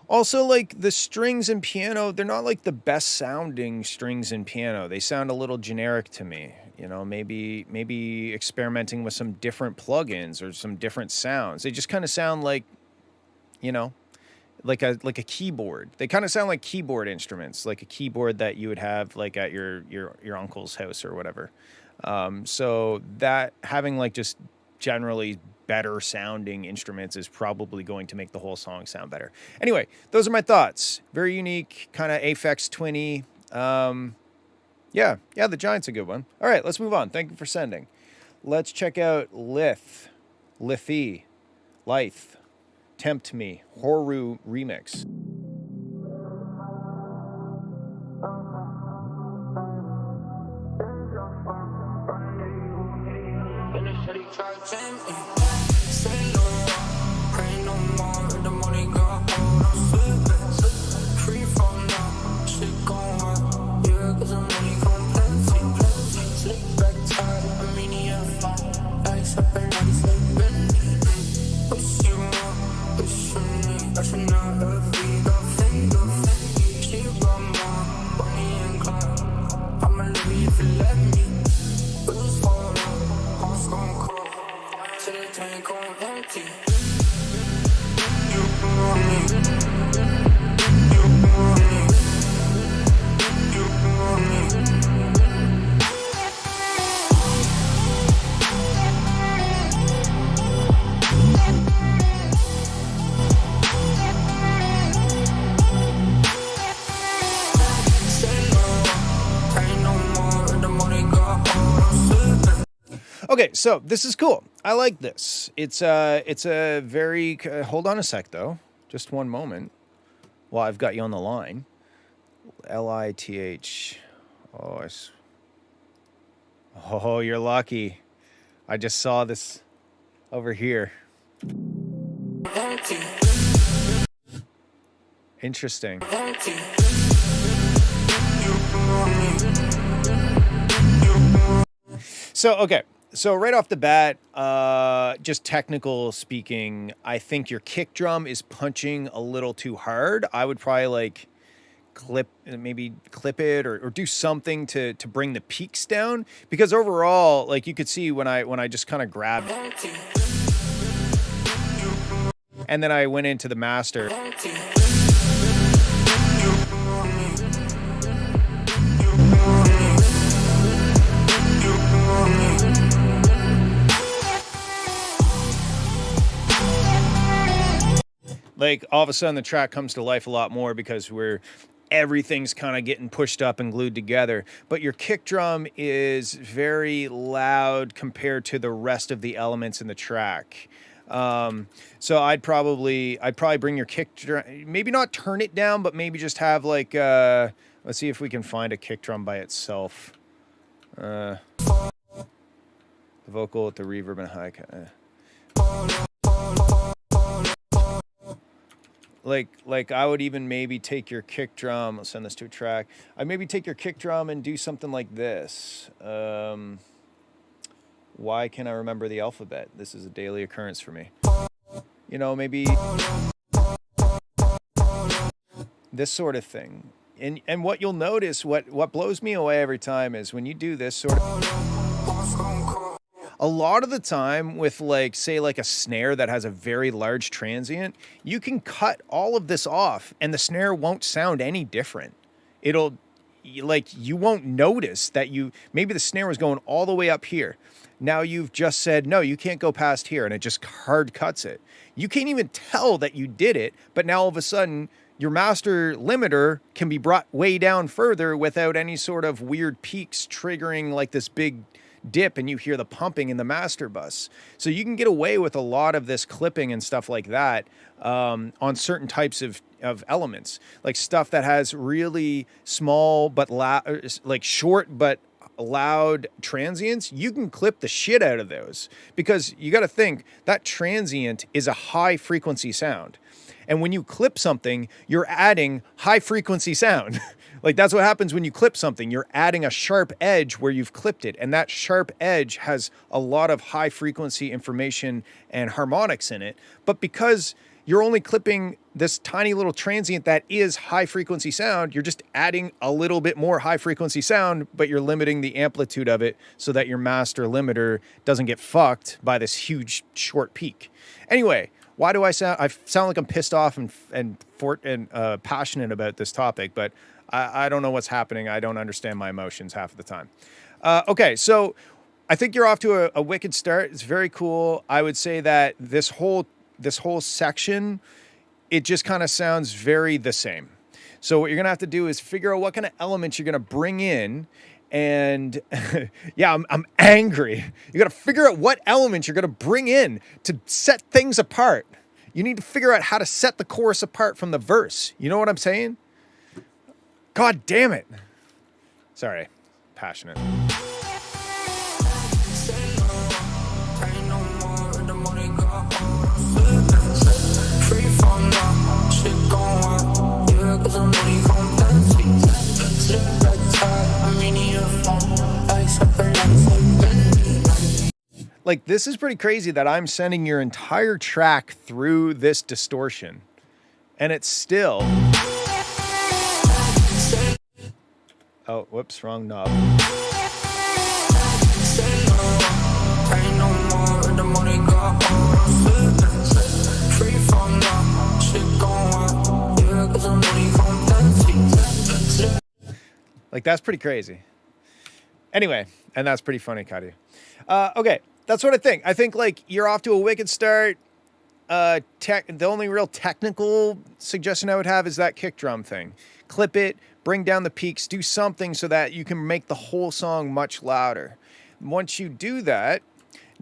[SPEAKER 1] Also, like the strings in piano, they're not like the best sounding strings in piano. They sound a little generic to me. You know, maybe experimenting with some different plugins or some different sounds. They just kind of sound like, you know, like a keyboard. They kind of sound like keyboard instruments, like a keyboard that you would have like at your uncle's house or whatever. So that having like just generally better sounding instruments is probably going to make the whole song sound better. Anyway, those are my thoughts. Very unique, kind of Aphex Twinny. Yeah, the Giant's a good one. All right, let's move on. Thank you for sending. Let's check out Lithy, Tempt Me, Horu Remix. So this is cool. I like this. It's a very, hold on a sec though. Just one moment. While I've got you on the line. LITH. Oh, you're lucky. I just saw this over here. Interesting. So, okay. So right off the bat, just technical speaking, I think your kick drum is punching a little too hard. I would probably like maybe clip it or do something to bring the peaks down, because overall, like you could see when I just kind of grabbed and then I went into the master. Like all of a sudden the track comes to life a lot more because everything's kind of getting pushed up and glued together. But your kick drum is very loud compared to the rest of the elements in the track. So I'd probably bring your kick drum, maybe not turn it down, but maybe just have like, let's see if we can find a kick drum by itself. The vocal with the reverb and high. Like I would even maybe take your kick drum. I'll send this to a track. I'd maybe take your kick drum and do something like this. Why can't I remember the alphabet? This is a daily occurrence for me. You know, maybe this sort of thing. And what you'll notice, what blows me away every time is when you do this sort of... A lot of the time with like, say like a snare that has a very large transient, you can cut all of this off and the snare won't sound any different. It'll, like, you won't notice that maybe the snare was going all the way up here. Now you've just said, no, you can't go past here, and it just hard cuts it. You can't even tell that you did it, but now all of a sudden your master limiter can be brought way down further without any sort of weird peaks triggering like this big dip, and you hear the pumping in the master bus. So you can get away with a lot of this clipping and stuff like that on certain types of elements, like stuff that has really small but loud, like short but loud transients. You can clip the shit out of those, because you got to think that transient is a high frequency sound. And when you clip something, you're adding high frequency sound. Like that's what happens when you clip something. You're adding a sharp edge where you've clipped it. And that sharp edge has a lot of high frequency information and harmonics in it. But because you're only clipping this tiny little transient that is high frequency sound, you're just adding a little bit more high frequency sound, but you're limiting the amplitude of it so that your master limiter doesn't get fucked by this huge short peak. Anyway, why do I sound like I'm pissed off and passionate about this topic, but I don't know what's happening. I don't understand my emotions half of the time. Okay, so I think you're off to a wicked start. It's very cool. I would say that this whole section, it just kind of sounds very the same. So what you're going to have to do is figure out what kind of elements you're going to bring in. And yeah, I'm angry. You got to figure out what elements you're going to bring in to set things apart. You need to figure out how to set the chorus apart from the verse. You know what I'm saying? God damn it. Sorry, passionate. Like, this is pretty crazy that I'm sending your entire track through this distortion, and it's still... Oh, whoops, wrong knob. Like, that's pretty crazy. Anyway, and that's pretty funny, Kadi. Okay, that's what I think. I think, like, you're off to a wicked start. The only real technical suggestion I would have is that kick drum thing. Clip it, bring down the peaks, do something so that you can make the whole song much louder. Once you do that,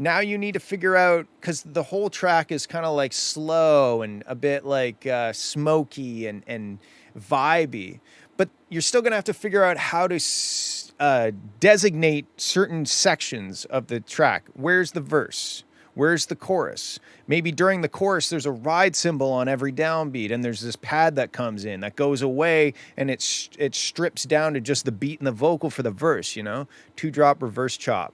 [SPEAKER 1] Now you need to figure out, because the whole track is kind of like slow and a bit like smoky and vibey, but you're still going to have to figure out how to designate certain sections of the track. Where's the verse? Where's the chorus? Maybe during the chorus, there's a ride cymbal on every downbeat, and there's this pad that comes in that goes away, and it strips down to just the beat and the vocal for the verse, you know? 2-drop reverse chop.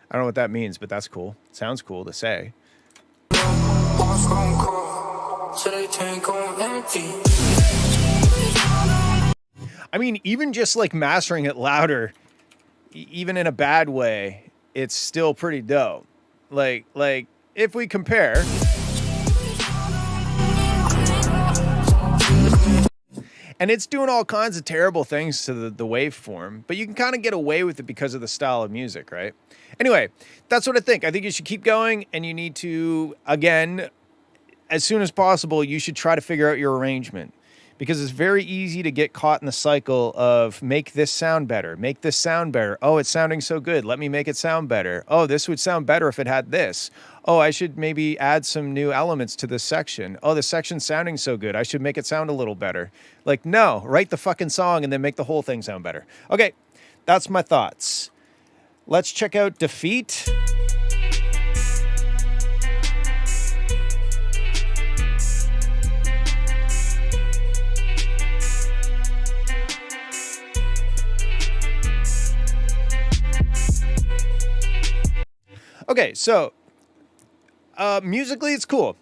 [SPEAKER 1] I don't know what that means, but that's cool. Sounds cool to say. I mean, even just like mastering it louder, even in a bad way, it's still pretty dope. Like if we compare, and it's doing all kinds of terrible things to the waveform, but you can kind of get away with it because of the style of music, right? Anyway, that's what I think. I think you should keep going, and you need to, again, as soon as possible, you should try to figure out your arrangement, because it's very easy to get caught in the cycle of make this sound better, make this sound better. Oh, it's sounding so good. Let me make it sound better. Oh, this would sound better if it had this. Oh, I should maybe add some new elements to this section. Oh, this section's sounding so good. I should make it sound a little better. Like, no, write the fucking song and then make the whole thing sound better. Okay, that's my thoughts. Let's check out Defeat. Okay, so musically it's cool.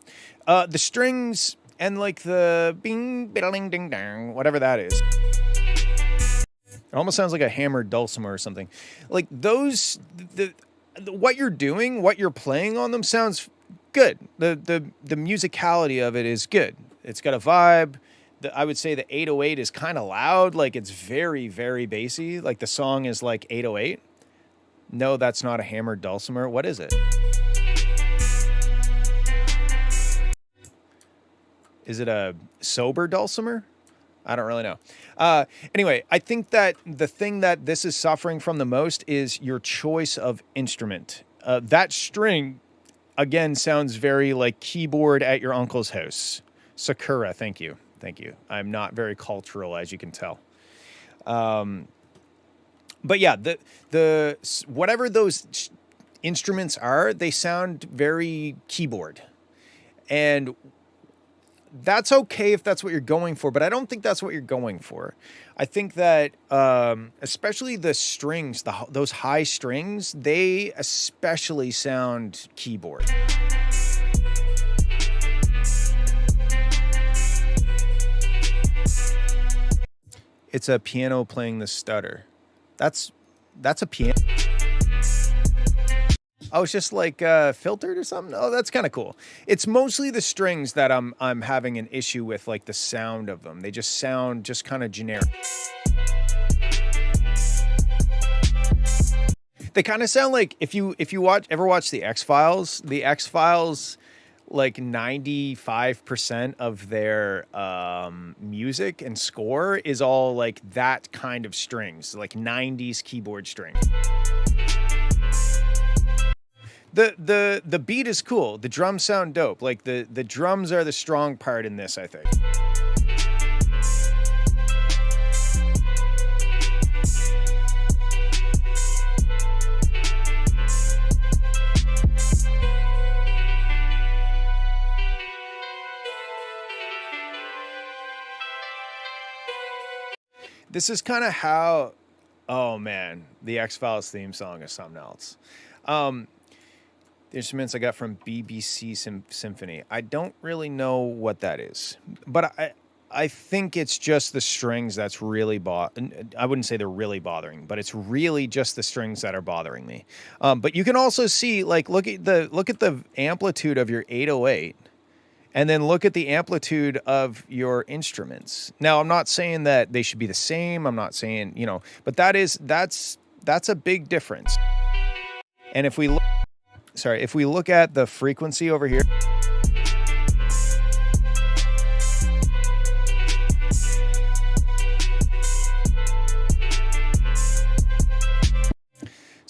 [SPEAKER 1] The strings and like the bing, biddling, ding, dang, whatever that is. It almost sounds like a hammered dulcimer or something. Like those, what you're doing, what you're playing on them sounds good. The musicality of it is good. It's got a vibe. I would say the 808 is kind of loud. Like it's very, very bassy. Like the song is like 808. No, that's not a hammered dulcimer. What is it? Is it a sober dulcimer? I don't really know. Anyway, I think that the thing that this is suffering from the most is your choice of instrument. That string, again, sounds very like keyboard at your uncle's house. Sakura, thank you. Thank you. I'm not very cultural, as you can tell. But yeah, the whatever those instruments are, they sound very keyboard. And that's okay if that's what you're going for, but I don't think that's what you're going for. I think that especially the strings, those high strings, they especially sound keyboard. It's a piano playing the stutter. That's a piano. Oh, it's just like filtered or something. Oh, that's kind of cool. It's mostly the strings that I'm having an issue with, like the sound of them. They just sound just kind of generic. They kind of sound like if you ever watch the X-Files, like 95% of their music and score is all like that kind of strings, like 90s keyboard strings. The beat is cool. The drums sound dope. Like the drums are the strong part in this, I think. This is kind of how, oh man, the X-Files theme song is something else. The instruments I got from BBC Symphony. I don't really know what that is, but I think it's just the strings that's really I wouldn't say they're really bothering, but it's really just the strings that are bothering me. But you can also see, like, look at the amplitude of your 808. And then look at the amplitude of your instruments. Now, I'm not saying that they should be the same. I'm not saying, but that's a big difference. And if we look at the frequency over here.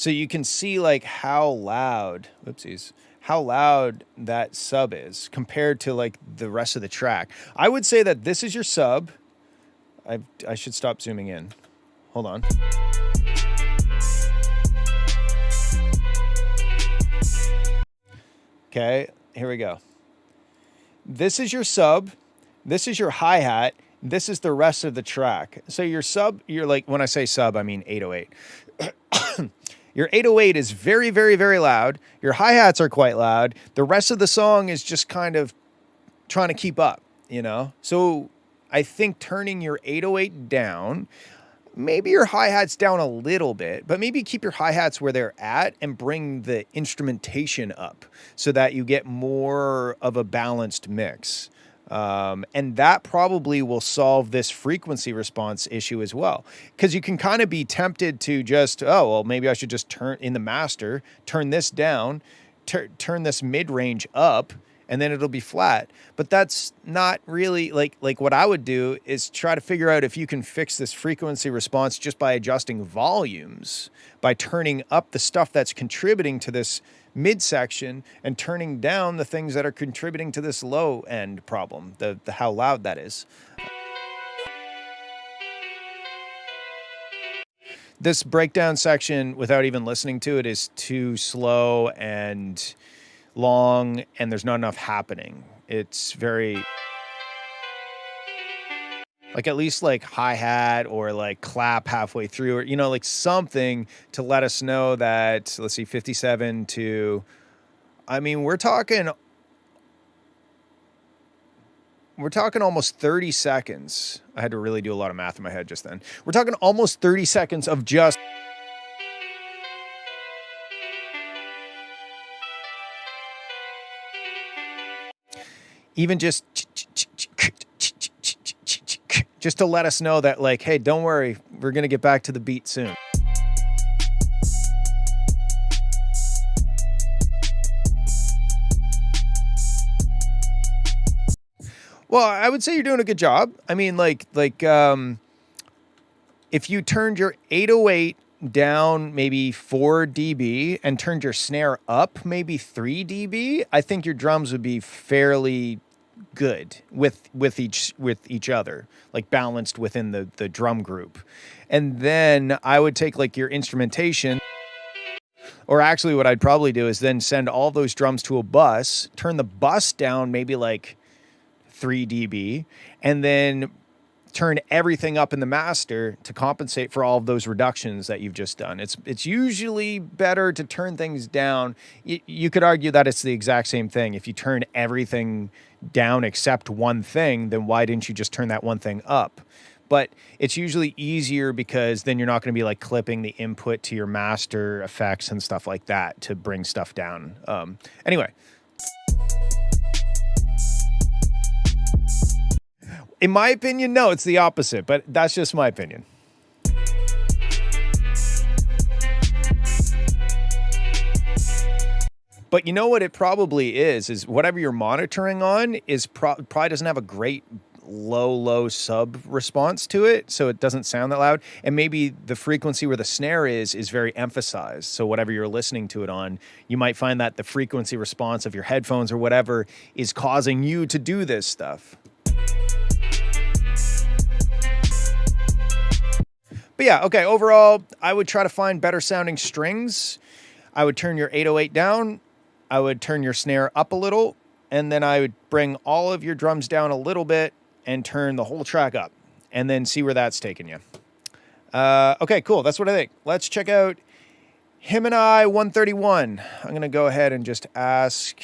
[SPEAKER 1] So you can see like how loud, oopsies, how loud that sub is compared to like the rest of the track. I would say that this is your sub. I should stop zooming in. Hold on. Okay, here we go. This is your sub. This is your hi-hat. This is the rest of the track. So your sub, you're like, when I say sub, I mean 808. Your 808 is very, very, very loud. Your hi-hats are quite loud. The rest of the song is just kind of trying to keep up, you know? So I think turning your 808 down, maybe your hi-hats down a little bit, but maybe keep your hi-hats where they're at and bring the instrumentation up so that you get more of a balanced mix. And that probably will solve this frequency response issue as well. Because you can kind of be tempted to just, oh, well, maybe I should just turn in the master, turn this down, turn this mid-range up, and then it'll be flat. But that's not really like what I would do is try to figure out if you can fix this frequency response just by adjusting volumes, by turning up the stuff that's contributing to this midsection and turning down the things that are contributing to this low end problem, the how loud that is. This breakdown section, without even listening to it, is too slow and long, and there's not enough happening. It's very like at least like hi-hat or like clap halfway through, or you know, like something to let us know that, let's see, 57 to, I mean, we're talking almost 30 seconds. I had to really do a lot of math in my head just then. We're talking almost 30 seconds of just even just to let us know that, like, hey, don't worry, we're going to get back to the beat soon. Well, I would say you're doing a good job. I mean, if you turned your 808 down maybe 4 dB and turned your snare up maybe 3 dB, I think your drums would be fairly good with each other, like balanced within the drum group. And then I would take like your instrumentation, or actually what I'd probably do is then send all those drums to a bus, turn the bus down maybe like 3 dB, and then turn everything up in the master to compensate for all of those reductions that you've just done. It's usually better to turn things down. You could argue that it's the exact same thing. If you turn everything down except one thing, then why didn't you just turn that one thing up? But it's usually easier because then you're not going to be like clipping the input to your master effects and stuff like that to bring stuff down. Anyway. In my opinion, no, it's the opposite, but that's just my opinion. But you know what it probably is whatever you're monitoring on is probably doesn't have a great low sub response to it, so it doesn't sound that loud. And maybe the frequency where the snare is very emphasized. So whatever you're listening to it on, you might find that the frequency response of your headphones or whatever is causing you to do this stuff. But yeah, okay, overall, I would try to find better sounding strings. I would turn your 808 down. I would turn your snare up a little. And then I would bring all of your drums down a little bit and turn the whole track up. And then see where that's taking you. Okay, cool. That's what I think. Let's check out Him and I 131. I'm going to go ahead and just ask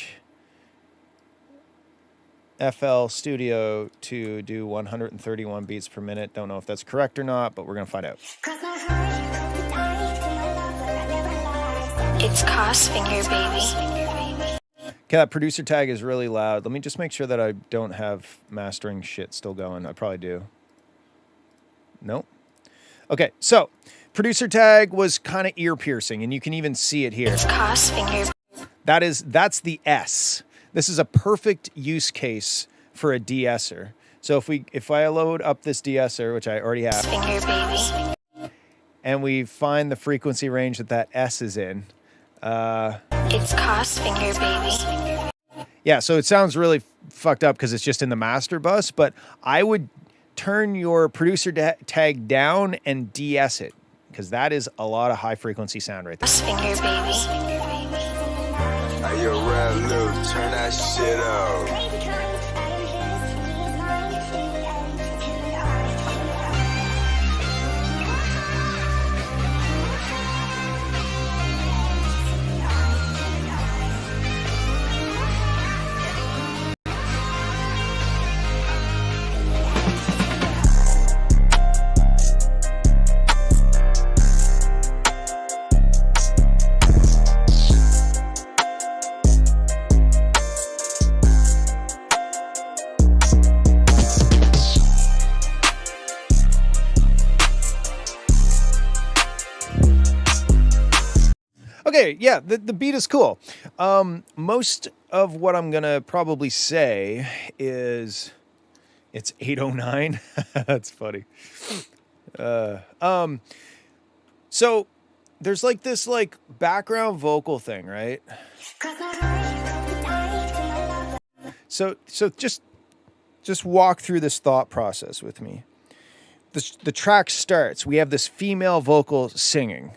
[SPEAKER 1] FL Studio to do 131 beats per minute. Don't know if that's correct or not, but we're going to find out.
[SPEAKER 8] It's Cos Finger, baby.
[SPEAKER 1] Okay, that producer tag is really loud. Let me just make sure that I don't have mastering shit still going. I probably do. Nope. Okay, so producer tag was kind of ear piercing, and you can even see it here.
[SPEAKER 8] It's Cos Finger.
[SPEAKER 1] That's the S. This is a perfect use case for a de-esser. So if I load up this de-esser, which I already have,
[SPEAKER 8] Finger, baby.
[SPEAKER 1] and we find the frequency range that S is in.
[SPEAKER 8] It's Cos Finger, baby.
[SPEAKER 1] Yeah, so it sounds really fucked up because it's just in the master bus, but I would turn your producer tag down and de-S it, because that is a lot of high frequency sound right there.
[SPEAKER 8] Cos Finger, baby.
[SPEAKER 3] Hey, yo, Red Luke, turn that shit up.
[SPEAKER 1] Okay, yeah, the beat is cool. Most of what I'm gonna probably say is it's 8:09. That's funny. So there's like this like background vocal thing, right? So just walk through this thought process with me. The track starts. We have this female vocal singing.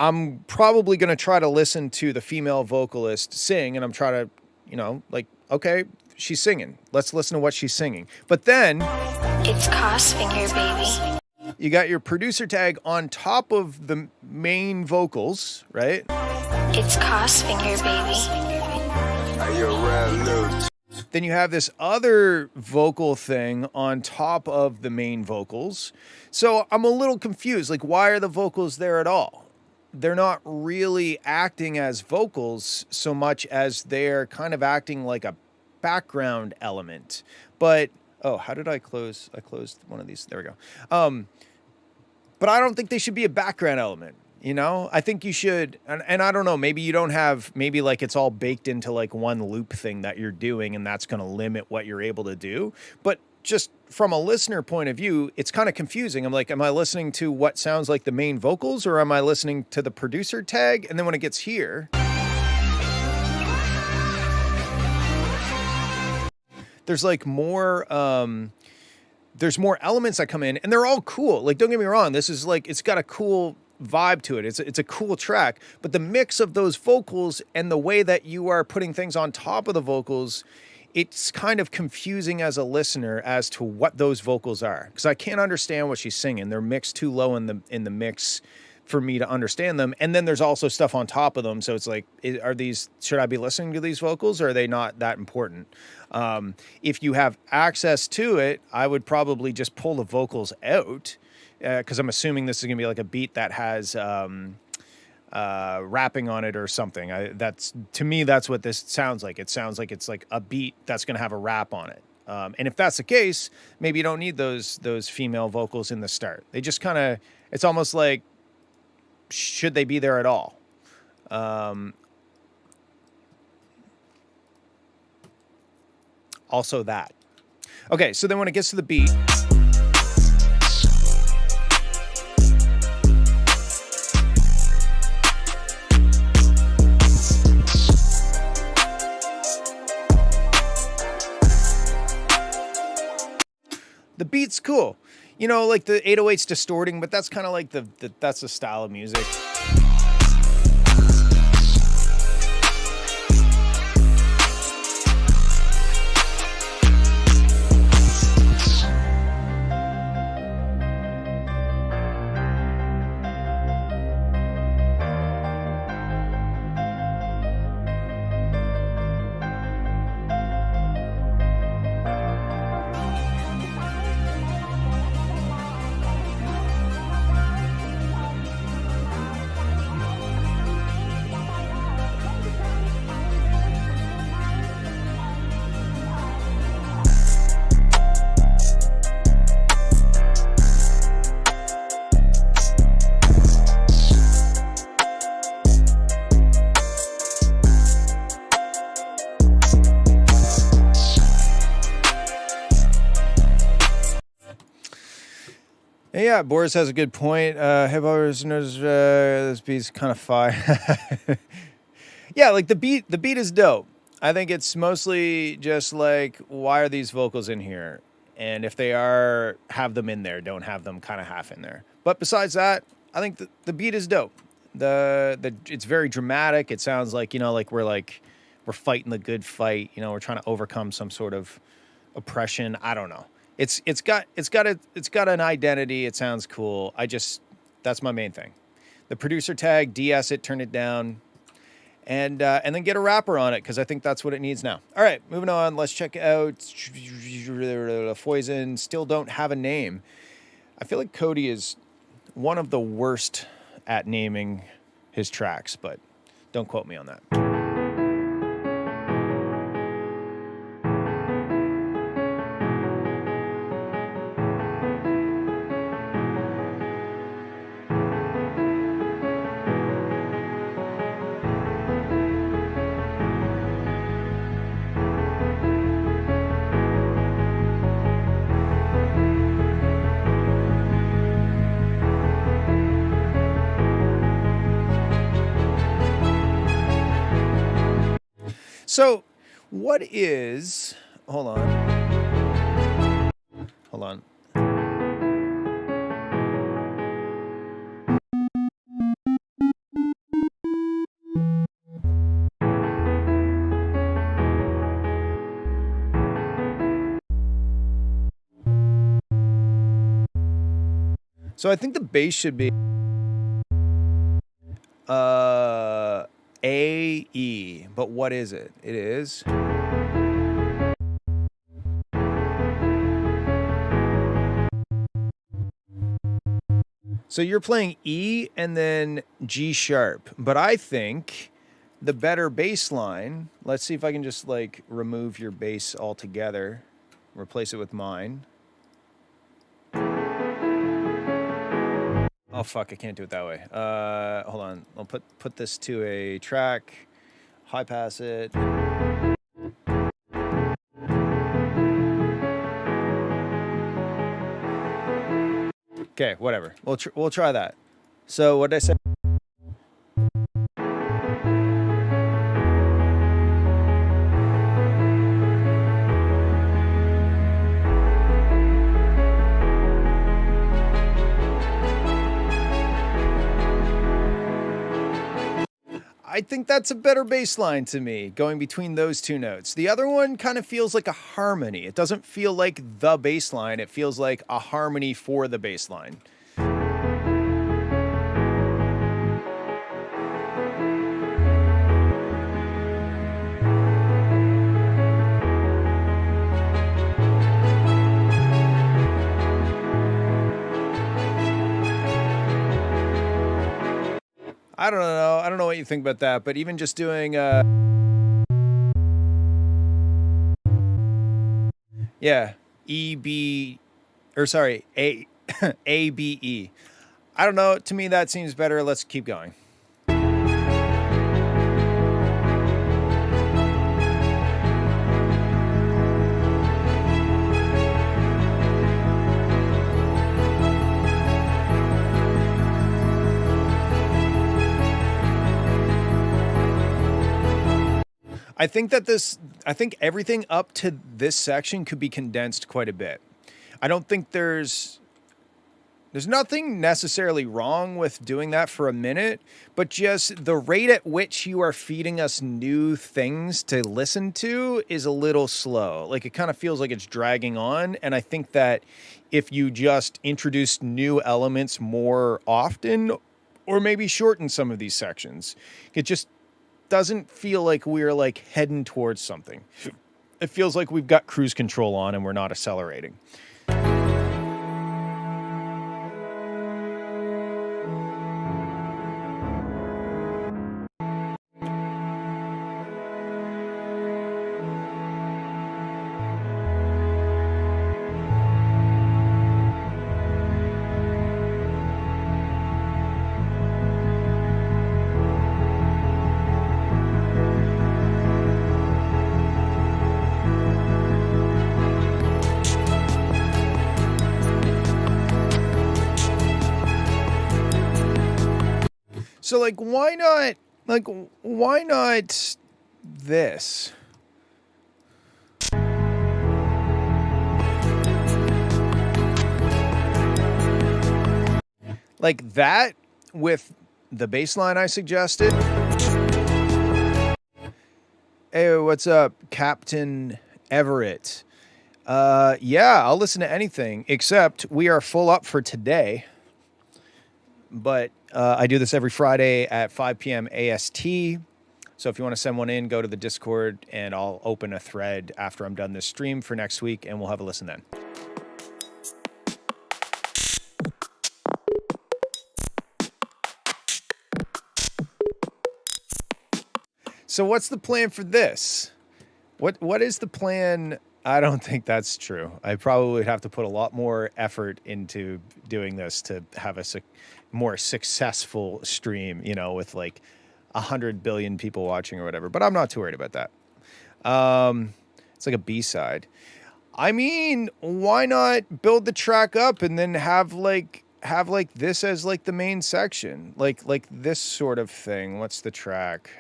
[SPEAKER 1] I'm probably going to try to listen to the female vocalist sing, and I'm trying to, like, okay, she's singing. Let's listen to what she's singing. But then
[SPEAKER 8] It's Cos Finger, baby.
[SPEAKER 1] you got your producer tag on top of the main vocals, right?
[SPEAKER 8] It's Cos Finger, baby.
[SPEAKER 3] Hey, yo, Red Luke.
[SPEAKER 1] Then you have this other vocal thing on top of the main vocals. So I'm a little confused. Like, why are the vocals there at all? They're not really acting as vocals so much as they're kind of acting like a background element. But, oh, how did I close? I closed one of these. There we go. But I don't think they should be a background element. I think you should, and I don't know, maybe you don't have, maybe like it's all baked into like one loop thing that you're doing, and that's going to limit what you're able to do. But just from a listener point of view, it's kind of confusing. I'm like, am I listening to what sounds like the main vocals, or am I listening to the producer tag? And then when it gets here, there's like more, there's more elements that come in, and they're all cool. Like, don't get me wrong. This is like, it's got a cool vibe to it. It's a cool track, but the mix of those vocals and the way that you are putting things on top of the vocals, it's kind of confusing as a listener as to what those vocals are, because I can't understand what she's singing. They're mixed too low in the mix for me to understand them. And then there's also stuff on top of them. So it's like, should I be listening to these vocals, or are they not that important? If you have access to it, I would probably just pull the vocals out, because I'm assuming this is going to be like a beat that has rapping on it or something. To me, that's what this sounds like. It sounds like it's like a beat that's going to have a rap on it. And if that's the case, maybe you don't need those female vocals in the start. They just kind of, it's almost like, should they be there at all? Also that. Okay, so then when it gets to the beat, the beat's cool. Like the 808's distorting, but that's kind of like that's the style of music. Yeah, Boris has a good point. Hey, Boris knows this beat's kind of fire. Yeah, like the beat is dope. I think it's mostly just like, why are these vocals in here? And if they are, have them in there. Don't have them kind of half in there. But besides that, I think the beat is dope. It's very dramatic. It sounds like, you know, like we're fighting the good fight. You know, we're trying to overcome some sort of oppression. I don't know. It's got an identity. It sounds cool. That's my main thing. The producer tag, DS it, turn it down. And then get a rapper on it, because I think that's what it needs now. All right, moving on. Let's check out Foyzen. Still don't have a name. I feel like Cody is one of the worst at naming his tracks, but don't quote me on that. So, what is... Hold on. Hold on. So I think the bass should be A, E, but what is it? It is... So you're playing E and then G sharp, but I think the better bass line, let's see if I can just like remove your bass altogether, replace it with mine. Oh fuck, I can't do it that way. Hold on, I'll put this to a track, high pass it. Okay, whatever. We'll try that. So what did I say? I think that's a better bass line to me, going between those two notes. The other one kind of feels like a harmony. It doesn't feel like the bass line. It feels like a harmony for the bass line. I don't know. I don't know what you think about that, but even just doing, yeah, E, B, or sorry, A, A, B, E. I don't know. To me, that seems better. Let's keep going. I think everything up to this section could be condensed quite a bit. I don't think there's nothing necessarily wrong with doing that for a minute, but just the rate at which you are feeding us new things to listen to is a little slow. Like, it kind of feels like it's dragging on. And I think that if you just introduce new elements more often, or maybe shorten some of these sections, it just doesn't feel like we're like heading towards something. It feels like we've got cruise control on and we're not accelerating. So like, why not this? Like that with the bass line I suggested. Hey, what's up, Captain Everett? Yeah, I'll listen to anything except we are full up for today. But I do this every Friday at 5 p.m. AST. So if you want to send one in, go to the Discord and I'll open a thread after I'm done this stream for next week and we'll have a listen then. So what's the plan for this? What is the plan? I don't think that's true. I probably would have to put a lot more effort into doing this to have a more successful stream, you know, with like 100 billion people watching or whatever. But I'm not too worried about that. It's like a B-side. I mean, why not build the track up and then have like this as like the main section, like this sort of thing. What's the track?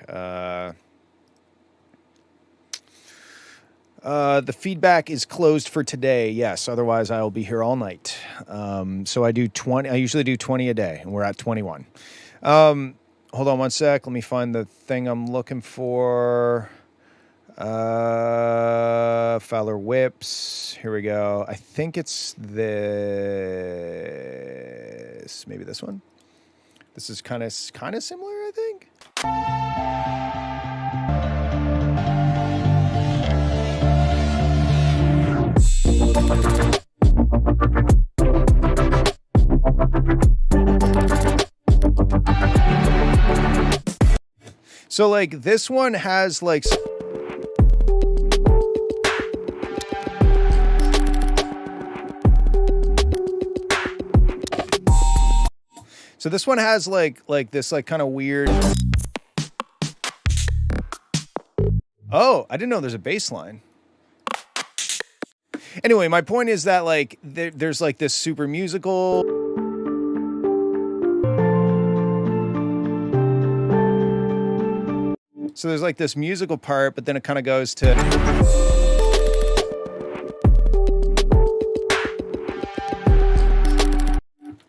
[SPEAKER 1] The feedback is closed for today. Yes, otherwise I will be here all night. So I usually do 20 a day, and we're at 21. Hold on one sec. Let me find the thing I'm looking for. Fowler Whips. Here we go. I think it's this. Maybe this one. This is kind of similar, I think. So like this one has like so this one has like this like kind of weird. Oh, I didn't know there's a bass line. Anyway, my point is that like there's like this super musical. So there's like this musical part, but then it kind of goes to.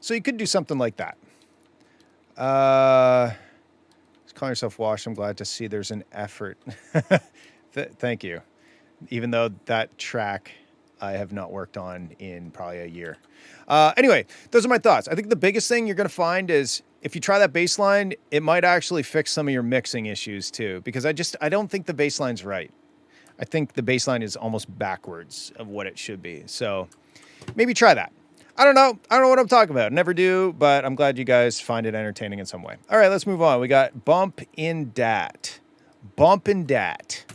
[SPEAKER 1] So you could do something like that. Just call yourself Wash. I'm glad to see there's an effort. Thank you. Even though that track I have not worked on in probably a year. Anyway, those are my thoughts. I think the biggest thing you're going to find is if you try that bass line, it might actually fix some of your mixing issues too, because I don't think the bass line's right. I think the bass line is almost backwards of what it should be. So maybe try that. I don't know what I'm talking about. Never do, but I'm glad you guys find it entertaining in some way. All right, let's move on. We got Bump in Dat. Bump in Dat.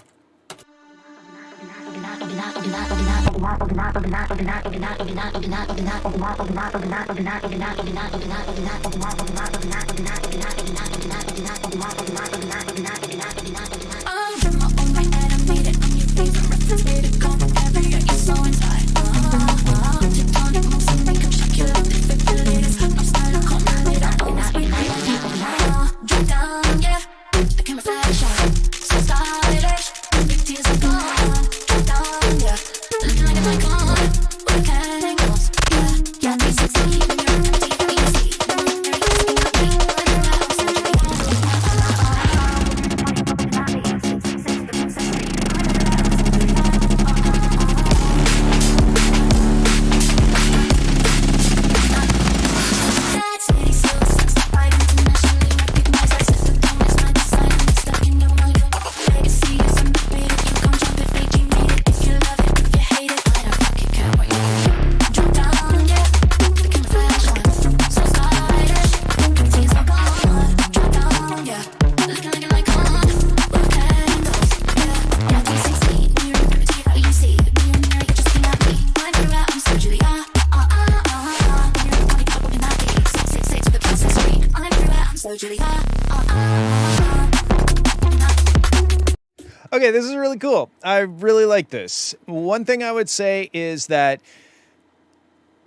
[SPEAKER 1] Okay, this is really cool. I really like this. One thing I would say is that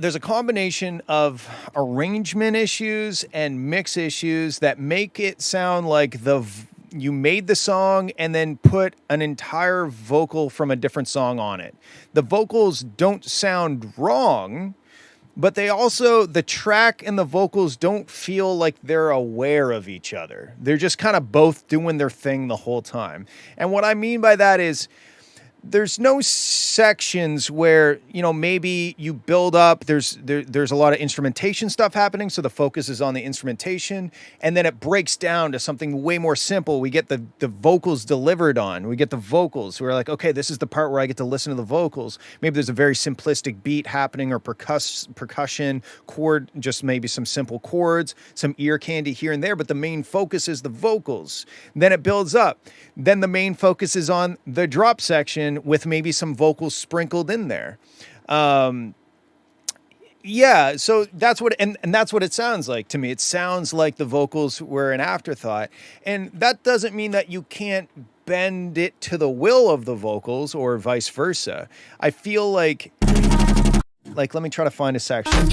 [SPEAKER 1] there's a combination of arrangement issues and mix issues that make it sound like you made the song and then put an entire vocal from a different song on it. The vocals don't sound wrong, but the track and the vocals don't feel like they're aware of each other. They're just kind of both doing their thing the whole time. And what I mean by that is there's no sections where, maybe you build up, there's a lot of instrumentation stuff happening, so the focus is on the instrumentation, and then it breaks down to something way more simple. We get the vocals delivered on. We get the vocals. We're like, okay, this is the part where I get to listen to the vocals. Maybe there's a very simplistic beat happening or percussion, chord, just maybe some simple chords, some ear candy here and there, but the main focus is the vocals. Then it builds up. Then the main focus is on the drop section with maybe some vocals sprinkled in there. Yeah, so that's what, and that's what it sounds like to me. It sounds like the vocals were an afterthought. And that doesn't mean that you can't bend it to the will of the vocals or vice versa. I feel like let me try to find a section.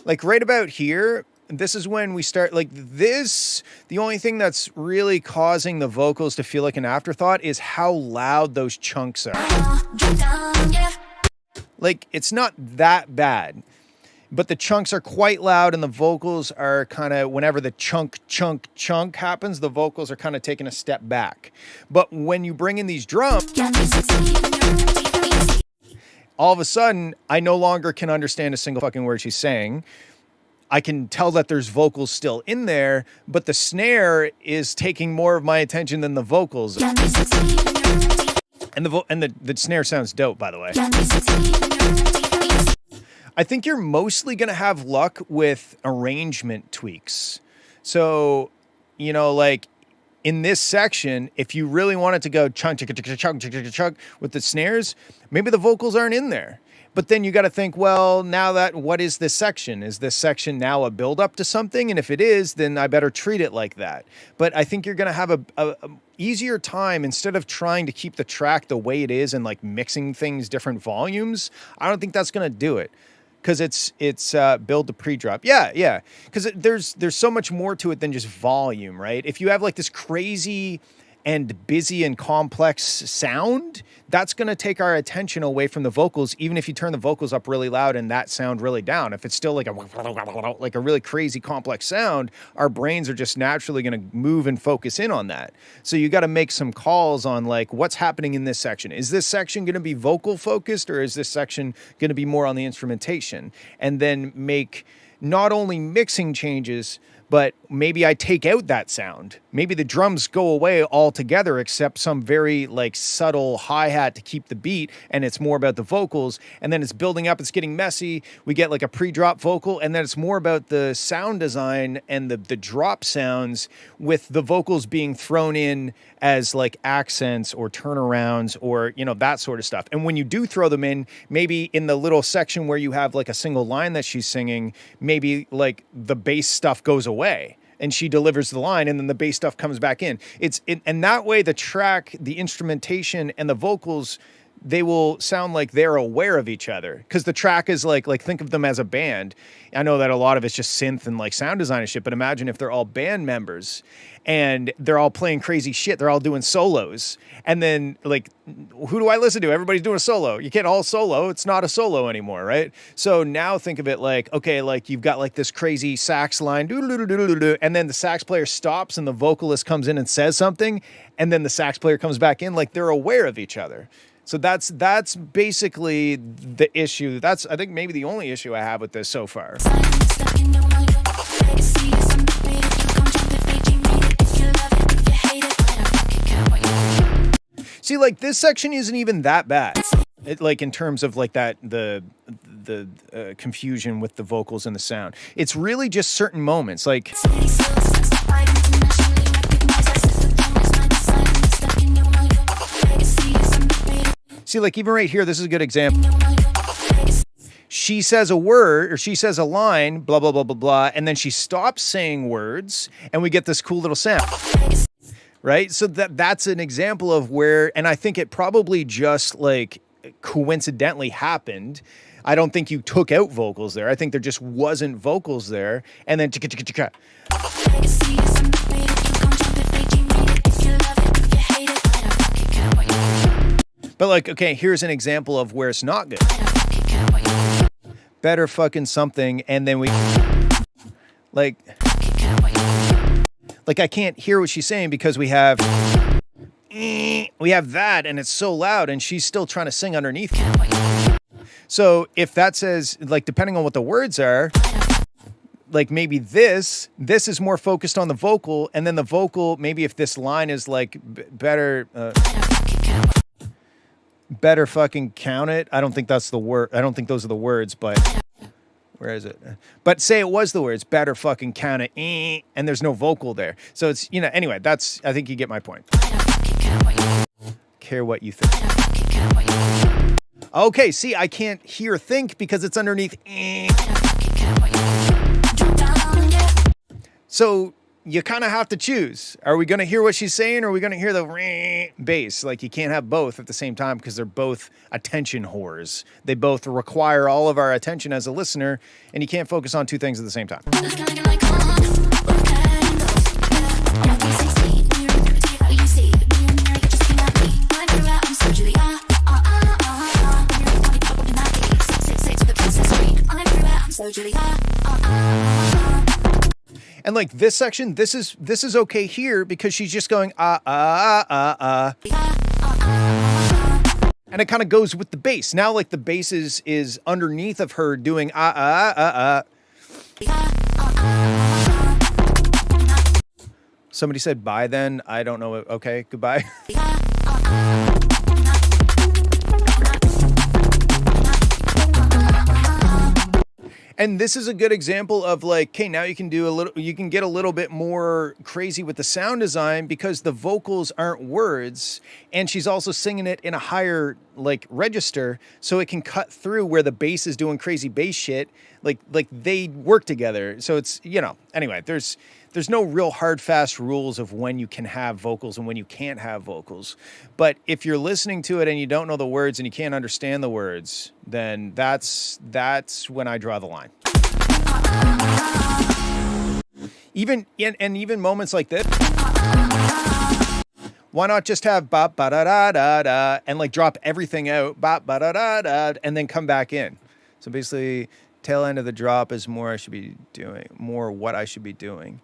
[SPEAKER 1] Like right about here, this is when we start like this. The only thing that's really causing the vocals to feel like an afterthought is how loud those chunks are. Like it's not that bad, but the chunks are quite loud and the vocals are kind of, whenever the chunk happens, the vocals are kind of taking a step back. But when you bring in these drums, all of a sudden, I no longer can understand a single fucking word she's saying. I can tell that there's vocals still in there, but the snare is taking more of my attention than the vocals. And the snare sounds dope, by the way. I think you're mostly going to have luck with arrangement tweaks. So, like in this section, if you really wanted to go chunk with the snares, maybe the vocals aren't in there. But then you got to think, well, what is this section? Is this section now a build up to something? And if it is, then I better treat it like that. But I think you're going to have a easier time, instead of trying to keep the track the way it is and like mixing things different volumes. I don't think that's going to do it. Because it's build to pre-drop. Yeah. Because there's so much more to it than just volume, right? If you have like this crazy and busy and complex sound, that's going to take our attention away from the vocals, even if you turn the vocals up really loud and that sound really down. If it's still like a really crazy complex sound, our brains are just naturally going to move and focus in on that. So you got to make some calls on like what's happening in this section. Is this section going to be vocal focused, or is this section going to be more on the instrumentation? And then make not only mixing changes, but maybe I take out that sound. Maybe the drums go away altogether, except some very like subtle hi-hat to keep the beat, and it's more about the vocals, and then it's building up, it's getting messy. We get like a pre-drop vocal, and then it's more about the sound design and the drop sounds, with the vocals being thrown in as like accents or turnarounds or, that sort of stuff. And when you do throw them in, maybe in the little section where you have like a single line that she's singing, maybe like the bass stuff goes away and she delivers the line, and then the bass stuff comes back in. And that way the track, the instrumentation, and the vocals, they will sound like they're aware of each other, because the track is like think of them as a band. I know that a lot of it's just synth and like sound design and shit, but imagine if they're all band members and they're all playing crazy shit. They're all doing solos. And then like, who do I listen to? Everybody's doing a solo. You can't all solo. It's not a solo anymore, right? So now think of it like, okay, like you've got like this crazy sax line, and then the sax player stops and the vocalist comes in and says something, and then the sax player comes back in. Like they're aware of each other. So that's basically the issue. That's, I think, maybe the only issue I have with this so far. See, like this section isn't even that bad. Like in terms of like that, the confusion with the vocals and the sound. It's really just certain moments. Like, see, like even right here, this is a good example. she says a word or she says a line, blah, blah, blah, blah, blah, and then she stops saying words and we get this cool little sound. Right? So that's an example of where, and I think it probably just like coincidentally happened. I don't think you took out vocals there. I think there just wasn't vocals there. And then but like, okay, here's an example of where it's not good. Better fucking something, and then we like I can't hear what she's saying because we have that and it's so loud and she's still trying to sing underneath. So if that says, like, depending on what the words are, like maybe this is more focused on the vocal, and then the vocal, maybe if this line is like better fucking count it. I don't think that's the word. I don't think those are the words, but where is it? But say it was the words, better fucking count it, and there's no vocal there. So it's, you know, anyway, that's, I think you get my point. Care what you think. Okay, see, I can't hear think because it's underneath. So you kind of have to choose. Are we going to hear what she's saying, or are we going to hear the bass? Like, you can't have both at the same time because they're both attention whores. They both require all of our attention as a listener, and you can't focus on two things at the same time. And like this section, this is okay here because she's just going and it kind of goes with the bass. Now like the bass is underneath of her doing Somebody said bye then. I don't know. Okay, goodbye. And this is a good example of like, okay, now you can get a little bit more crazy with the sound design because the vocals aren't words, and she's also singing it in a higher like register, so it can cut through where the bass is doing crazy bass shit. Like they work together. So it's, you know, anyway, there's no real hard, fast rules of when you can have vocals and when you can't have vocals. But if you're listening to it and you don't know the words and you can't understand the words, then that's when I draw the line. Even moments like this, why not just have ba ba da da da da and like drop everything out, ba ba da da da, and then come back in. So basically, tail end of the drop is more what I should be doing.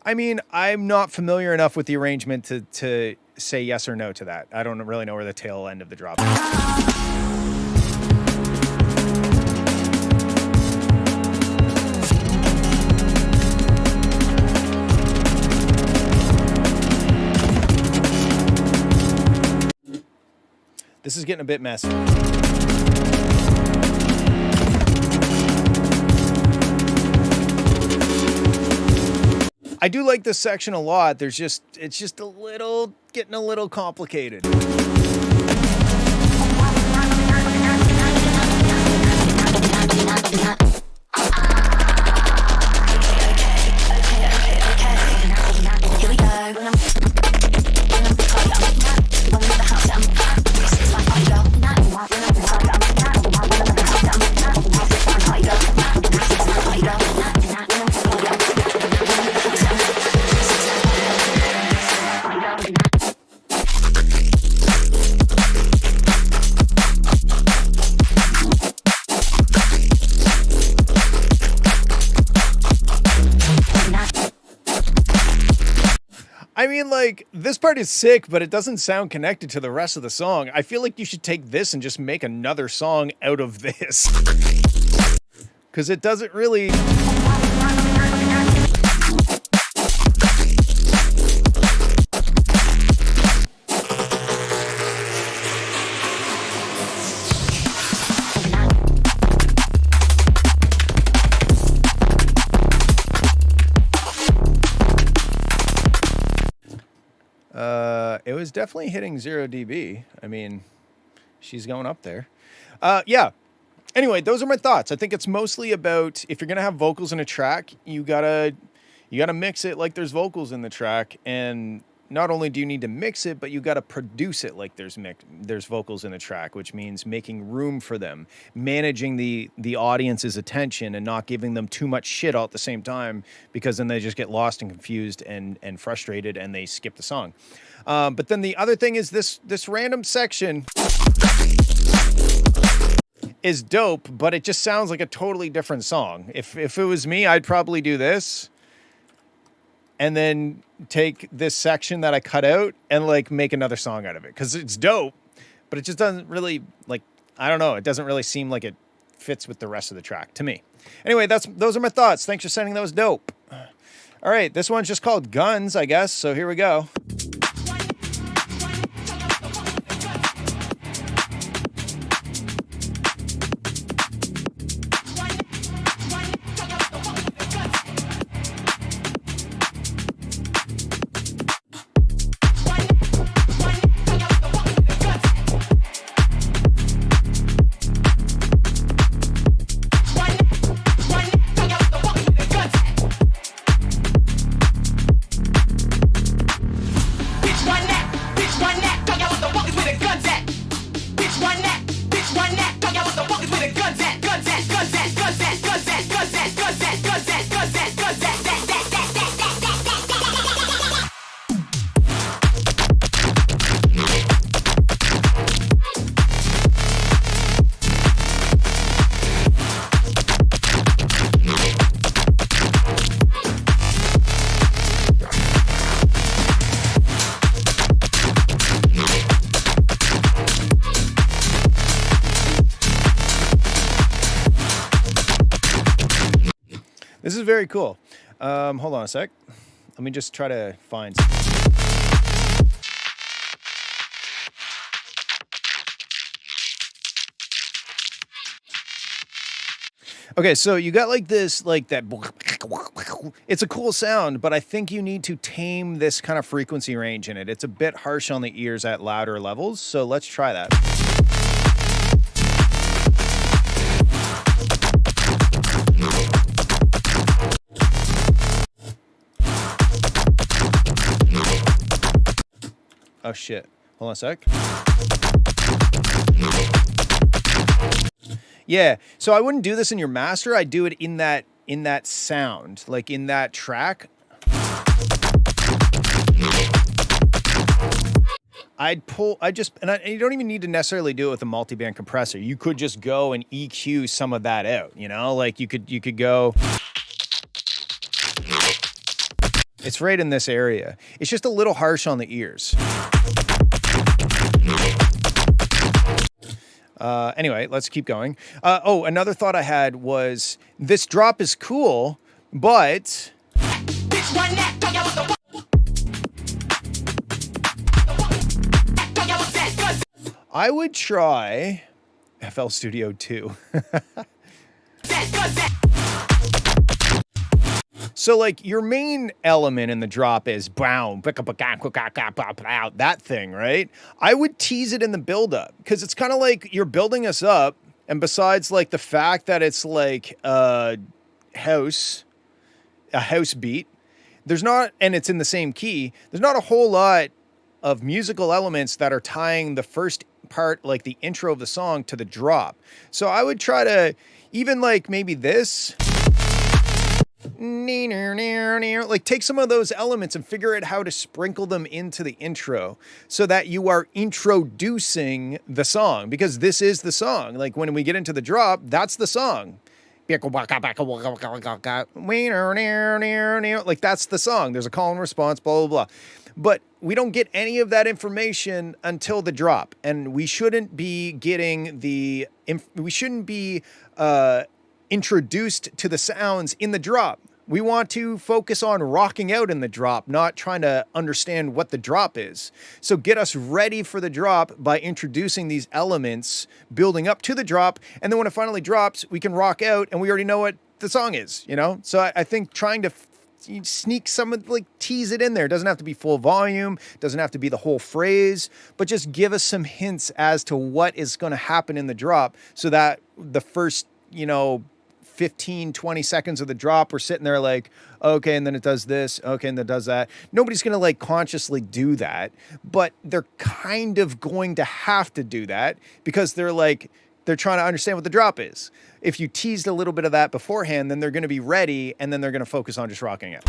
[SPEAKER 1] I mean, I'm not familiar enough with the arrangement to say yes or no to that. I don't really know where the tail end of the drop is. This is getting a bit messy. I do like this section a lot. It's just getting a little complicated. I mean, like, this part is sick, but it doesn't sound connected to the rest of the song. I feel like you should take this and just make another song out of this. Because it doesn't really... It was definitely hitting 0 dB. I mean, she's going up there. Yeah. Anyway, those are my thoughts. I think it's mostly about if you're gonna have vocals in a track, you gotta mix it like there's vocals in the track, and not only do you need to mix it, but you got to produce it like there's vocals in the track, which means making room for them, managing the audience's attention and not giving them too much shit all at the same time, because then they just get lost and confused and frustrated and they skip the song. But then the other thing is this random section is dope, but it just sounds like a totally different song. If it was me, I'd probably do this and then take this section that I cut out and like make another song out of it, because it's dope, but it just doesn't really, like, I don't know, it doesn't really seem like it fits with the rest of the track to me. Anyway, those are my thoughts. Thanks for sending those. Dope. All right, this one's just called Guns, I guess, so here we go. This is very cool. Hold on a sec. Let me just try to find. Okay, so you got like this, like that. It's a cool sound, but I think you need to tame this kind of frequency range in it. It's a bit harsh on the ears at louder levels, so let's try that. Oh shit. Hold on a sec. Yeah, so I wouldn't do this in your master. I'd do it in that sound, like in that track. And you don't even need to necessarily do it with a multi-band compressor. You could just go and EQ some of that out, you know? Like you could go. It's right in this area. It's just a little harsh on the ears. Anyway, let's keep going. Another thought I had was this drop is cool, but I would try FL Studio 2. So like your main element in the drop is that thing, right? I would tease it in the build-up, because it's kind of like you're building us up, and besides like the fact that it's like a house beat, there's not, and it's in the same key, there's not a whole lot of musical elements that are tying the first part, like the intro of the song, to the drop. So I would try to even like maybe this, like take some of those elements and figure out how to sprinkle them into the intro so that you are introducing the song, because this is the song. Like when we get into the drop, that's the song. Like that's the song. There's a call and response, blah, blah, blah. But we don't get any of that information until the drop. And we shouldn't be getting introduced to the sounds in the drop. We want to focus on rocking out in the drop, not trying to understand what the drop is. So get us ready for the drop by introducing these elements, building up to the drop, and then when it finally drops, we can rock out and we already know what the song is, you know? So I think trying to you sneak some of, like, tease it in there. It doesn't have to be full volume, doesn't have to be the whole phrase, but just give us some hints as to what is going to happen in the drop, so that the first, 15, 20 seconds of the drop, we're sitting there like, okay, and then it does this, okay, and then it does that. Nobody's going to, like, consciously do that, but they're kind of going to have to do that because they're trying to understand what the drop is. If you teased a little bit of that beforehand, then they're going to be ready, and then they're going to focus on just rocking it.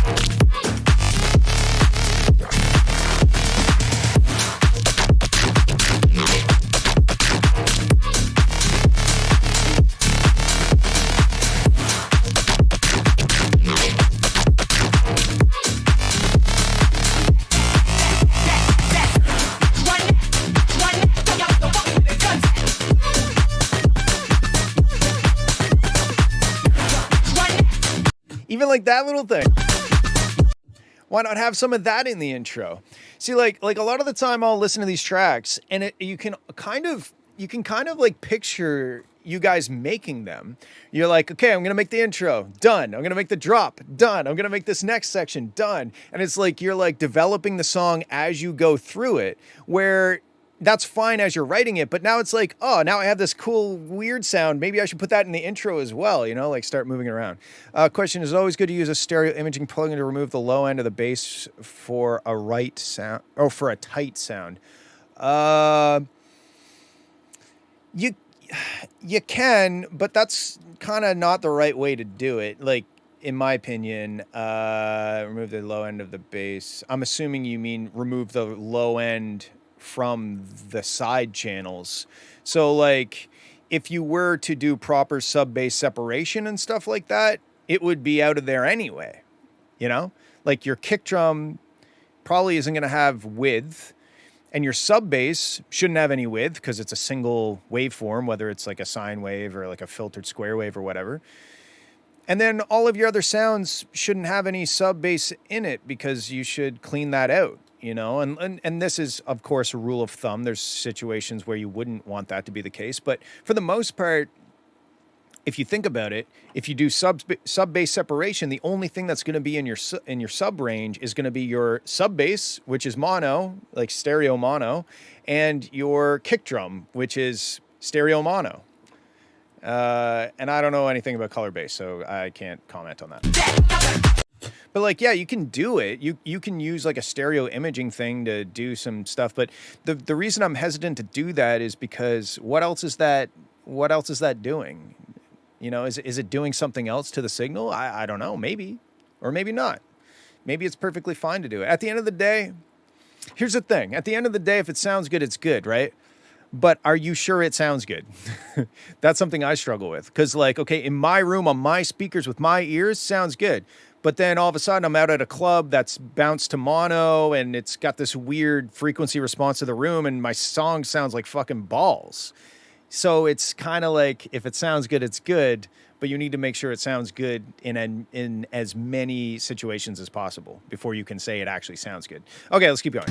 [SPEAKER 1] Even like that little thing. Why not have some of that in the intro? See, like a lot of the time I'll listen to these tracks and you can kind of like picture you guys making them. You're like, okay, I'm going to make the intro, done. I'm going to make the drop, done. I'm going to make this next section, done. And it's like you're like developing the song as you go through it, where that's fine as you're writing it, but now it's like, oh, now I have this cool weird sound. Maybe I should put that in the intro as well, like start moving it around. Question, is it always good to use a stereo imaging plugin to remove the low end of the bass for a right sound, or for a tight sound? You can, but that's kind of not the right way to do it. Like, in my opinion, remove the low end of the bass. I'm assuming you mean remove the low end from the side channels. So like if you were to do proper sub bass separation and stuff like that, it would be out of there anyway. Like your kick drum probably isn't going to have width, and your sub bass shouldn't have any width because it's a single waveform, whether it's like a sine wave or like a filtered square wave or whatever. And then all of your other sounds shouldn't have any sub bass in it because you should clean that out. And this is, of course, a rule of thumb. There's situations where you wouldn't want that to be the case. But for the most part, if you think about it, if you do sub bass separation, the only thing that's going to be in your sub range is going to be your sub bass, which is mono, like stereo mono, and your kick drum, which is stereo mono. And I don't know anything about color bass, so I can't comment on that. But like, yeah, you can do it. You can use like a stereo imaging thing to do some stuff. But the reason I'm hesitant to do that is because what else is that doing? Is it doing something else to the signal? I don't know, maybe, or maybe not. Maybe it's perfectly fine to do it. At the end of the day, here's the thing. At the end of the day, if it sounds good, it's good, right? But are you sure it sounds good? That's something I struggle with. Because like, okay, in my room, on my speakers with my ears, sounds good. But then all of a sudden I'm out at a club that's bounced to mono and it's got this weird frequency response to the room and my song sounds like fucking balls. So it's kind of like, if it sounds good, it's good, but you need to make sure it sounds good in as many situations as possible before you can say it actually sounds good. Okay, let's keep going.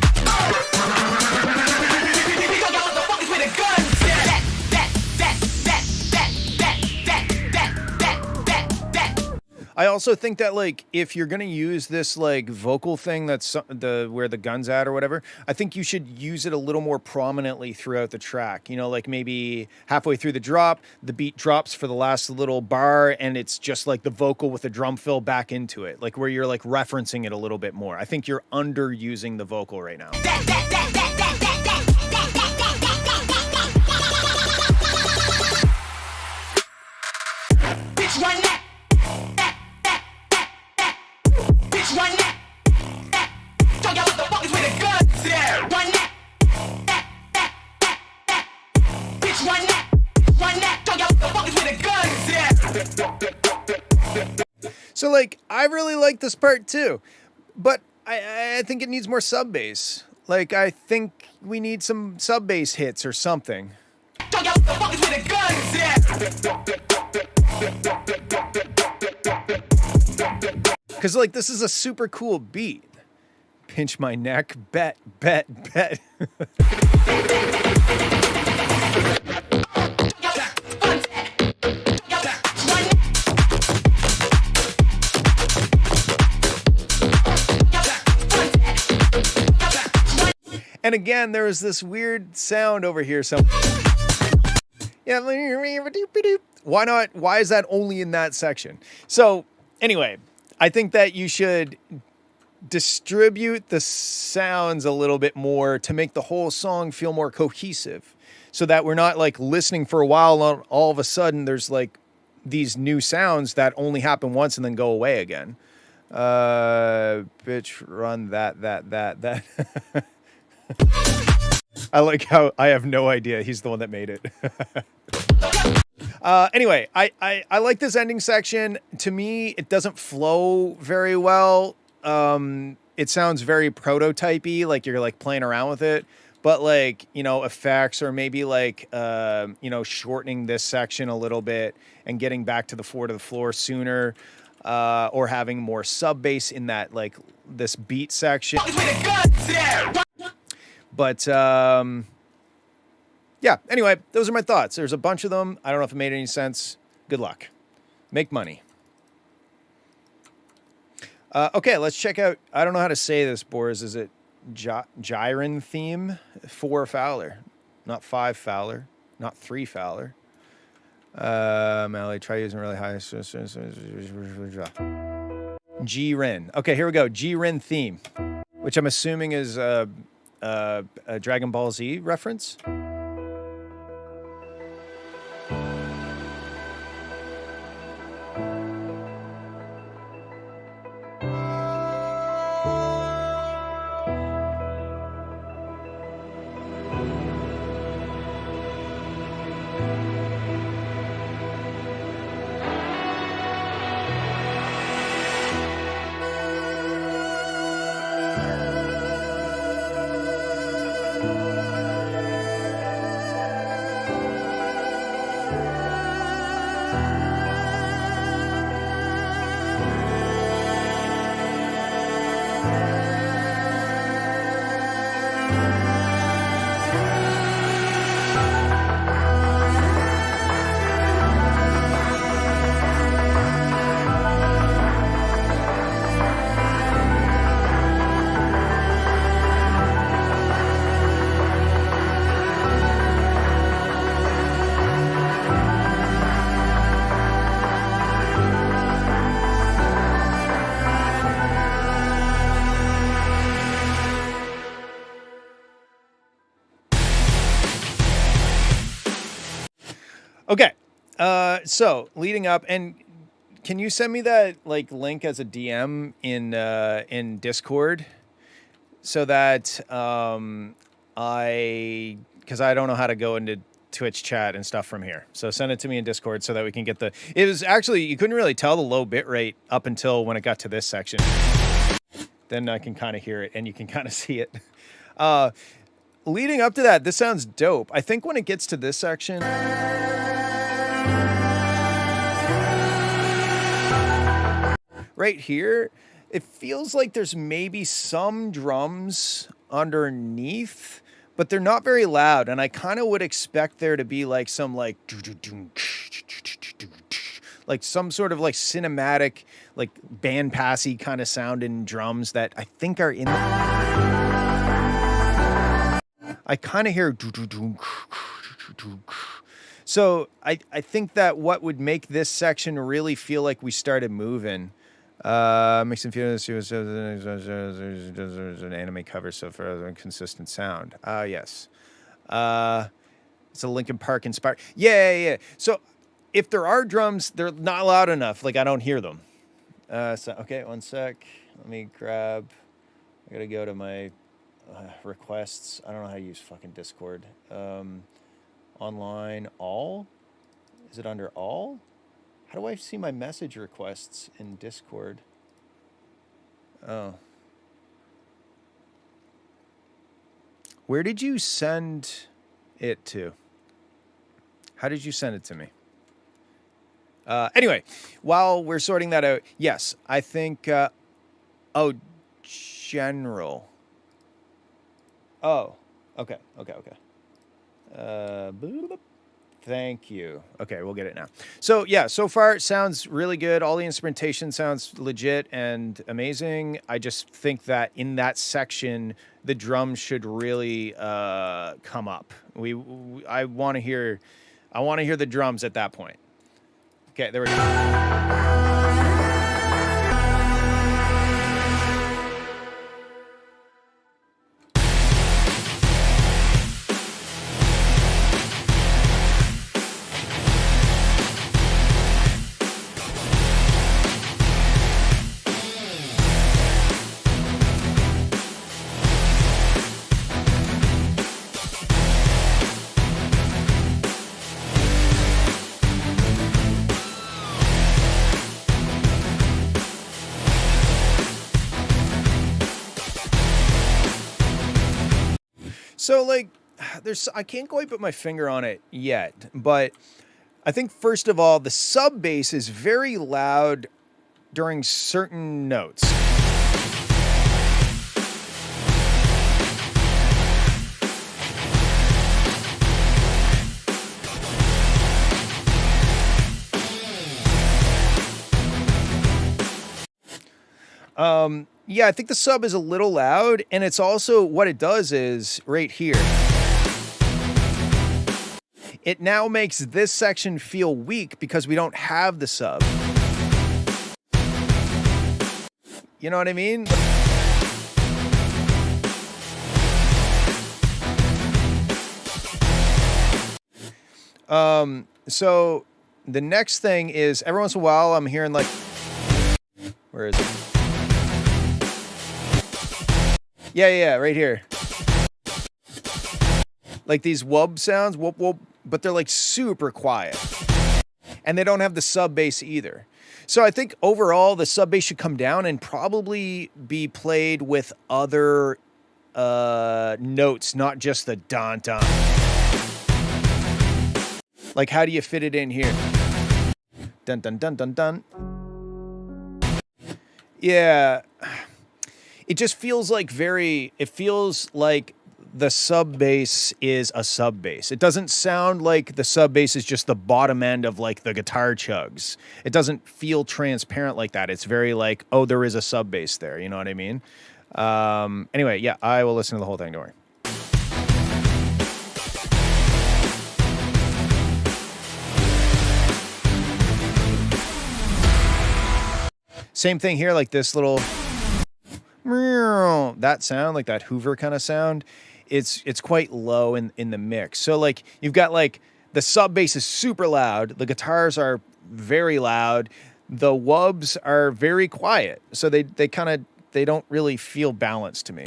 [SPEAKER 1] I also think that like if you're gonna use this like vocal thing that's where the gun's at or whatever, I think you should use it a little more prominently throughout the track. Like maybe halfway through the drop, the beat drops for the last little bar, and it's just like the vocal with the drum fill back into it, like where you're like referencing it a little bit more. I think you're underusing the vocal right now. So like, I really like this part too, but I think it needs more sub bass. Like, I think we need some sub bass hits or something. Cause like, this is a super cool beat. Pinch my neck, bet. And again, there was this weird sound over here. So, yeah, why not? Why is that only in that section? So, anyway, I think that you should distribute the sounds a little bit more to make the whole song feel more cohesive, so that we're not like listening for a while and all of a sudden there's like these new sounds that only happen once and then go away again. Bitch, run that. I like how I have no idea. He's the one that made it. Anyway, I like this ending section. To me, it doesn't flow very well. It sounds very prototypey, like you're like playing around with it. But like, you know, effects or maybe like, you know, shortening this section a little bit and getting back to the 4 to the floor sooner, or having more sub bass in that, like this beat section. But, yeah, anyway, those are my thoughts. There's a bunch of them. I don't know if it made any sense. Good luck. Make money. Okay, let's check out, I don't know how to say this, Boris. Is it Gyron theme? 4 Fowler, not 5 Fowler, not 3 Fowler. Mally, try using really high. G-Rin. Okay, here we go. G-Rin theme, which I'm assuming is a Dragon Ball Z reference. Okay, so leading up, and can you send me that like link as a DM in Discord, so that because I don't know how to go into Twitch chat and stuff from here. So send it to me in Discord so that we can get the. It was actually, you couldn't really tell the low bit rate up until when it got to this section. Then I can kind of hear it and you can kind of see it. Leading up to that, this sounds dope. I think when it gets to this section. Right here, it feels like there's maybe some drums underneath, but they're not very loud. And I kind of would expect there to be like some like some sort of like cinematic, like band passy kind of sound in drums that I think are in. I kind of hear. So I think that what would make this section really feel like we started moving. Makes them feel there's an anime cover, so for a consistent sound. Yes. It's a Linkin Park inspired. Yeah. So if there are drums, they're not loud enough. Like I don't hear them. So okay, one sec. Let me grab. I gotta go to my requests. I don't know how to use fucking Discord. Online all. Is it under all? How do I see my message requests in Discord? Oh. Where did you send it to? How did you send it to me? Anyway, while we're sorting that out, yes, I think, general. Oh, okay. Thank you. Okay, we'll get it now. So yeah, so far it sounds really good. All the instrumentation sounds legit and amazing. I just think that in that section, the drums should really come up. I want to hear the drums at that point. Okay, there we go. So like I can't quite put my finger on it yet, but I think first of all, the sub bass is very loud during certain notes. Yeah, I think the sub is a little loud, and it's also what it does is right here. It now makes this section feel weak because we don't have the sub. You know what I mean? So the next thing is every once in a while I'm hearing like, where is it? Yeah, right here. Like these wub sounds, whoop whoop, but they're like super quiet. And they don't have the sub bass either. So I think overall the sub bass should come down and probably be played with other notes, not just the dun dun. Like how do you fit it in here? Dun dun dun dun dun. Yeah. It just feels like it feels like the sub bass is a sub bass. It doesn't sound like the sub bass is just the bottom end of like the guitar chugs. It doesn't feel transparent like that. It's very like, oh, there is a sub bass there. You know what I mean? Anyway, yeah, I will listen to the whole thing. Don't worry. Same thing here, like this little that sound, like that Hoover kind of sound. It's quite low in the mix. So like you've got like the sub bass is super loud, the guitars are very loud, the wubs are very quiet. So they don't really feel balanced to me.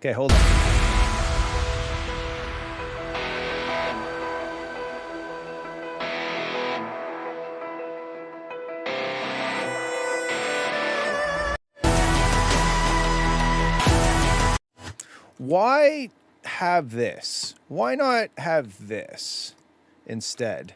[SPEAKER 1] Okay, hold on. Why have this? Why not have this instead?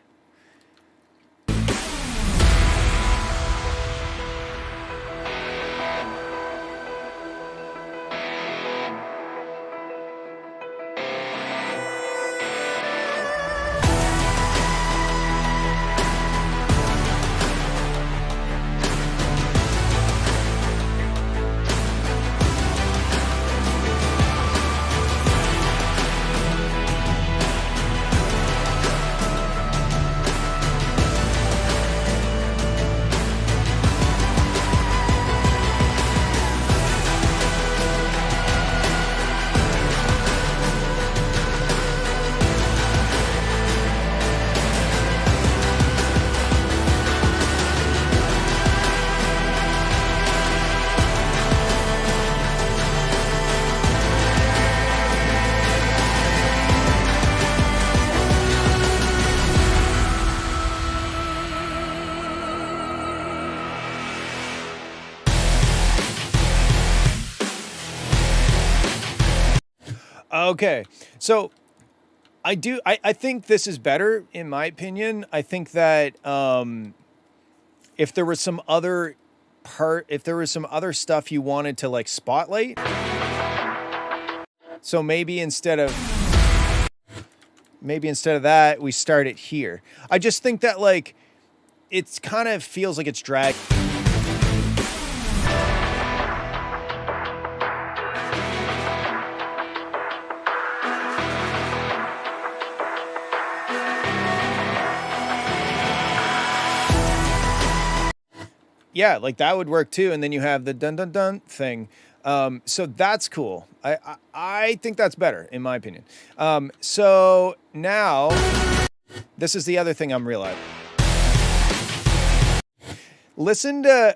[SPEAKER 1] Okay. So I think this is better in my opinion. I think that if there was some other stuff you wanted to like spotlight, so maybe instead of that, we start it here. I just think that like it's kind of feels like it's dragged. Yeah, like that would work too. And then you have the dun dun dun thing. So that's cool. I think that's better in my opinion. So now this is the other thing I'm realizing. Listen to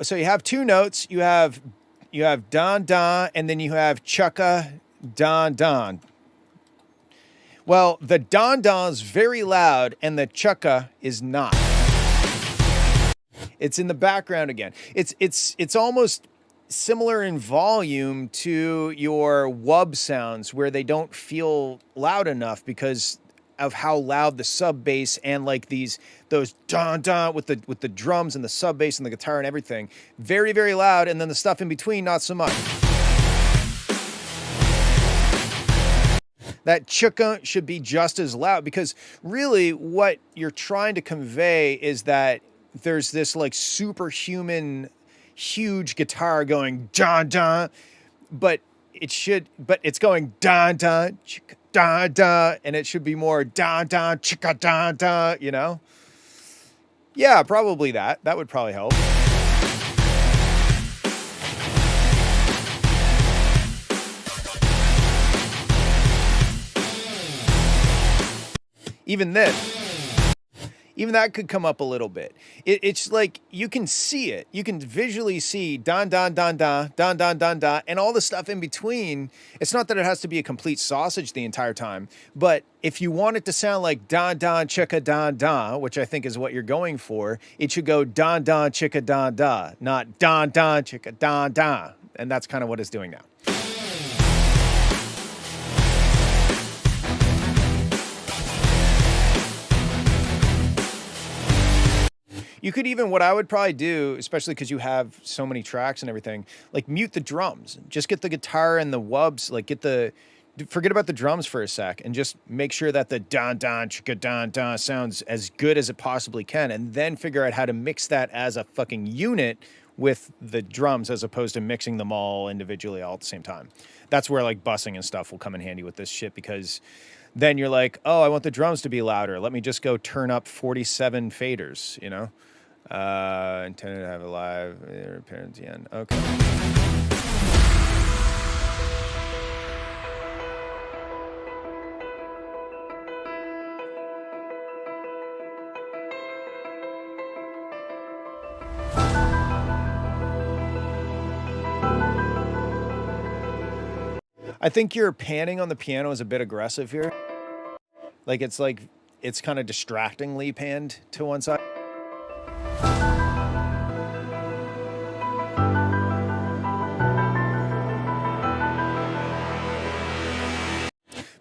[SPEAKER 1] so you have two notes. You have don don and then you have chukka don don. Well, the don don's very loud and the chukka is not. It's in the background again. It's almost similar in volume to your wub sounds where they don't feel loud enough because of how loud the sub bass and like those don don with the drums and the sub bass and the guitar and everything. Very, very loud, and then the stuff in between not so much. That chukka should be just as loud because really what you're trying to convey is that there's this like superhuman huge guitar going don don, but it's going don don chicka don don, and it should be more don don chicka don don, you know? Yeah, probably that would probably help. Even that could come up a little bit. It's like you can see it. You can visually see don don don don don don don don and all the stuff in between. It's not that it has to be a complete sausage the entire time, but if you want it to sound like don don chicka don don, which I think is what you're going for, it should go don don chicka don don, not don don chicka don don. And that's kind of what it's doing now. You could even, what I would probably do, especially because you have so many tracks and everything, like mute the drums. Just get the guitar and the wubs, like forget about the drums for a sec and just make sure that the don don chicka don don sounds as good as it possibly can, and then figure out how to mix that as a fucking unit with the drums as opposed to mixing them all individually all at the same time. That's where like bussing and stuff will come in handy with this shit, because then you're like, oh, I want the drums to be louder. Let me just go turn up 47 faders, you know? Intended to have a live appearance at the end. Okay. I think your panning on the piano is a bit aggressive here. Like it's kind of distractingly panned to one side.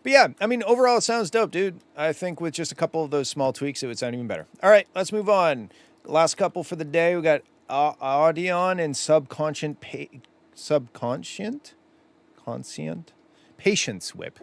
[SPEAKER 1] But yeah, I mean, overall, it sounds dope, dude. I think with just a couple of those small tweaks, it would sound even better. All right, let's move on. Last couple for the day. We got Audion and Conscient Patience Whip.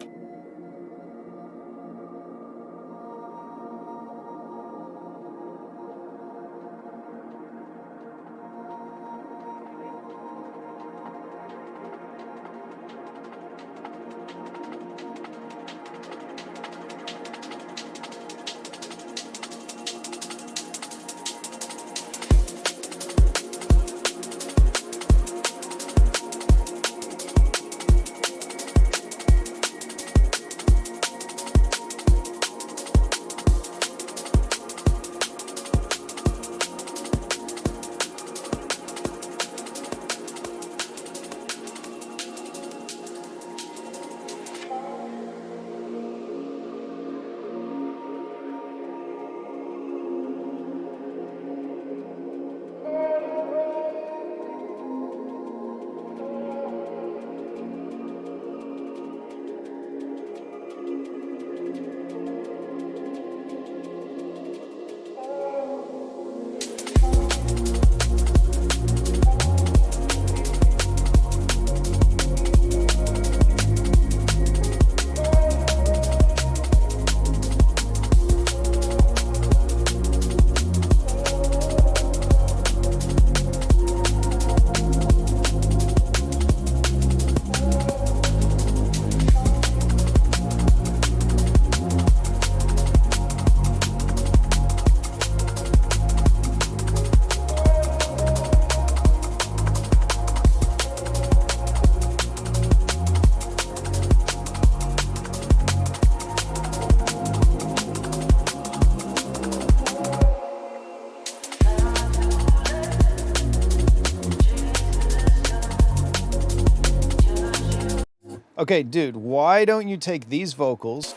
[SPEAKER 1] Okay, dude, why don't you take these vocals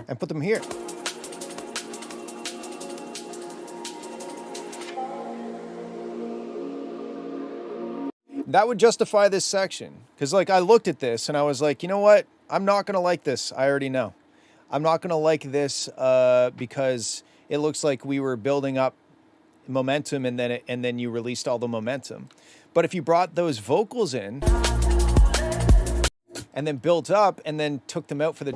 [SPEAKER 1] and put them here? That would justify this section. Because, like, I looked at this and I was like, you know what? I'm not going to like this. I already know. I'm not going to like this because it looks like we were building up momentum and then you released all the momentum. But if you brought those vocals in and then built up and then took them out for the...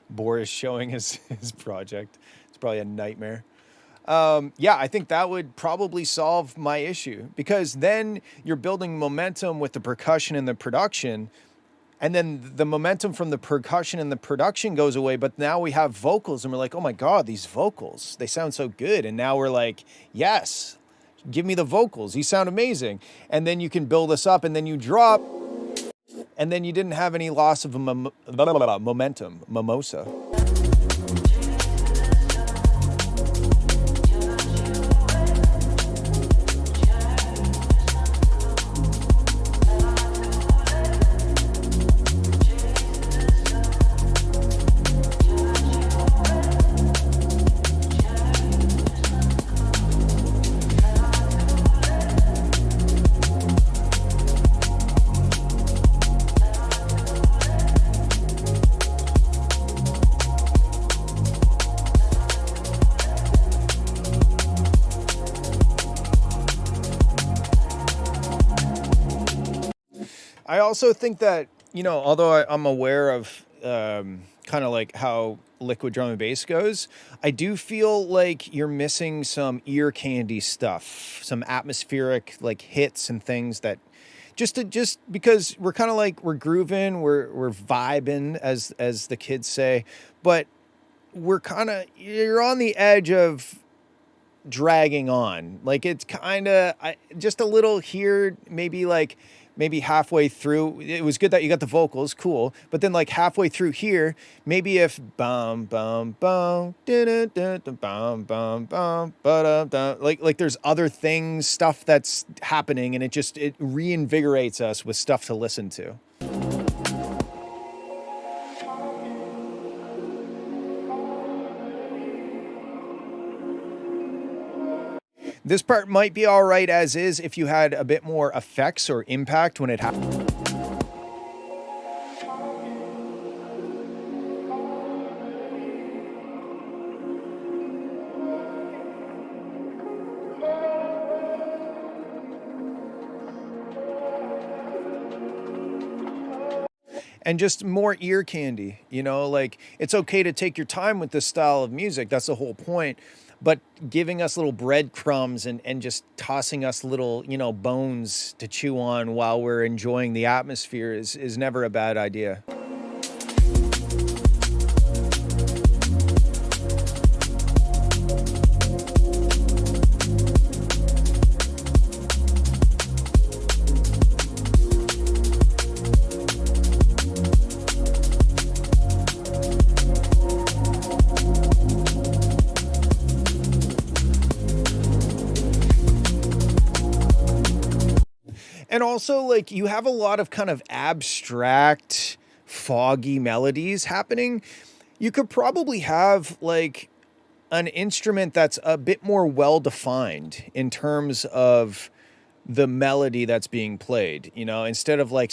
[SPEAKER 1] Boris showing his project. It's probably a nightmare. Yeah, I think that would probably solve my issue, because then you're building momentum with the percussion and the production, and then the momentum from the percussion and the production goes away, but now we have vocals and we're like, oh my God, these vocals, they sound so good. And now we're like, yes, give me the vocals. These sound amazing. And then you can build us up and then you drop, and then you didn't have any loss of momentum, mimosa. I also think that, you know, although I'm aware of kind of like how liquid drum and bass goes, I do feel like you're missing some ear candy stuff, some atmospheric like hits and things that just because we're kind of like, we're grooving, we're vibing, as the kids say, but we're kind of, you're on the edge of dragging on. Like it's kind of just a little here, maybe halfway through. It was good that you got the vocals, cool, but then like halfway through here, maybe if bum bum bum da da da bum bum bum ba da, like there's other things, stuff that's happening, and it reinvigorates us with stuff to listen to. This part might be all right as is if you had a bit more effects or impact when it happens. And just more ear candy, you know, like it's okay to take your time with this style of music. That's the whole point. But giving us little breadcrumbs and just tossing us little, you know, bones to chew on while we're enjoying the atmosphere is never a bad idea. And also, like, you have a lot of kind of abstract, foggy melodies happening. You could probably have, like, an instrument that's a bit more well-defined in terms of the melody that's being played, you know, instead of like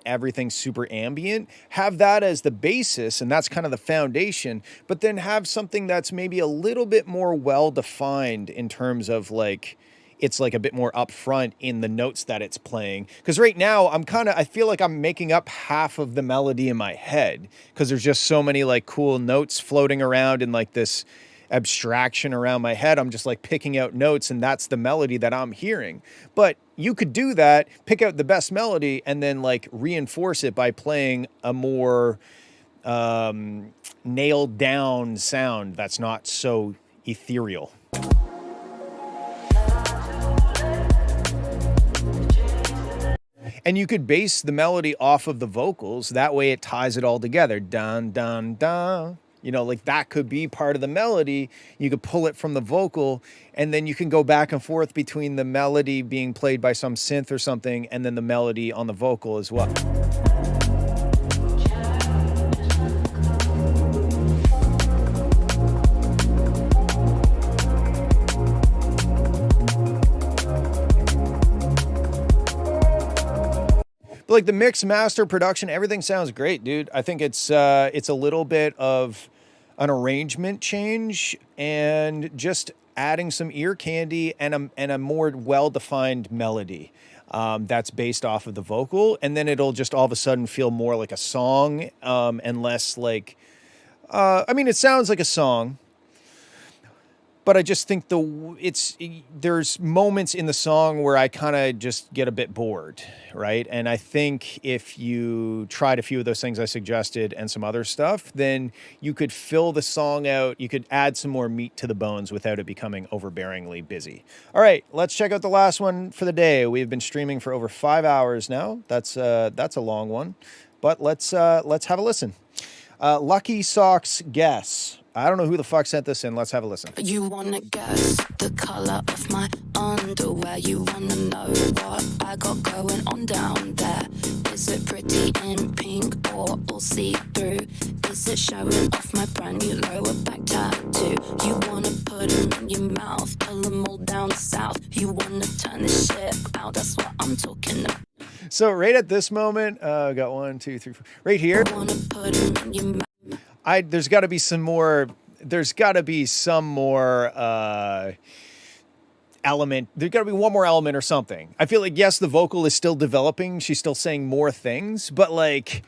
[SPEAKER 1] everything super ambient, have that as the basis, and that's kind of the foundation, but then have something that's maybe a little bit more well-defined in terms of like, it's like a bit more upfront in the notes that it's playing. Because right now I feel like I'm making up half of the melody in my head because there's just so many like cool notes floating around in like this abstraction around my head. I'm just like picking out notes, and that's the melody that I'm hearing. But you could do that, pick out the best melody, and then like reinforce it by playing a more nailed down sound that's not so ethereal. And you could base the melody off of the vocals. That way it ties it all together. Dun, dun, dun. You know, like that could be part of the melody. You could pull it from the vocal, and then you can go back and forth between the melody being played by some synth or something and then the melody on the vocal as well. But like the mix, master, production, everything sounds great, dude. I think it's a little bit of an arrangement change and just adding some ear candy and a more well-defined melody that's based off of the vocal, and then it'll just all of a sudden feel more like a song and less like. I mean, it sounds like a song. But I just think there's moments in the song where I kind of just get a bit bored, right? And I think if you tried a few of those things I suggested and some other stuff, then you could fill the song out. You could add some more meat to the bones without it becoming overbearingly busy. All right, let's check out the last one for the day. We've been streaming for over 5 hours now. That's a long one, but let's have a listen. Lucky Socks Guess. I don't know who the fuck sent this in. Let's have a listen.
[SPEAKER 2] You wanna guess the color of my underwear? You wanna know what I got going on down there? Is it pretty in pink or all see-through? Is it showing off my brand new lower back tattoo? You wanna put them in your mouth, pull them all down south. You wanna turn this shit out, that's what I'm talking about.
[SPEAKER 1] So right at this moment, got 1, 2, 3, 4, right here.
[SPEAKER 2] You wanna put them in your mouth.
[SPEAKER 1] There's got to be some more. There's got to be some more element. There's got to be one more element or something. I feel like, yes, the vocal is still developing. She's still saying more things, but like,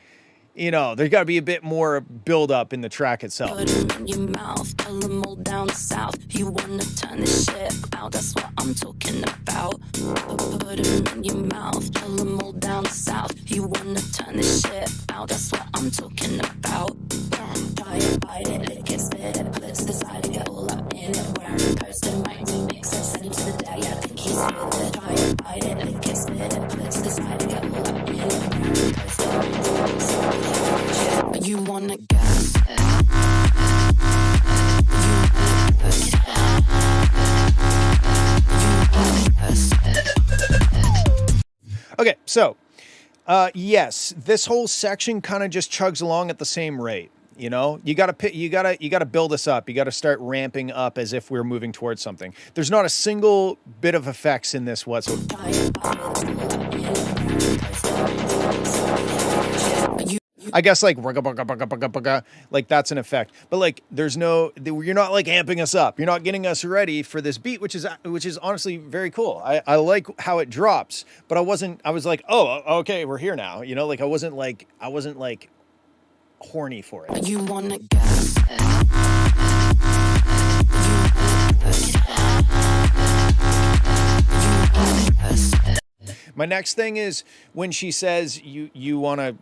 [SPEAKER 1] you know, there's got to be a bit more build up in the track itself.
[SPEAKER 2] Put them in your mouth, pull them all down south. You wanna turn this shit out, that's what I'm talking about. Put them in your mouth, pull them all down south. You wanna turn this shit out, that's what I'm talking about. Try it, bite it, lick it, spit it, put it to the side and get all up in it. Wearing post-it, might do mix it, send him to the daddy, I think he's with it. Try it, bite it, lick it, spit it, put it to the side and get all up in it. Wearing post-it, might do mix it. You wanna guess?
[SPEAKER 1] Okay, so yes, this whole section kind of just chugs along at the same rate. You know, you gotta build this up. You gotta start ramping up as if we're moving towards something. There's not a single bit of effects in this whatsoever. I guess like that's an effect, but like you're not like amping us up. You're not getting us ready for this beat, which is honestly very cool. I like how it drops, but I was like, oh, okay, we're here now. You know, like I wasn't like horny for it.
[SPEAKER 2] You wanna guess?
[SPEAKER 1] My next thing is when she says you wanna.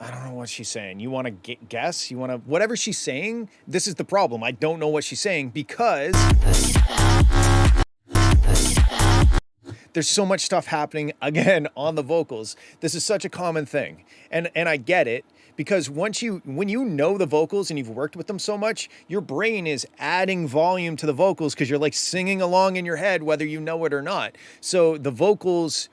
[SPEAKER 1] I don't know what she's saying. You want to guess? You want to... Whatever she's saying, this is the problem. I don't know what she's saying because there's so much stuff happening, again, on the vocals. This is such a common thing. And I get it because when you know the vocals and you've worked with them so much, your brain is adding volume to the vocals because you're like singing along in your head, whether you know it or not. So the vocals...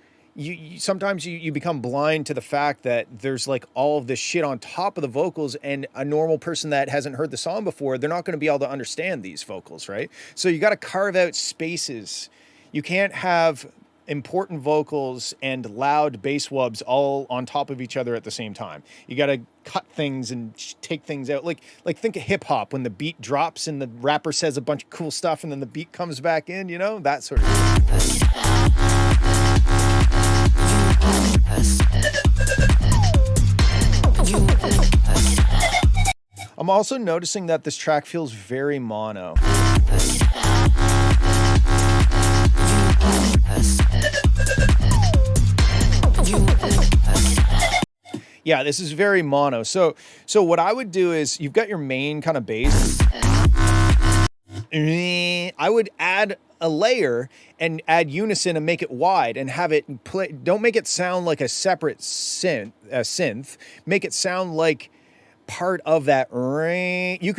[SPEAKER 1] Sometimes you become blind to the fact that there's like all of this shit on top of the vocals, and a normal person that hasn't heard the song before, they're not going to be able to understand these vocals, right? So you got to carve out spaces. You can't have important vocals and loud bass wubs all on top of each other at the same time. You got to cut things and take things out. Like think of hip hop when the beat drops and the rapper says a bunch of cool stuff and then the beat comes back in, you know, that sort of thing. I'm also noticing that this track feels very mono. Yeah, this is very mono. So what I would do is you've got your main kind of bass. I would add a layer and add unison and make it wide and have it play. Don't make it sound like a separate synth. Make it sound like part of that ring. You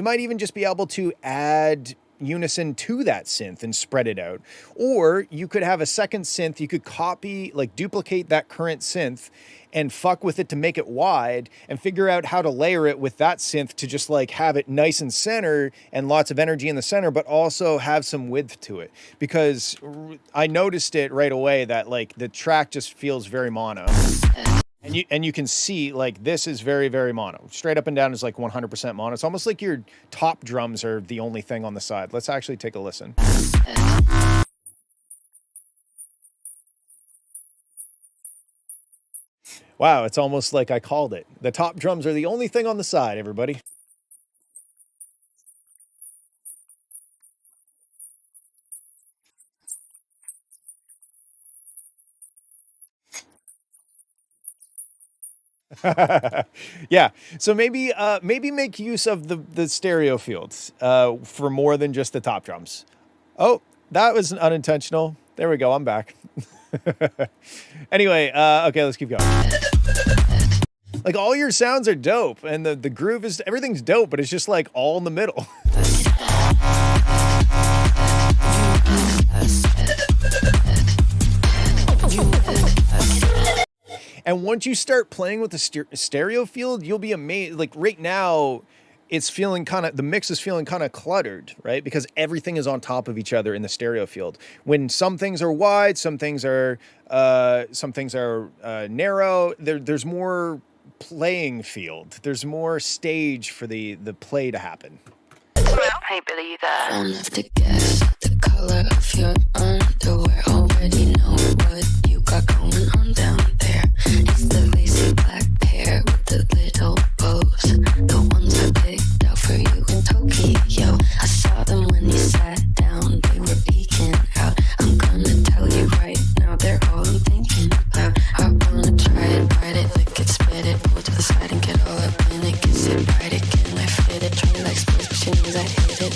[SPEAKER 1] might even just be able to add unison to that synth and spread it out. Or you could have a second synth, you could copy, like duplicate that current synth and fuck with it to make it wide and figure out how to layer it with that synth to just like have it nice and center and lots of energy in the center, but also have some width to it. Because I noticed it right away that like the track just feels very mono. And you can see like this is very, very mono. Straight up and down is like 100% mono. It's almost like your top drums are the only thing on the side. Let's actually take a listen. Wow, it's almost like I called it. The top drums are the only thing on the side, everybody. Yeah, so maybe make use of the stereo fields for more than just the top drums. Oh, that was unintentional. There we go. I'm back. Anyway, okay, let's keep going. Like all your sounds are dope, and the groove is everything's dope, but it's just like all in the middle. And once you start playing with the stereo field, you'll be amazed. Like right now, it's feeling the mix is feeling kind of cluttered, right? Because everything is on top of each other in the stereo field. When some things are wide, some things are narrow. There's more playing field. There's more stage for the play to happen.
[SPEAKER 2] Hey Billy, you there? Don't have to guess the color of your underwear. Already know what you got going on down there. It's the lacy black pair with the little bows. The ones I picked out for you in Tokyo. I saw them when you sat down. They were peeking out. I'm gonna tell you right now, they're all I'm thinking about. I wanna try it, ride it, lick it, spit it, pull to the side and get all up in it. Kiss it right again, I fit it. Trying like space, but she knows I hit it.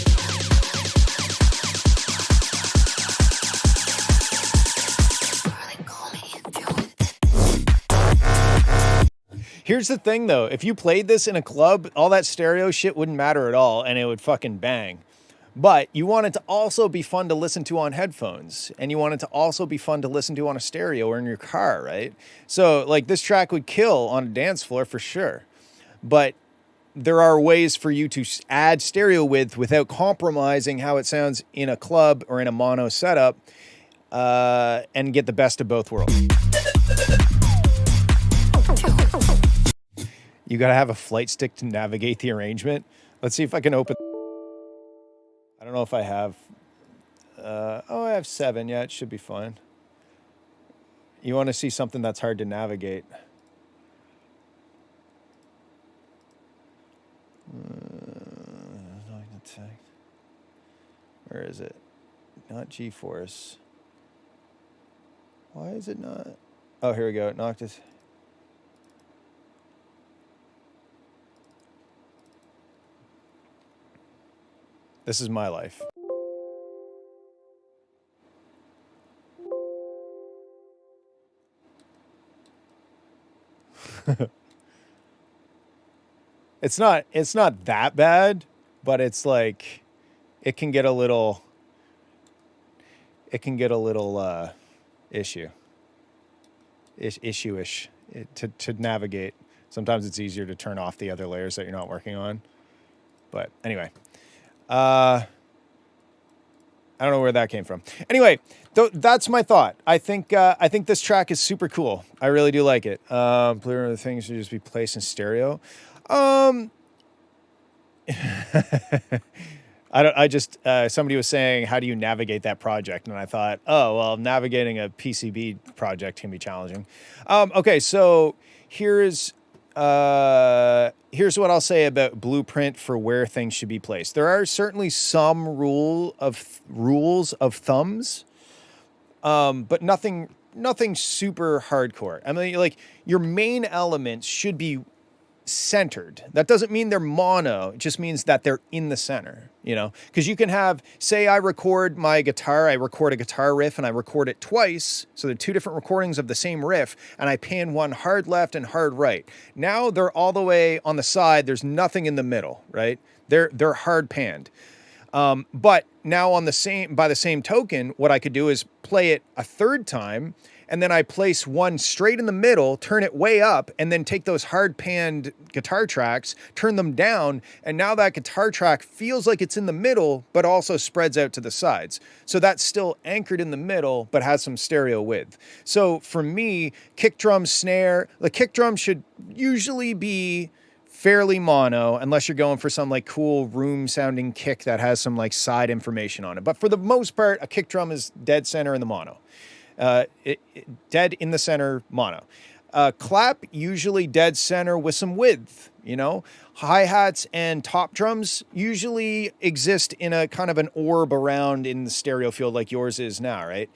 [SPEAKER 1] Here's the thing though, if you played this in a club, all that stereo shit wouldn't matter at all and it would fucking bang. But you want it to also be fun to listen to on headphones, and you want it to also be fun to listen to on a stereo or in your car, right? So like this track would kill on a dance floor for sure. But there are ways for you to add stereo width without compromising how it sounds in a club or in a mono setup, and get the best of both worlds. You gotta have a flight stick to navigate the arrangement. Let's see if I can open. I don't know if I have. I have 7. Yeah, it should be fine. You want to see something that's hard to navigate. Where is it? Not G-Force. Why is it not? Oh, here we go. It knocked it. This is my life. It's not that bad, but it's like it can get a little issue-ish to navigate. Sometimes it's easier to turn off the other layers that you're not working on. But anyway, I don't know where that came from. Anyway, that's my thought. I think this track is super cool. I really do like it. Clear the things should just be placed in stereo. Somebody was saying, how do you navigate that project? And I thought, oh, well, navigating a PCB project can be challenging. Okay, so here's what I'll say about blueprint for where things should be placed. There are certainly some rules of thumbs, but nothing super hardcore. I mean, like your main elements should be centered. That doesn't mean they're mono. It just means that they're in the center, you know, because you can have, say I record my guitar, I record a guitar riff and I record it twice. So they're two different recordings of the same riff and I pan one hard left and hard right. Now they're all the way on the side. There's nothing in the middle, right? They're hard panned. But now by the same token, what I could do is play it a third time, and then I place one straight in the middle, turn it way up, and then take those hard panned guitar tracks, turn them down, and now that guitar track feels like it's in the middle, but also spreads out to the sides. So that's still anchored in the middle, but has some stereo width. So for me, kick drum, snare, the kick drum should usually be fairly mono, unless you're going for some like cool room sounding kick that has some like side information on it. But for the most part, a kick drum is dead center in the mono. Dead in the center mono. Clap usually dead center with some width, you know. Hi-hats and top drums usually exist in a kind of an orb around in the stereo field like yours is now, right?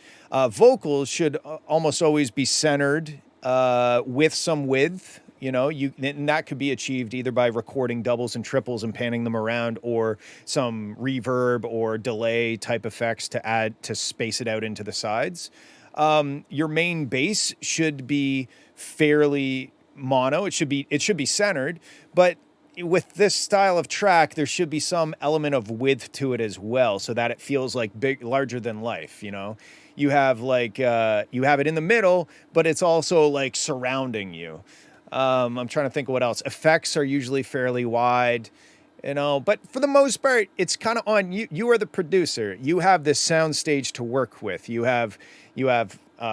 [SPEAKER 1] Vocals should almost always be centered with some width. You know, and that could be achieved either by recording doubles and triples and panning them around, or some reverb or delay type effects to space it out into the sides. Your main bass should be fairly mono. It should be centered, but with this style of track, there should be some element of width to it as well, so that it feels like larger than life. You know, you have like you have it in the middle, but it's also like surrounding you. I'm trying to think of what else. Effects are usually fairly wide, you know, but for the most part, it's kind of on you. You are the producer. You have this sound stage to work with. You have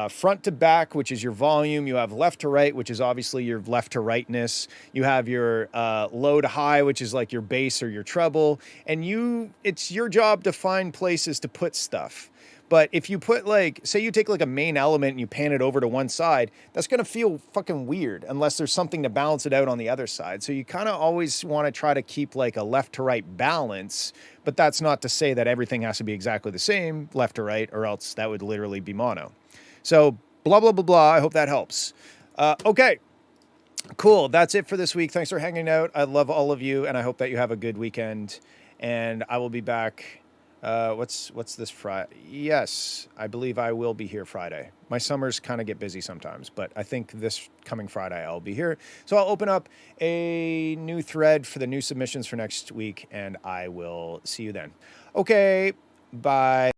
[SPEAKER 1] front to back, which is your volume. You have left to right, which is obviously your left to rightness. You have your low to high, which is like your bass or your treble. And it's your job to find places to put stuff. But if you put like, say you take like a main element and you pan it over to one side, that's going to feel fucking weird unless there's something to balance it out on the other side. So you kind of always want to try to keep like a left to right balance, but that's not to say that everything has to be exactly the same left to right, or else that would literally be mono. So blah, blah, blah, blah. I hope that helps. Okay, cool. That's it for this week. Thanks for hanging out. I love all of you, and I hope that you have a good weekend, and I will be back. What's this Friday? Yes, I believe I will be here Friday. My summers kind of get busy sometimes, but I think this coming Friday I'll be here. So I'll open up a new thread for the new submissions for next week, and I will see you then. Okay, bye.